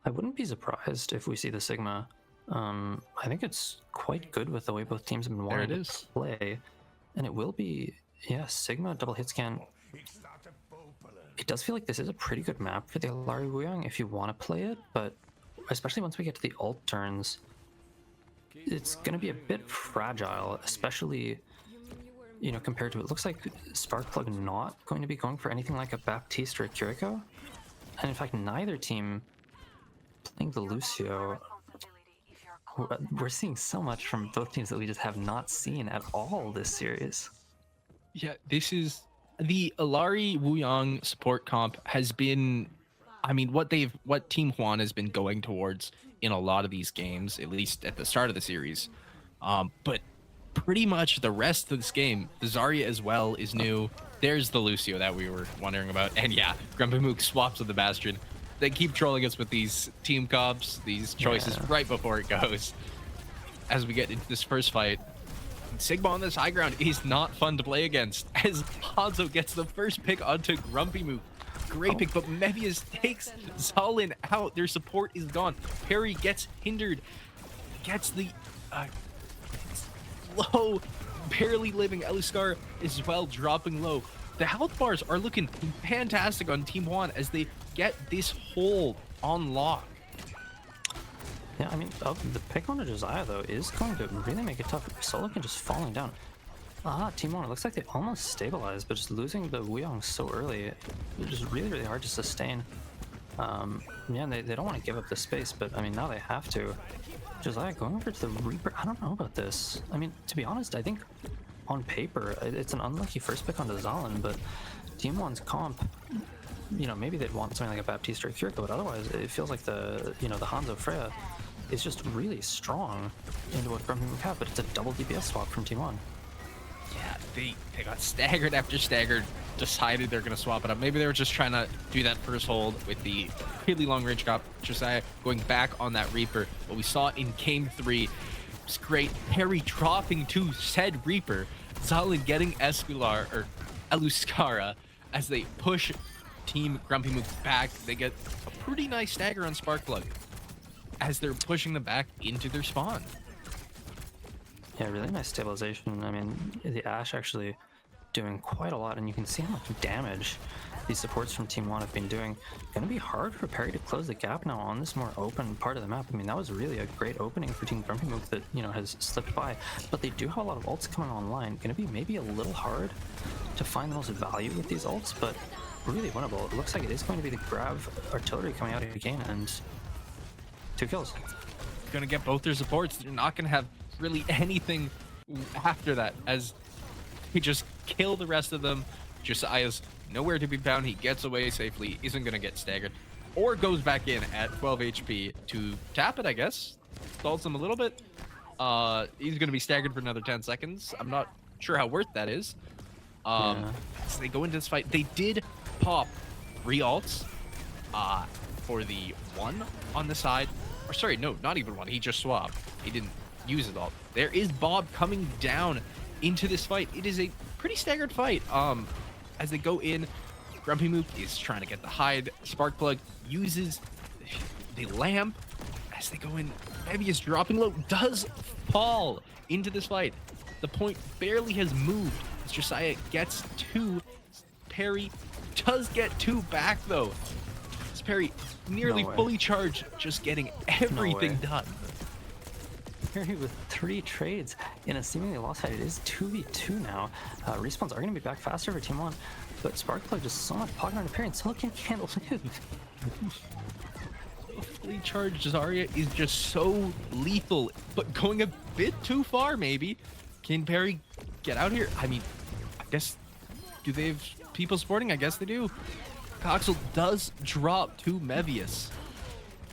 I wouldn't be surprised if we see the Sigma. I think it's quite good with the way both teams have been wanting to play. And it will be, yeah, Sigma double hit scan. It does feel like this is a pretty good map for the Alari Wuyang if you want to play it, but especially once we get to the ult turns, it's going to be a bit fragile, especially, you know, compared to, it looks like Sparkplug not going to be going for anything like a Baptiste or a Kiriko. And in fact, neither team playing the Lucio. we're seeing so much from both teams that we just have not seen at all this series. Yeah, this is the Alari Wuyong support comp has been, I mean, what Team Juan has been going towards in a lot of these games, at least at the start of the series. But pretty much the rest of this game, the Zarya as well is new. There's the Lucio that we were wondering about. And yeah, GrumpyMook swaps with the Bastion. They keep trolling us with these team comps, these choices right before it goes. As we get into this first fight, Sigma on this high ground is not fun to play against, as Hanzo gets the first pick onto GrumpyMook. Great pick, but Mevius takes Zalin out. Their support is gone. Perry gets hindered, gets the low, barely living Eluskar as well, dropping low. The health bars are looking fantastic on Team Juan as they get this hold on lock. Yeah, I mean, the pick on Josiah, though, is going to really make it tough. Solokin just falling down. Team One, it looks like they almost stabilized, but just losing the Wuyong so early, it's just really, really hard to sustain. Yeah, they don't want to give up the space, but, I mean, now they have to. Josiah going over to the Reaper, I don't know about this. I mean, to be honest, I think on paper, it's an unlucky first pick onto Zalin, but Team One's comp, you know, maybe they'd want something like a Baptiste or Kiriko, but otherwise it feels like the Hanzo Freya is just really strong into what GrumpyMook have, but it's a double DPS swap from Team One. Yeah, they got staggered after staggered, decided they're gonna swap it up. Maybe they were just trying to do that first hold with the really long range drop. Josiah going back on that Reaper. What we saw in game 3 was great. Harry dropping to said Reaper. Zalin getting Escular or Eluskara as they push Team GrumpyMook back. They get a pretty nice stagger on Sparkplug as they're pushing them back into their spawn. Yeah, really nice stabilization. I mean, the Ashe actually doing quite a lot, and you can see how much damage these supports from Team One have been doing. Gonna be hard for Perry to close the gap now on this more open part of the map. I mean, that was really a great opening for Team GrumpyMook that, you know, has slipped by, but they do have a lot of ults coming online. Gonna be maybe a little hard to find the most value with these ults, but really winnable. It looks like it is going to be the Grav artillery coming out again, and 2 kills. Gonna get both their supports. They're not gonna have really anything after that as he just kill the rest of them. Josiah's nowhere to be found. He gets away safely, isn't gonna get staggered, or goes back in at 12 HP to tap it, I guess. Stalls him a little bit. He's gonna be staggered for another 10 seconds. I'm not sure how worth that is. So they go into this fight. They did pop 3 ults for the one on the side. Or sorry, no, not even one. He just swapped. He didn't use it all. There is Bob coming down into this fight. It is a pretty staggered fight. As they go in, GrumpyMook is trying to get the hide. Sparkplug uses the lamp as they go in. Heavy is dropping low, does fall into this fight. The point barely has moved as Josiah gets 2. Perry does get 2 back though. As Perry nearly fully charged, just getting everything done. Perry with 3 trades in a seemingly lost fight. It is 2v2 now. Respawns are going to be back faster for Team One, but Sparkplug just so much pocket on Perry, and Silicon can't live. Fully charged Zarya is just so lethal, but going a bit too far maybe. Can Perry get out here? I mean, I guess, do they have people supporting? I guess they do. Coxel does drop to Mevius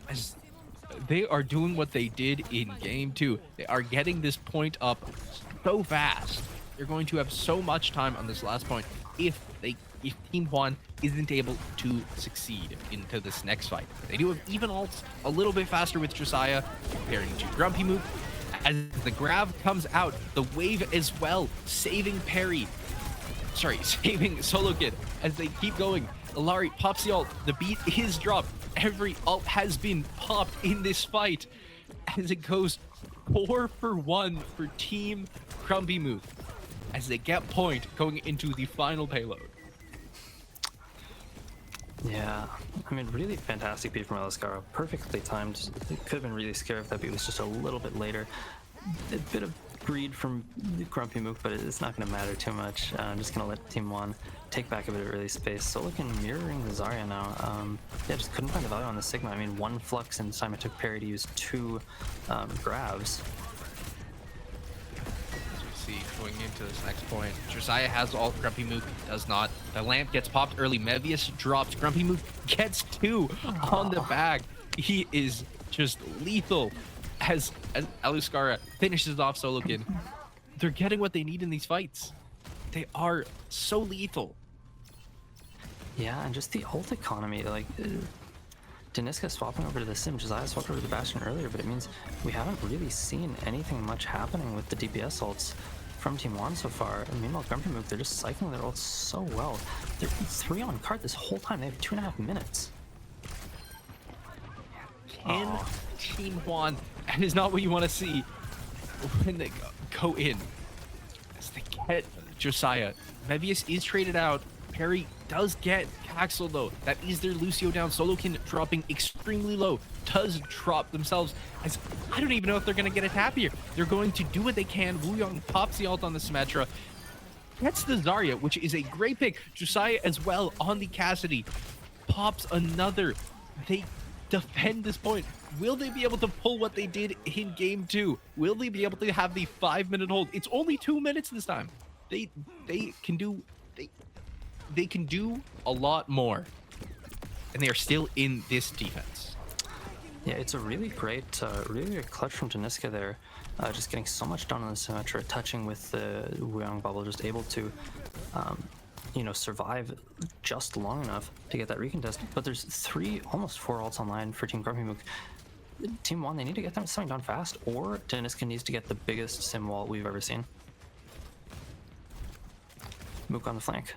as they are doing what they did in game 2. They are getting this point up so fast. They're going to have so much time on this last point if Team Juan isn't able to succeed into this next fight. They do have even ults a little bit faster with Josiah comparing to GrumpyMook. As the Grav comes out, the wave as well, saving Perry. Sorry, saving Solo Kid as they keep going. Alari pops the ult. The beat is dropped. Every ult has been popped in this fight as it goes 4 for 1 for Team GrumpyMook as they get point going into the final payload. Yeah, I mean, really fantastic beat from Eluskara. Perfectly timed. It could have been really scary if that beat was just a little bit later. A bit of read from GrumpyMook, but it's not going to matter too much. I'm just going to let Team Juan take back a bit of early space. Solokin mirroring the Zarya now. Yeah, just couldn't find the value on the Sigma. I mean, one Flux and Simon took parry to use 2 grabs. See, going into this next point, Josiah has all, GrumpyMook does not. The lamp gets popped early. Mevius drops. GrumpyMook gets 2 on the back. He is just lethal as Aluskara finishes off Solokin. They're getting what they need in these fights. They are so lethal. Yeah, and just the ult economy, like Deniska swapping over to the Sim, Josiah swapped over to the Bastion earlier, but it means we haven't really seen anything much happening with the DPS ults from Team Juan so far. And meanwhile, GrumpyMook, they're just cycling their ults so well. They're 3 on card this whole time. They have 2.5 minutes. Can Team Juan, and is not what you want to see when they go in. As they get Josiah. Mevius is traded out. Perry does get Caxel though. That is their Lucio down. Solokin dropping extremely low. Does drop themselves. As I don't even know if they're going to get a tap here. They're going to do what they can. Wuyong pops the ult on the Symmetra. Gets the Zarya, which is a great pick. Josiah as well on the Cassidy. Pops another. They defend this point. Will they be able to pull what they did in game 2? Will they be able to have the 5-minute hold? It's only 2 minutes this time. They can do they can do a lot more, and they are still in this defense. Yeah, it's a really great clutch from Deniska there. Just getting so much done on the Symmetra, touching with the Wuyong bubble, just able to you know, survive just long enough to get that recontest. But there's 3, almost 4 ults online for Team GrumpyMook. Team Juan, they need to get something done fast, or Deniska needs to get the biggest sim wall we've ever seen. Mook on the flank.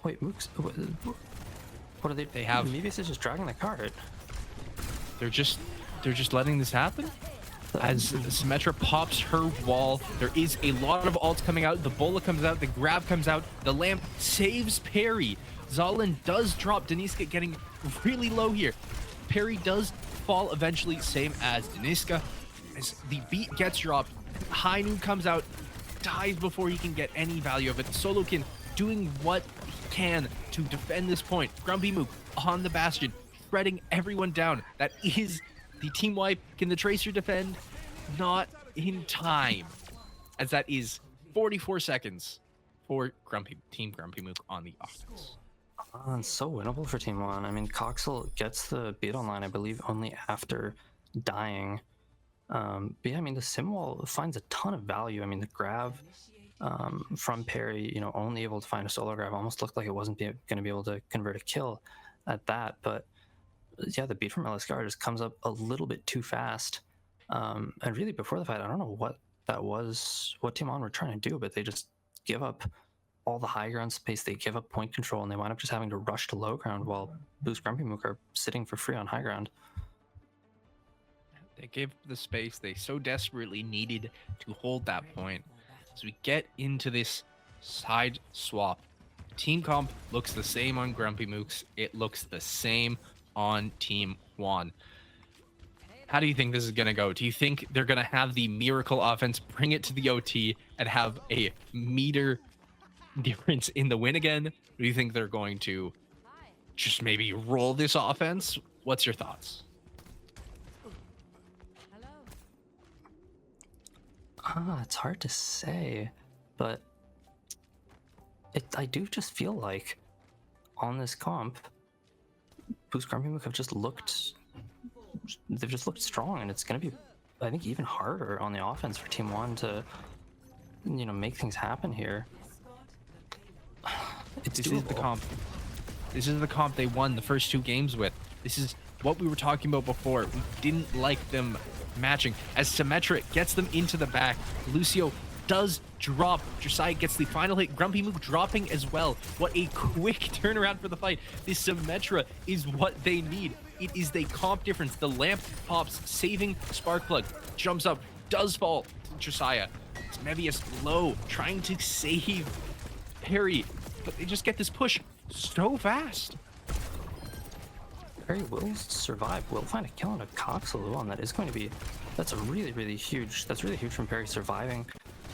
Wait, Mook's... What are they... They have... Mevius is just dragging the cart. They're just letting this happen? As Symmetra pops her wall, there is a lot of ults coming out. The Bola comes out, the grab comes out, the lamp saves Parry. Zalin does drop. Deniska getting really low here. Parry does fall eventually, same as Deniska. As the beat gets dropped, High Noon comes out, dies before he can get any value of it. Solokin doing what he can to defend this point. GrumpyMook on the Bastion, shredding everyone down. That is the team wipe. Can the Tracer defend? Not in time, as that is 44 seconds for Team GrumpyMook on the offense. It's so winnable for Team Juan. I mean, Coxel gets the beat online, I believe, only after dying. But yeah, I mean, the sim wall finds a ton of value. I mean, the grab from Parry, you know, only able to find a solo grab, almost looked like it wasn't going to be able to convert a kill at that. But yeah, the beat from LSCR just comes up a little bit too fast. And really, before the fight, I don't know what that was, what Team Juan were trying to do, but they just give up all the high ground space, they give up point control, and they wind up just having to rush to low ground while BoostGrumpyMook are sitting for free on high ground. They gave the space they so desperately needed to hold that point. As we get into this side swap, team comp looks the same on GrumpyMook's. It looks the same on Team Juan. How do you think this is going to go? Do you think they're going to have the miracle offense, bring it to the OT, and have a meter difference in the win again? Or do you think they're going to just maybe roll this offense? What's your thoughts? It's hard to say, but I do just feel like on this comp, BoostGrumpyMook have just looked, they've just looked strong, and it's going to be, I think, even harder on the offense for Team Juan to, you know, make things happen here. This is the comp. This is the comp they won the first 2 games with. This is what we were talking about before. We didn't like them matching. As Symmetra gets them into the back, Lucio does drop. Josiah gets the final hit. GrumpyMook dropping as well. What a quick turnaround for the fight. This Symmetra is what they need. It is the comp difference. The lamp pops, saving Sparkplug. Jumps up, does fall to Josiah. It's Mevius low, trying to save Perry, but they just get this push so fast. Perry will survive, will find a kill on a Coxaloo on that is going to be, that's really huge from Perry surviving,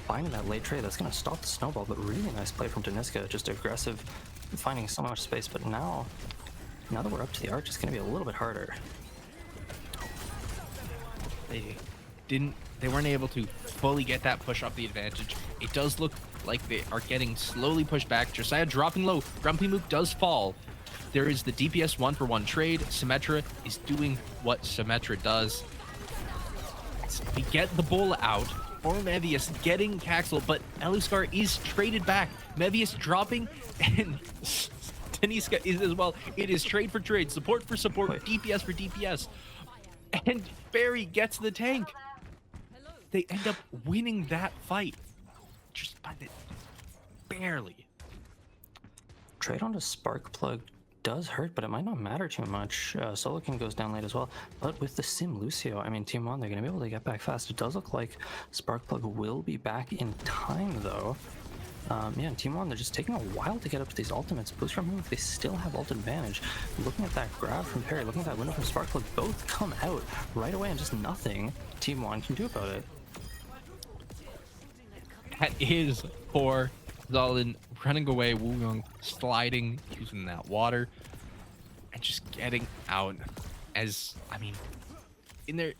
finding that late trade. That's going to stop the snowball, but really nice play from Deniska, just aggressive, finding so much space. But now that we're up to the arch, it's going to be a little bit harder. They weren't able to fully get that push off the advantage. It does look like they are getting slowly pushed back. Josiah dropping low. GrumpyMook does fall. There is the DPS 1-for-1 trade. Symmetra is doing what Symmetra does. We get the bola out for Mevius getting Caxel, but Eluscar is traded back. Mevius dropping, and Deniska is as well. It is trade for trade, support for support, DPS for DPS. And Barry gets the tank. They end up winning that fight. Just by the barely. Trade onto Sparkplug does hurt, but it might not matter too much. Solokin goes down late as well. But with the Sim Lucio, I mean, Team Juan, they're going to be able to get back fast. It does look like Sparkplug will be back in time, though. Yeah, and Team Juan, they're just taking a while to get up to these ultimates. BoostGrumpyMook, they still have ult advantage. Looking at that grab from Perry, looking at that window from Sparkplug, both come out right away, and just nothing Team Juan can do about it. That is for Zolin running away, Wuyong sliding, using that water, and just getting out. As, I mean, in there,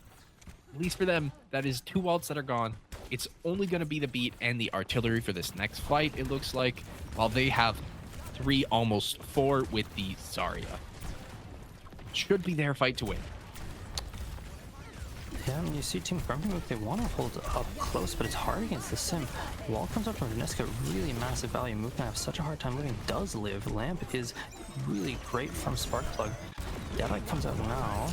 at least for them, that is 2 ults that are gone. It's only going to be the beat and the artillery for this next fight, it looks like, while they have 3, almost 4 with the Zarya. Should be their fight to win. Yeah, I mean, you see Team GrumpyMook, they want to hold up close, but it's hard against the Sim. Wall comes up from Deniska, really massive value. Mook gonna have such a hard time living, does live. Lamp is really great from Sparkplug. Deadite comes out now.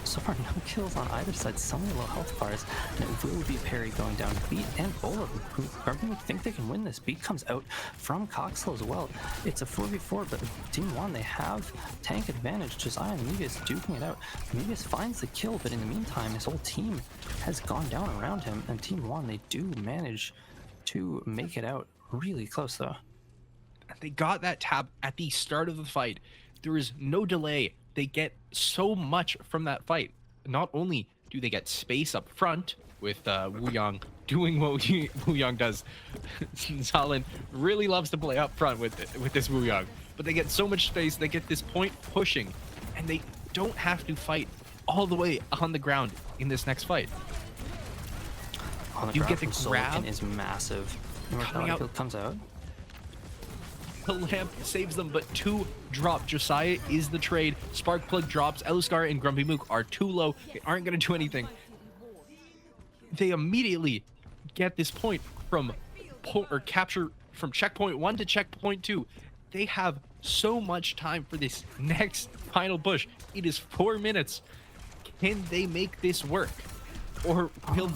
So far, no kills on either side, so many low health bars, and it will be Perry going down. Beat and Bola, who GrumpyMook think they can win this. Beat comes out from Coxel as well. It's a 4v4, but Team Juan, they have tank advantage. Josiah and Mevius duking it out. Mevius finds the kill, but in the meantime, his whole team has gone down around him, and Team Juan, they do manage to make it out really close, though. They got that tab at the start of the fight. There is no delay. They get so much from that fight. Not only do they get space up front with Wuyong doing what Wuyong does. Zolin really loves to play up front with this Wuyong, but they get so much space. They get this point pushing, and they don't have to fight all the way on the ground in this next fight. On the you ground get the from grab Solokin is massive. coming out. Comes out. The lamp saves them, but 2 drop. Josiah is the trade. Sparkplug drops. Eluscar and GrumpyMook are too low. They aren't going to do anything. They immediately get this point from capture from checkpoint 1 to checkpoint 2. They have so much time for this next final push. It is 4 minutes. Can they make this work? Or will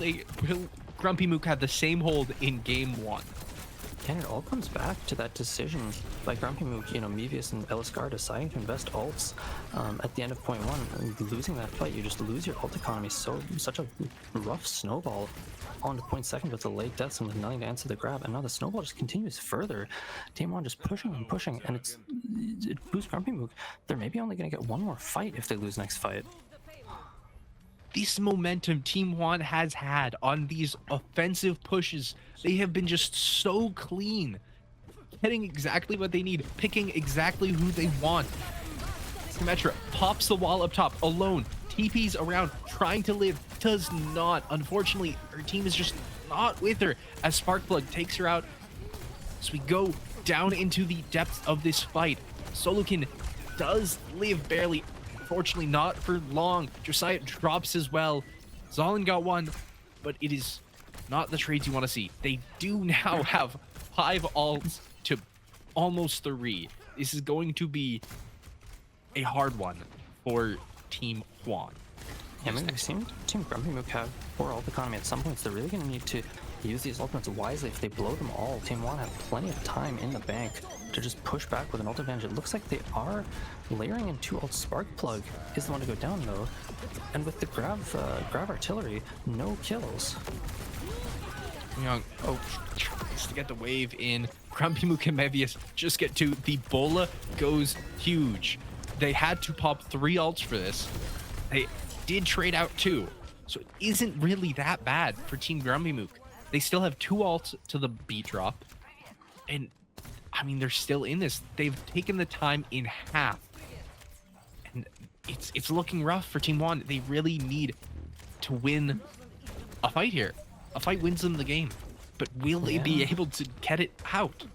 GrumpyMook have the same hold in game 1? And it all comes back to that decision by GrumpyMook, you know, Mevius and Eluscar deciding to invest ults at the end of point 1. Losing that fight, you just lose your ult economy. Such a rough snowball on to point 2 with the late deaths and with nothing to answer the grab. And now the snowball just continues further. Team 1 just pushing and pushing, and it boosts GrumpyMook. They're maybe only going to get one more fight if they lose next fight. This momentum Team Juan has had on these offensive pushes, they have been just so clean, getting exactly what they need, picking exactly who they want. Symmetra pops the wall up top alone, TPs around, trying to live, does not. Unfortunately, her team is just not with her as Sparkplug takes her out. So we go down into the depths of this fight. Solokin does live barely. Unfortunately, not for long. Josiah drops as well. Zolin got 1, but it is not the trades you want to see. They do now have 5 ults to almost 3. This is going to be a hard one for Team Juan. Yeah, I mean, we've seen Team GrumpyMook have poor ult economy at some points. They're really going to need to use these ultimates wisely. If they blow them all, Team Juan have plenty of time in the bank to just push back with an ult advantage. It looks like they are layering in 2 ults. Sparkplug is the one to go down, though. And with the grab artillery, no kills. Young, tries to get the wave in. GrumpyMook and Mevius just get to the bola goes huge. They had to pop 3 ults for this. They did trade out 2. So it isn't really that bad for Team GrumpyMook. They still have 2 ults to the beat drop. And, I mean, they're still in this. They've taken the time in half. And it's looking rough for Team Juan. They really need to win a fight here. A fight wins them the game. But will they be able to get it out?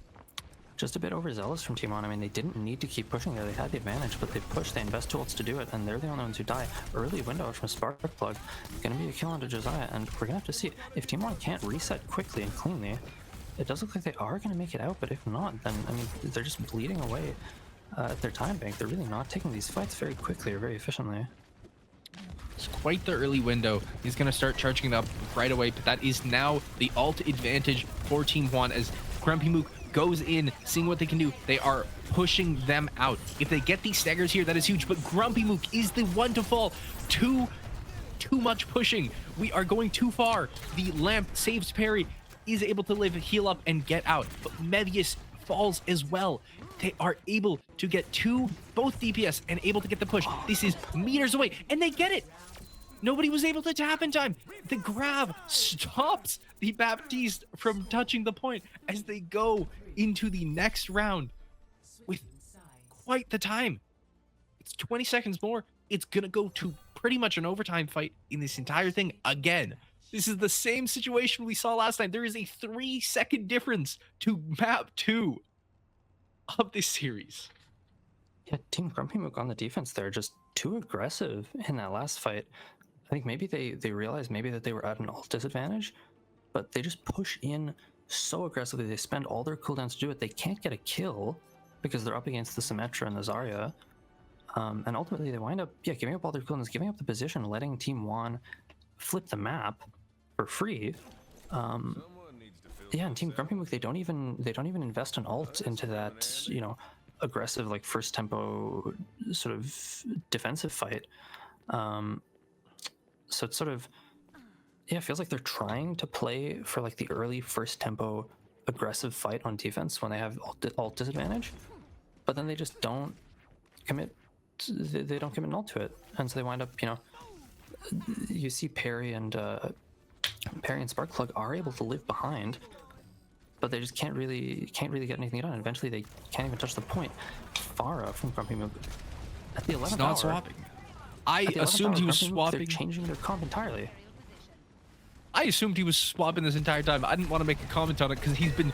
Just a bit overzealous from Team Juan. I mean, they didn't need to keep pushing there. They had the advantage, but they pushed. They invest tools to do it, and they're the only ones who die. Early window from Sparkplug. Going to be a kill onto Josiah, and we're going to have to see. If Team Juan can't reset quickly and cleanly, it does look like they are going to make it out, but if not, then, I mean, they're just bleeding away at their time bank. They're really not taking these fights very quickly or very efficiently. It's quite the early window. He's going to start charging it up right away, but that is now the ult advantage for Team Juan as GrumpyMook goes in, seeing what they can do. They are pushing them out. If they get these staggers here, that is huge, but GrumpyMook is the one to fall. Too much pushing. We are going too far. The lamp saves Perry, is able to live, heal up, and get out, but Mevius falls as well. They are able to get both DPS and able to get the push. This is meters away, and they get it. Nobody was able to tap in time. The grab stops the Baptiste from touching the point as they go into the next round with quite the time. It's 20 seconds more. It's going to go to pretty much an overtime fight in this entire thing again. This is the same situation we saw last time. There is a 3-second difference to map 2 of this series. Yeah, Team GrumpyMook on the defense there, just too aggressive in that last fight. I think maybe they realized maybe that they were at an ult disadvantage, but they just push in so aggressively. They spend all their cooldowns to do it. They can't get a kill because they're up against the Symmetra and the Zarya. And ultimately they wind up, giving up all their cooldowns, giving up the position, letting Team Juan flip the map for free. And Team GrumpyMook, they don't even invest an ult into that, aggressive, like, first tempo sort of defensive fight. So it's sort of, it feels like they're trying to play for like the early first tempo aggressive fight on defense when they have ult disadvantage, but then they just don't commit. They don't commit an ult to it, and so they wind up, you see Perry and Sparkplug are able to live behind, but they just can't really get anything done. Eventually, they can't even touch the point. Farah from GrumpyMook at the 11th It's not hour, swapping. I assumed he was swapping. They're changing their comp entirely. I assumed he was swapping this entire time. I didn't want to make a comment on it because he's been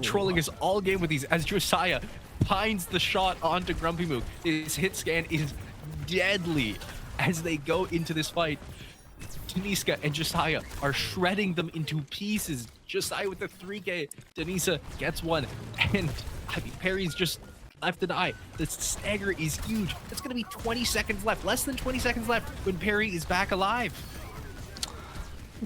trolling us all game with these. As Josiah finds the shot onto GrumpyMook, his hit scan is deadly as they go into this fight. Deniska and Josiah are shredding them into pieces. Josiah with the 3K. Denisa gets one, and I mean, Perry's just left to die. The stagger is huge. It's going to be 20 seconds left. Less than 20 seconds left when Perry is back alive.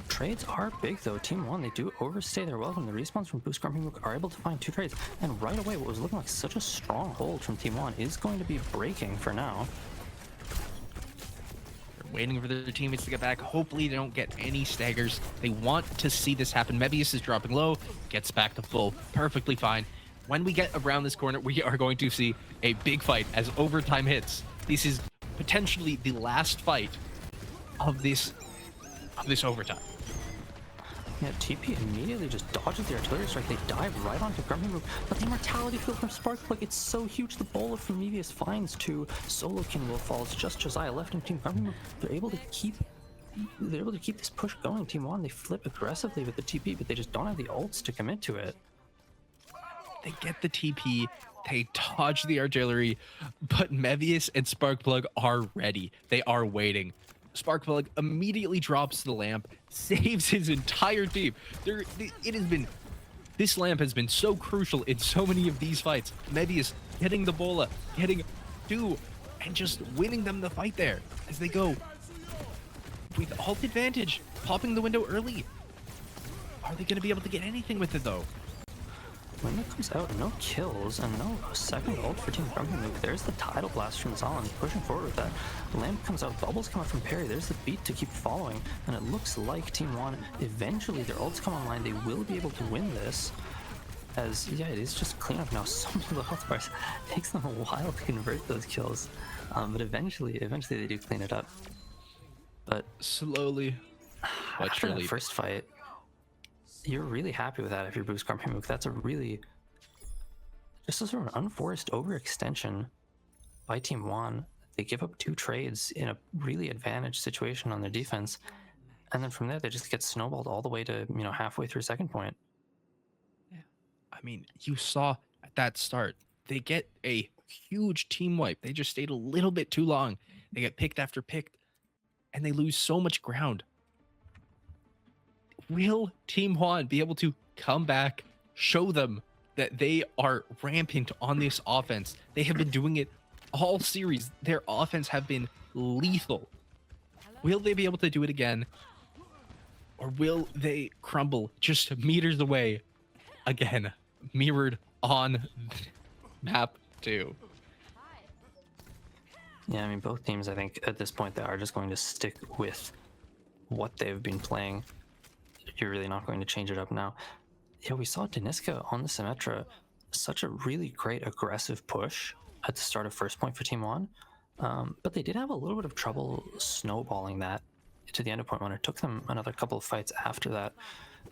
Trades are big though. Team Juan, they do overstay their welcome. The respawns from BoostGrumpyMook are able to find 2 trades, and right away what was looking like such a strong hold from Team Juan is going to be breaking for now. They're waiting for their teammates to get back. Hopefully they don't get any staggers. They want to see this happen. Mebius is dropping low, gets back to full, perfectly fine. When we get around this corner, we are going to see a big fight as overtime hits. This is potentially the last fight of this overtime. Yeah, TP immediately just dodges the artillery strike. They dive right onto GrumpyMook, but the immortality field from Sparkplug, it's so huge. The bola from Mevius finds 2. Solo King will fall. It's just Josiah left in Team GrumpyMook. They're able to keep this push going. Team Juan, they flip aggressively with the TP, but they just don't have the ults to commit to it. They get the TP, they dodge the artillery, but Mevius and Sparkplug are ready. They are waiting. Sparkplug immediately drops the lamp, saves his entire team. This lamp has been so crucial in so many of these fights. Mevius hitting the bola, hitting 2, and just winning them the fight there as they go with ult advantage, popping the window early. Are they going to be able to get anything with it though? When it comes out, no kills and no second ult for Team GrumpyMook. There's the Tidal Blast from Zalon pushing forward with that. Lamp comes out, bubbles come out from Perry. There's the beat to keep following, and it looks like Team Juan, eventually their ults come online. They will be able to win this. as yeah, it is just cleanup now. So many low health bars. It takes them a while to convert those kills, but eventually they do clean it up. But Slowly but after that surely. first fight, you're really happy with that if you're BoostGrumpyMook. That's a really just a sort of unforced overextension by Team Juan. They give up 2 trades in a really advantaged situation on their defense, and then from there they just get snowballed all the way to halfway through second point. I mean, you saw at that start, they get a huge team wipe. They just stayed a little bit too long. They get picked after picked, and they lose so much ground. Will Team Juan be able to come back, show them that they are rampant on this offense? They have been doing it all series. Their offense have been lethal. Will they be able to do it again? Or will they crumble just meters away again, mirrored on map 2? Yeah, I mean, both teams, I think, at this point, they are just going to stick with what they've been playing. You're really not going to change it up now. Yeah, we saw Deniska on the Symmetra, such a really great aggressive push at the start of first point for Team Juan, but they did have a little bit of trouble snowballing that to the end of point one. It took them another couple of fights after that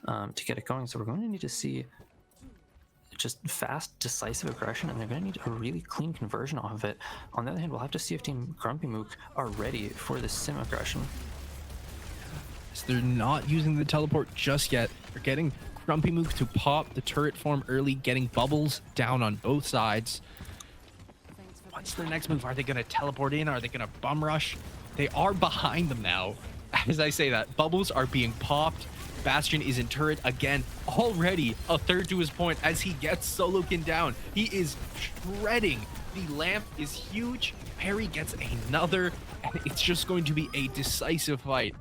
to get it going, so we're going to need to see just fast, decisive aggression, and they're going to need a really clean conversion off of it. On the other hand, we'll have to see if Team GrumpyMook are ready for this sim aggression. So they're not using the teleport just yet. They're getting GrumpyMook to pop the turret form early, getting bubbles down on both sides. What's their next move? Are they going to teleport in? Are they going to bum rush? They are behind them now. As I say that, bubbles are being popped. Bastion is in turret again, already a third to his point as he gets Solokin down. He is shredding. The lamp is huge. Perry gets another, and it's just going to be a decisive fight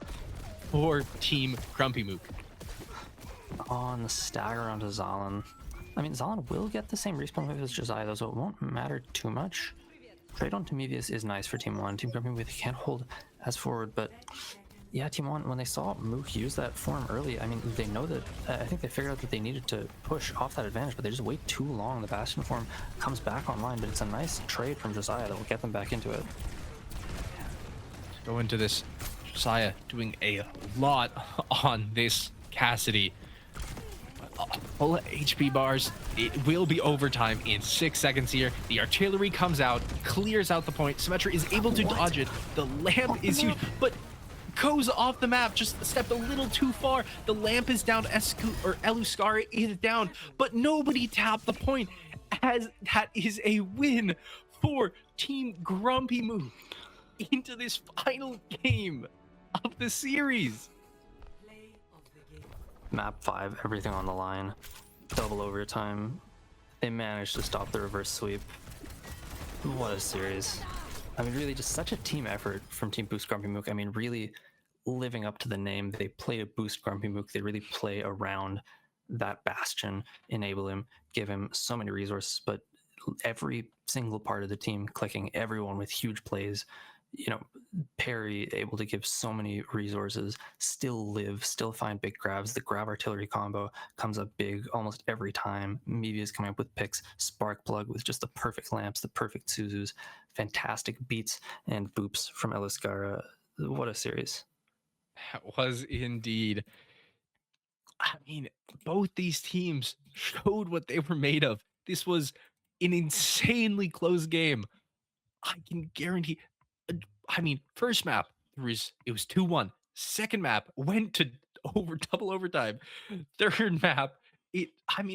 for Team GrumpyMook. On the stagger onto Zalan. I mean, Zalan will get the same respawn wave as Josiah, though, so it won't matter too much. Trade on Timivius is nice for Team 1. Team GrumpyMook can't hold as forward, but yeah, Team 1, when they saw Mook use that form early, I mean, they know that, I think they figured out that they needed to push off that advantage, but they just wait too long. The Bastion form comes back online, but it's a nice trade from Josiah that will get them back into it. Go into this, Josiah doing a lot on this Cassidy. Full HP bars. It will be overtime in 6 seconds here. The artillery comes out, clears out the point. Symmetra is able to dodge it. The lamp is huge, but goes off the map, just stepped a little too far. The lamp is down, Eluskara is down, but nobody tapped the point, as that is a win for Team GrumpyMook into this final game of the series. Map 5, everything on the line. Double overtime. They managed to stop the reverse sweep. What a series. I mean, really just such a team effort from Team BoostGrumpyMook. I mean, really living up to the name. They play to BoostGrumpyMook. They really play around that Bastion, enable him, give him so many resources, but every single part of the team clicking, everyone with huge plays. You know, Perry able to give so many resources, still live, still find big grabs. The grab artillery combo comes up big almost every time. Meavy is coming up with picks, Sparkplug with just the perfect lamps, the perfect Suzus, fantastic beats and boops from Eluskara. What a series. That was indeed. I mean, both these teams showed what they were made of. This was an insanely close game. I can guarantee. I mean, first map it was 2-1. Second map went to double overtime. Third map, it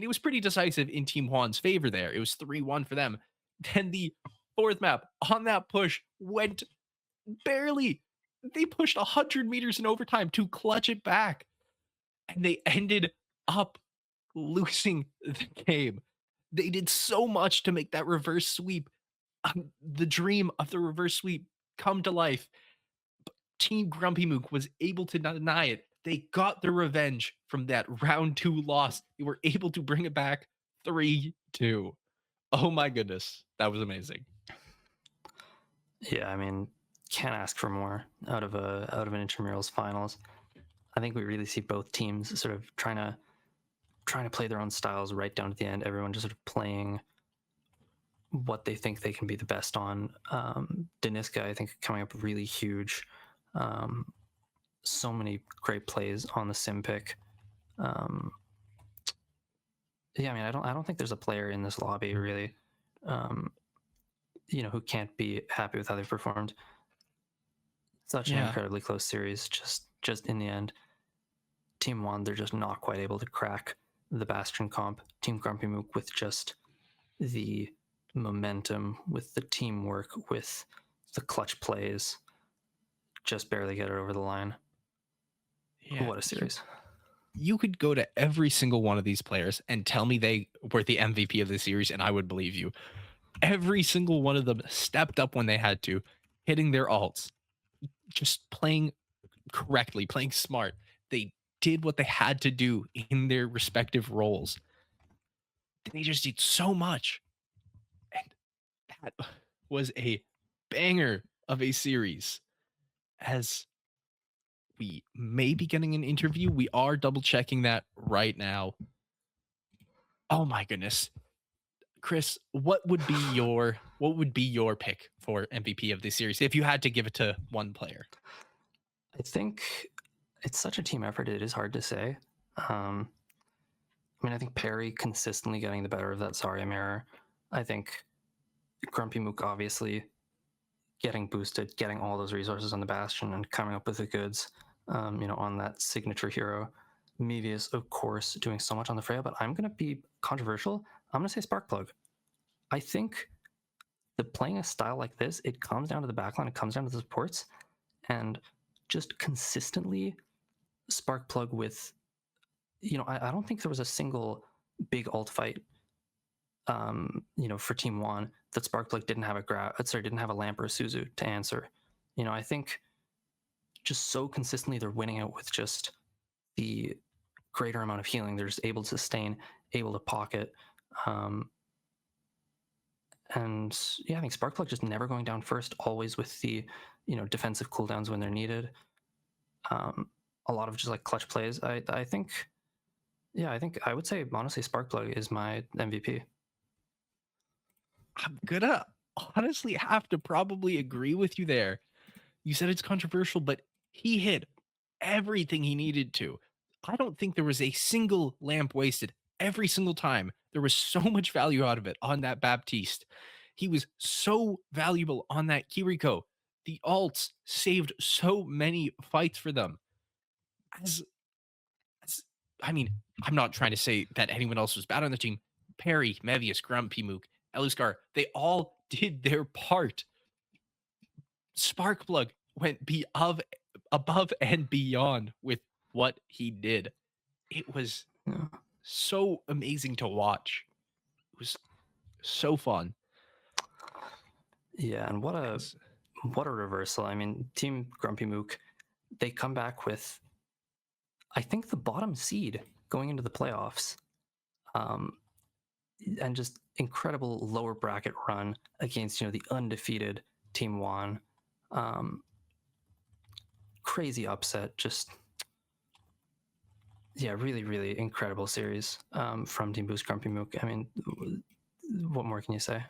was pretty decisive in Team Juan's favor there. It was 3-1 for them. Then the fourth map on that push went barely. They pushed 100 meters in overtime to clutch it back. And they ended up losing the game. They did so much to make that reverse sweep, the dream of the reverse sweep, come to life. But Team GrumpyMook was able to deny it. They got their revenge from that round 2 loss. They were able to bring it back 3-2. Oh my goodness, that was amazing. Yeah, I mean, can't ask for more out of an intramurals finals. I think we really see both teams sort of trying to trying to play their own styles right down to the end. Everyone just sort of playing what they think they can be the best on. Deniska, I think, coming up really huge. So many great plays on the sim pick. Yeah, I mean, I don't think there's a player in this lobby really, who can't be happy with how they performed. Such an incredibly close series. Just in the end, Team Juan, they're just not quite able to crack the Bastion comp. Team GrumpyMook with just the momentum, with the teamwork, with the clutch plays, just barely get it over the line. Yeah, What a series. You could go to every single one of these players and tell me they were the MVP of the series, and I would believe you. Every single one of them stepped up when they had to, hitting their alts, just playing correctly, playing smart. They did what they had to do in their respective roles. They just did so much. And that was a banger of a series. As we may be getting an interview, we are double checking that right now. Oh my goodness. Chris, what would be your pick for MVP of this series if you had to give it to one player? I think it's such a team effort. It is hard to say. I think Perry consistently getting the better of that Zarya mirror. I think GrumpyMook obviously getting boosted, getting all those resources on the Bastion and coming up with the goods, on that signature hero. Mevius, of course, doing so much on the Freya, but I'm going to be controversial. I'm going to say Sparkplug. I think that playing a style like this, it comes down to the backline, it comes down to the supports, and just consistently Sparkplug with, I don't think there was a single big ult fight, for Team Juan that Sparkplug didn't have a lamp or a Suzu to answer. I think just so consistently they're winning it with just the greater amount of healing. They're just able to sustain, able to pocket. And yeah, I think Sparkplug just never going down first, always with the, defensive cooldowns when they're needed. A lot of just like clutch plays. I think I would say honestly Sparkplug is my MVP. I'm gonna honestly have to probably agree with you there. You said it's controversial, but he hit everything he needed to. I don't think there was a single lamp wasted every single time. There was so much value out of it on that Baptiste. He was so valuable on that Kiriko. The alts saved so many fights for them. As I'm not trying to say that anyone else was bad on the team. Perry, Mevius, GrumpyMook, Eluskar, they all did their part. Sparkplug went above and beyond with what he did. It was so amazing to watch. It was so fun. Yeah, and what a reversal. I mean, Team GrumpyMook, they come back with, I think, the bottom seed going into the playoffs, and just incredible lower bracket run against the undefeated Team Juan. Crazy upset, just really, really incredible series from Team BoostGrumpyMook. I mean, what more can you say?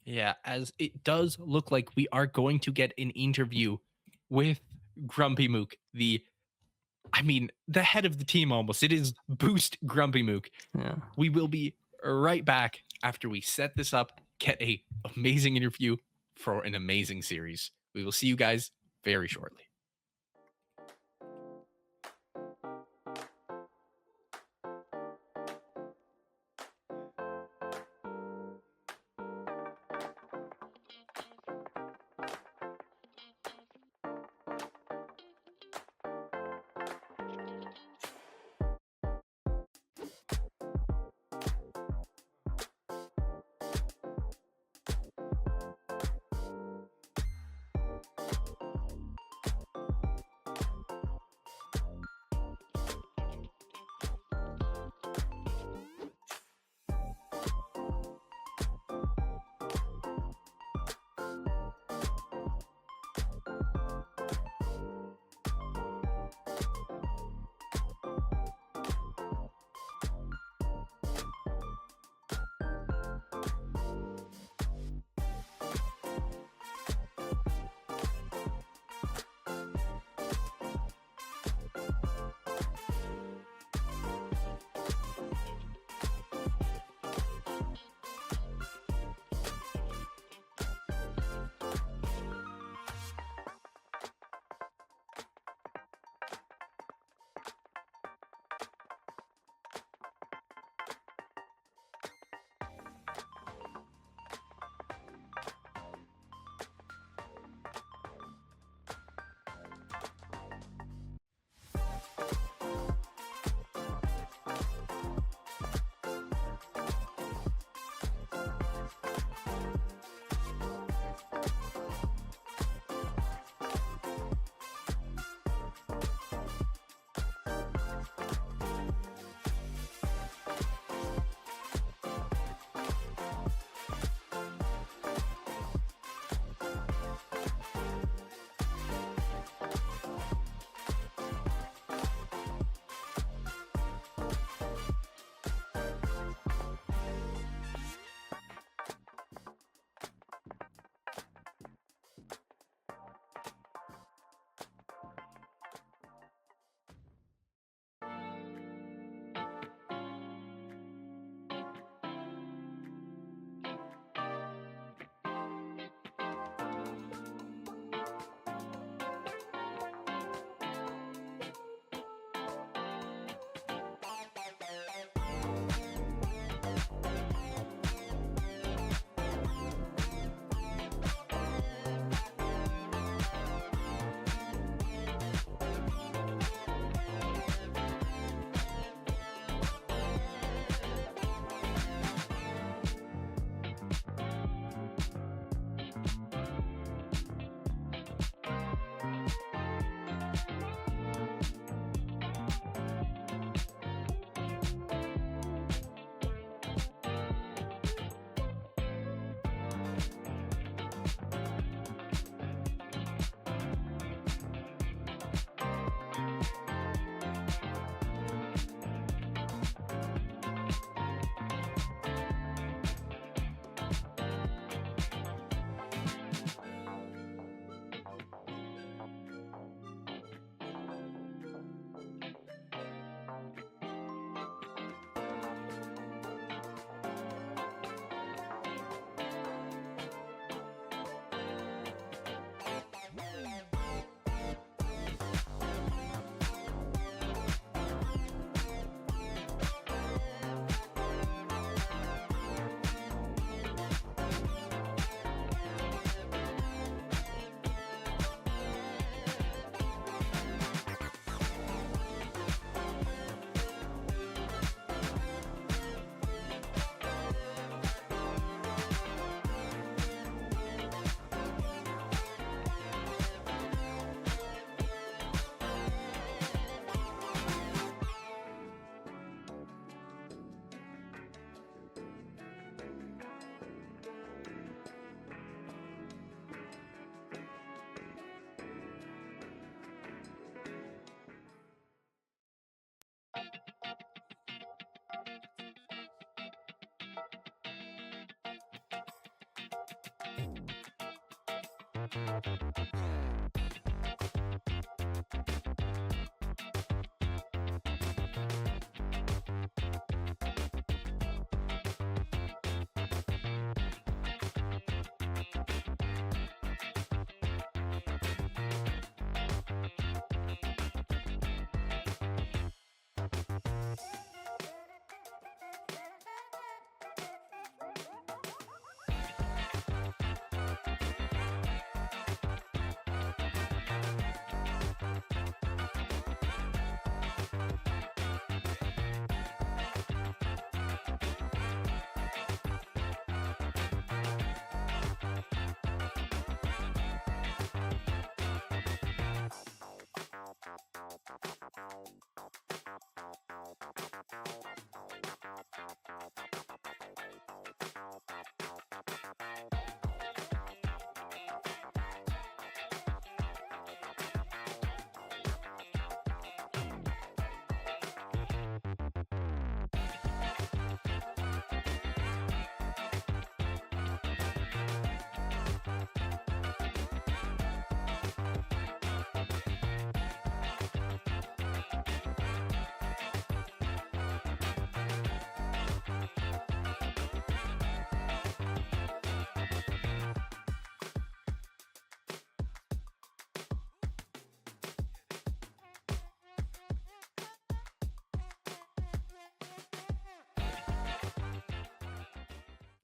Yeah, as it does look like we are going to get an interview with GrumpyMook, the head of the team almost. It is BoostGrumpyMook. Yeah. We will be right back after we set this up, get a amazing interview for an amazing series. We will see you guys very shortly.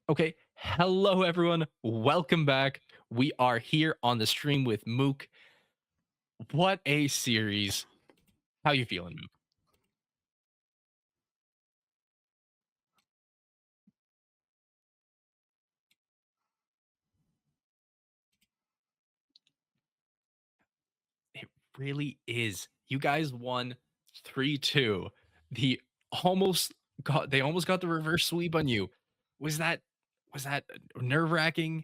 Okay, hello everyone. Welcome back. We are here on the stream with Mook. What a series. How you feeling, Mook? It really is. You guys won 3-2. They almost got the reverse sweep on you. Was that nerve-wracking?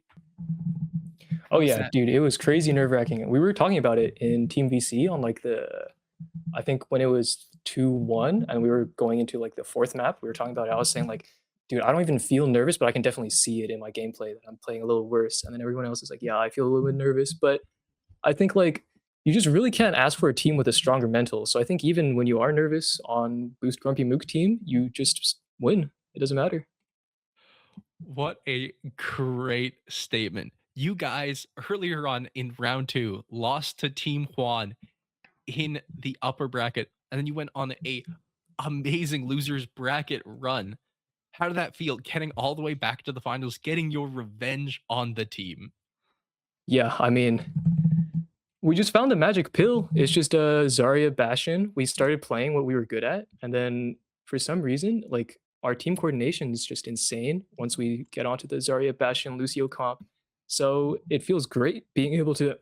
Oh Was yeah, that dude, it was crazy nerve-wracking. We were talking about it in Team VC on I think when it was 2-1 and we were going into like the fourth map, we were talking about it. I was saying like, dude, I don't even feel nervous, but I can definitely see it in my gameplay that I'm playing a little worse. And then everyone else is like, yeah, I feel a little bit nervous, but I think like you just really can't ask for a team with a stronger mental. So I think even when you are nervous on BoostGrumpyMook team, you just win. It doesn't matter. What a great statement. You guys earlier on in round 2 lost to Team Juan in the upper bracket, and then you went on a amazing losers bracket run. How did that feel, getting all the way back to the finals, getting your revenge on the team? Yeah, I mean, we just found the magic pill. It's just Zarya Bastion. We started playing what we were good at, and then for some reason, like our team coordination is just insane once we get onto the Zarya Bastion Lucio comp. So it feels great being able to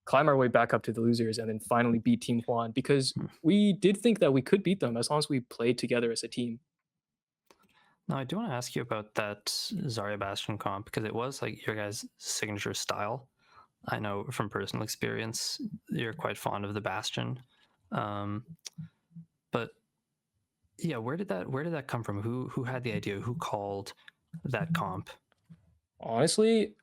climb our way back up to the losers and then finally beat Team Juan because we did think that we could beat them as long as we played together as a team. Now, I do want to ask you about that Zarya Bastion comp because it was like your guys' signature style. I know from personal experience you're quite fond of the Bastion, but yeah, where did that come from? Who had the idea? Who called that comp? Honestly,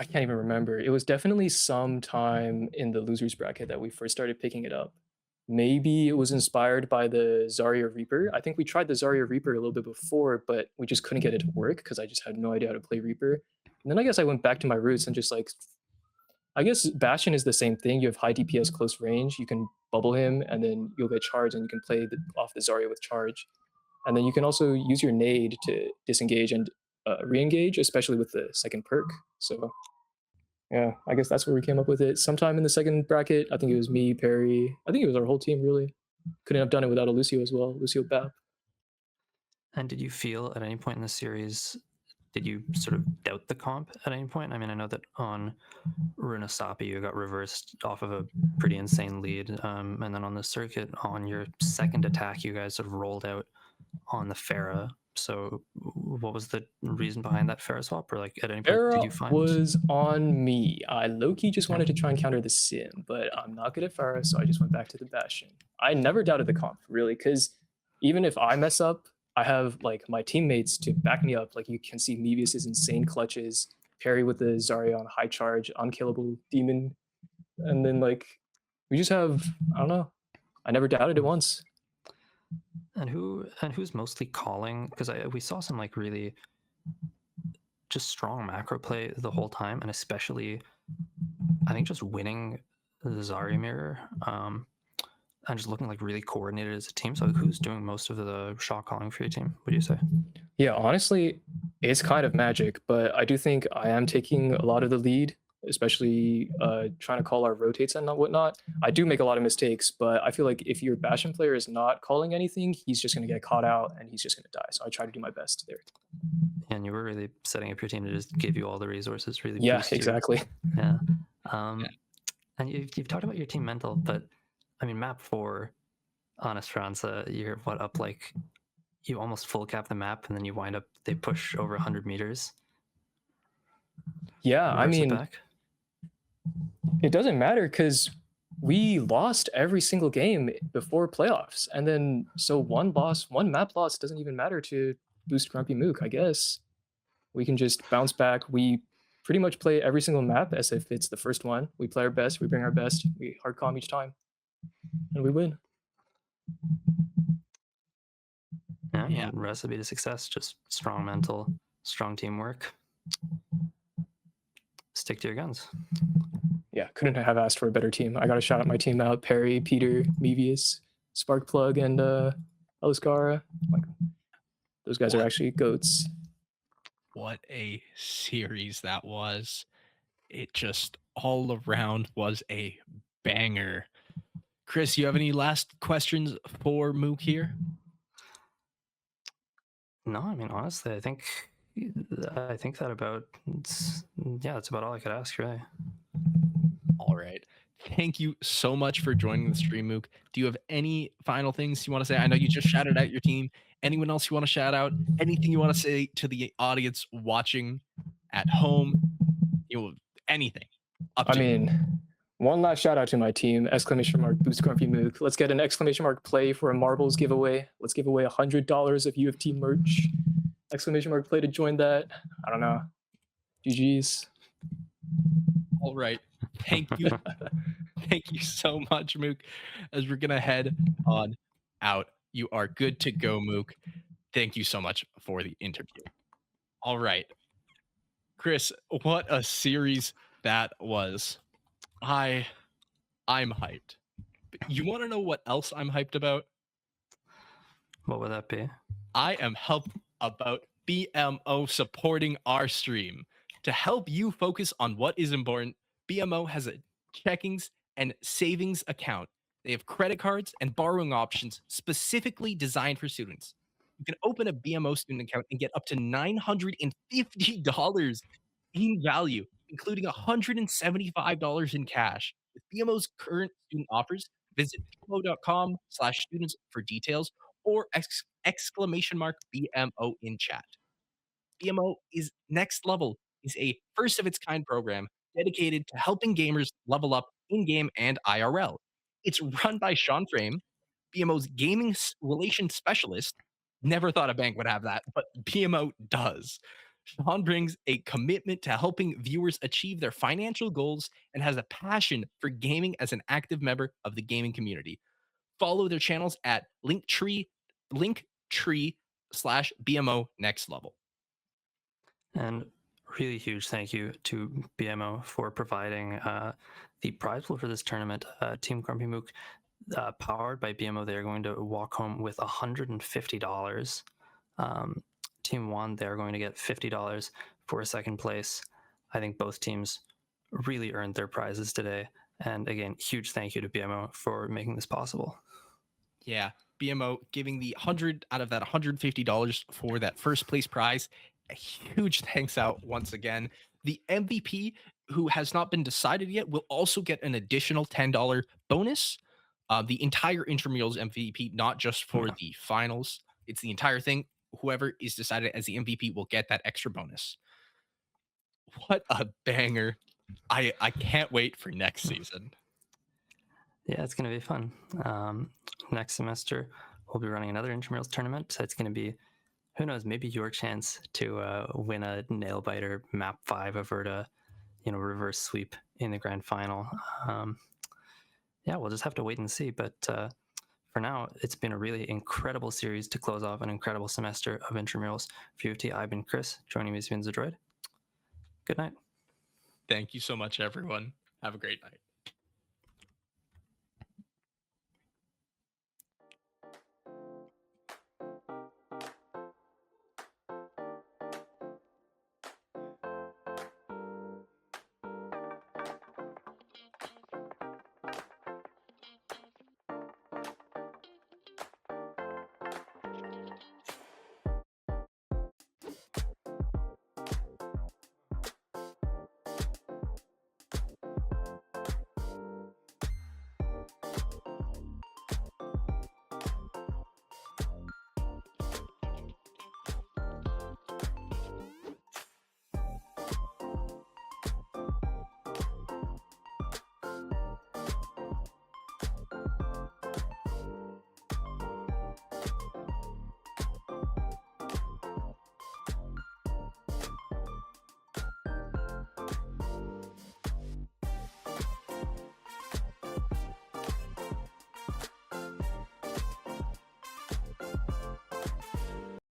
I can't even remember. It was definitely sometime in the losers bracket that we first started picking it up. Maybe it was inspired by the Zarya Reaper. I think we tried the Zarya Reaper a little bit before, but we just couldn't get it to work because I just had no idea how to play Reaper. And then I guess I went back to my roots and just like, I guess Bastion is the same thing. You have high DPS close range. You can bubble him and then you'll get charged and you can play off the Zarya with charge. And then you can also use your nade to disengage and re-engage, especially with the second perk. So yeah, I guess that's where we came up with it. Sometime in the second bracket, I think it was me, Perry. I think it was our whole team, really. Couldn't have done it without a Lucio as well, Lucio Bap. And did you feel at any point in the series, did you sort of doubt the comp at any point? I mean, I know that on Runasapi, you got reversed off of a pretty insane lead. And then on the circuit, on your second attack, you guys sort of rolled out on the Pharah. So what was the reason behind that Pharah swap? Or like at any point did you Pharah find was on me. I low-key just wanted to try and counter the Sim, but I'm not good at Pharah, so I just went back to the Bastion. I never doubted the comp, really, because even if I mess up, I have like my teammates to back me up. Like you can see Mevius's insane clutches, Perry with the Zarya on high charge, unkillable demon, and then like we just have, I don't know. I never doubted it once. And who's mostly calling? Because we saw some like really just strong macro play the whole time, and especially I think just winning the Zarya mirror, and just looking like really coordinated as a team. So who's doing most of the shot calling for your team? What do you say? Yeah, honestly, it's kind of magic, but I do think I am taking a lot of the lead, especially trying to call our rotates and whatnot. I do make a lot of mistakes, but I feel like if your Bastion player is not calling anything, he's just going to get caught out and he's just going to die. So I try to do my best there. And you were really setting up your team to just give you all the resources, really. Yeah, boost you. exactly. Yeah. And you've talked about your team mental, but I mean, map 4, Honest France, you're up like, you almost full cap the map and then you wind up, they push over 100 meters. Yeah, I mean, back. It doesn't matter because we lost every single game before playoffs. And then, so one map loss doesn't even matter to BoostGrumpyMook, I guess. We can just bounce back. We pretty much play every single map as if it's the first one. We play our best, we bring our best, we hard calm each time, and we win. Yeah. Recipe to success, just strong mental, strong teamwork. Stick to your guns. Yeah, couldn't have asked for a better team. I got to shout out my team out: Perry, Peter, Mevius, Sparkplug, and Eliscara. Like, those guys are actually goats. What a series that was. It just all around was a banger. Chris, you have any last questions for Mook here? No, I mean, honestly, I think that about, that's about all I could ask, really. All right. Thank you so much for joining the stream, Mook. Do you have any final things you want to say? I know you just shouted out your team. Anyone else you want to shout out? Anything you want to say to the audience watching at home? Anything. I mean, one last shout out to my team! Exclamation mark BoostGrumpyMook. Let's get an exclamation mark play for a marbles giveaway. Let's give away $100 of UOFT merch. Exclamation mark play to join that. I don't know. GG's. All right. Thank you. Thank you so much, Mook. As we're going to head on out. You are good to go, Mook. Thank you so much for the interview. All right. Chris, what a series that was. I'm hyped. But you want to know what else I'm hyped about? What would that be? I am hyped about BMO supporting our stream. To help you focus on what is important, BMO has a checkings and savings account. They have credit cards and borrowing options specifically designed for students. You can open a BMO student account and get up to $950 in value, including $175 in cash. With BMO's current student offers, visit bmo.com/students for details, or exclamation mark BMO in chat. BMO is Next Level is a first of its kind program dedicated to helping gamers level up in game and IRL. It's run by Sean Frame, BMO's gaming relations specialist. Never thought a bank would have that, but BMO does. Sean brings a commitment to helping viewers achieve their financial goals and has a passion for gaming as an active member of the gaming community. Follow their channels at linktree/BMO Next Level. And really huge thank you to BMO for providing the prize pool for this tournament. Team GrumpyMook, powered by BMO, they're going to walk home with $150. Team Juan, they're going to get $50 for a second place. I think both teams really earned their prizes today. And again, huge thank you to BMO for making this possible. Yeah, BMO giving the 100 out of that $150 for that first place prize. A huge thanks out once again. The MVP, who has not been decided yet, will also get an additional $10 bonus. The entire intramurals MVP, not just for the finals. It's the entire thing. Whoever is decided as the MVP will get that extra bonus. What a banger. I can't wait for next season. Yeah, it's going to be fun. Next semester, we'll be running another intramurals tournament. So it's going to be who knows? Maybe your chance to win a nail biter map 5 over to, reverse sweep in the grand final. Yeah, we'll just have to wait and see. But for now, it's been a really incredible series to close off an incredible semester of intramurals. For UOFT, I've been Chris. Joining me has been Zdroid. Good night. Thank you so much, everyone. Have a great night.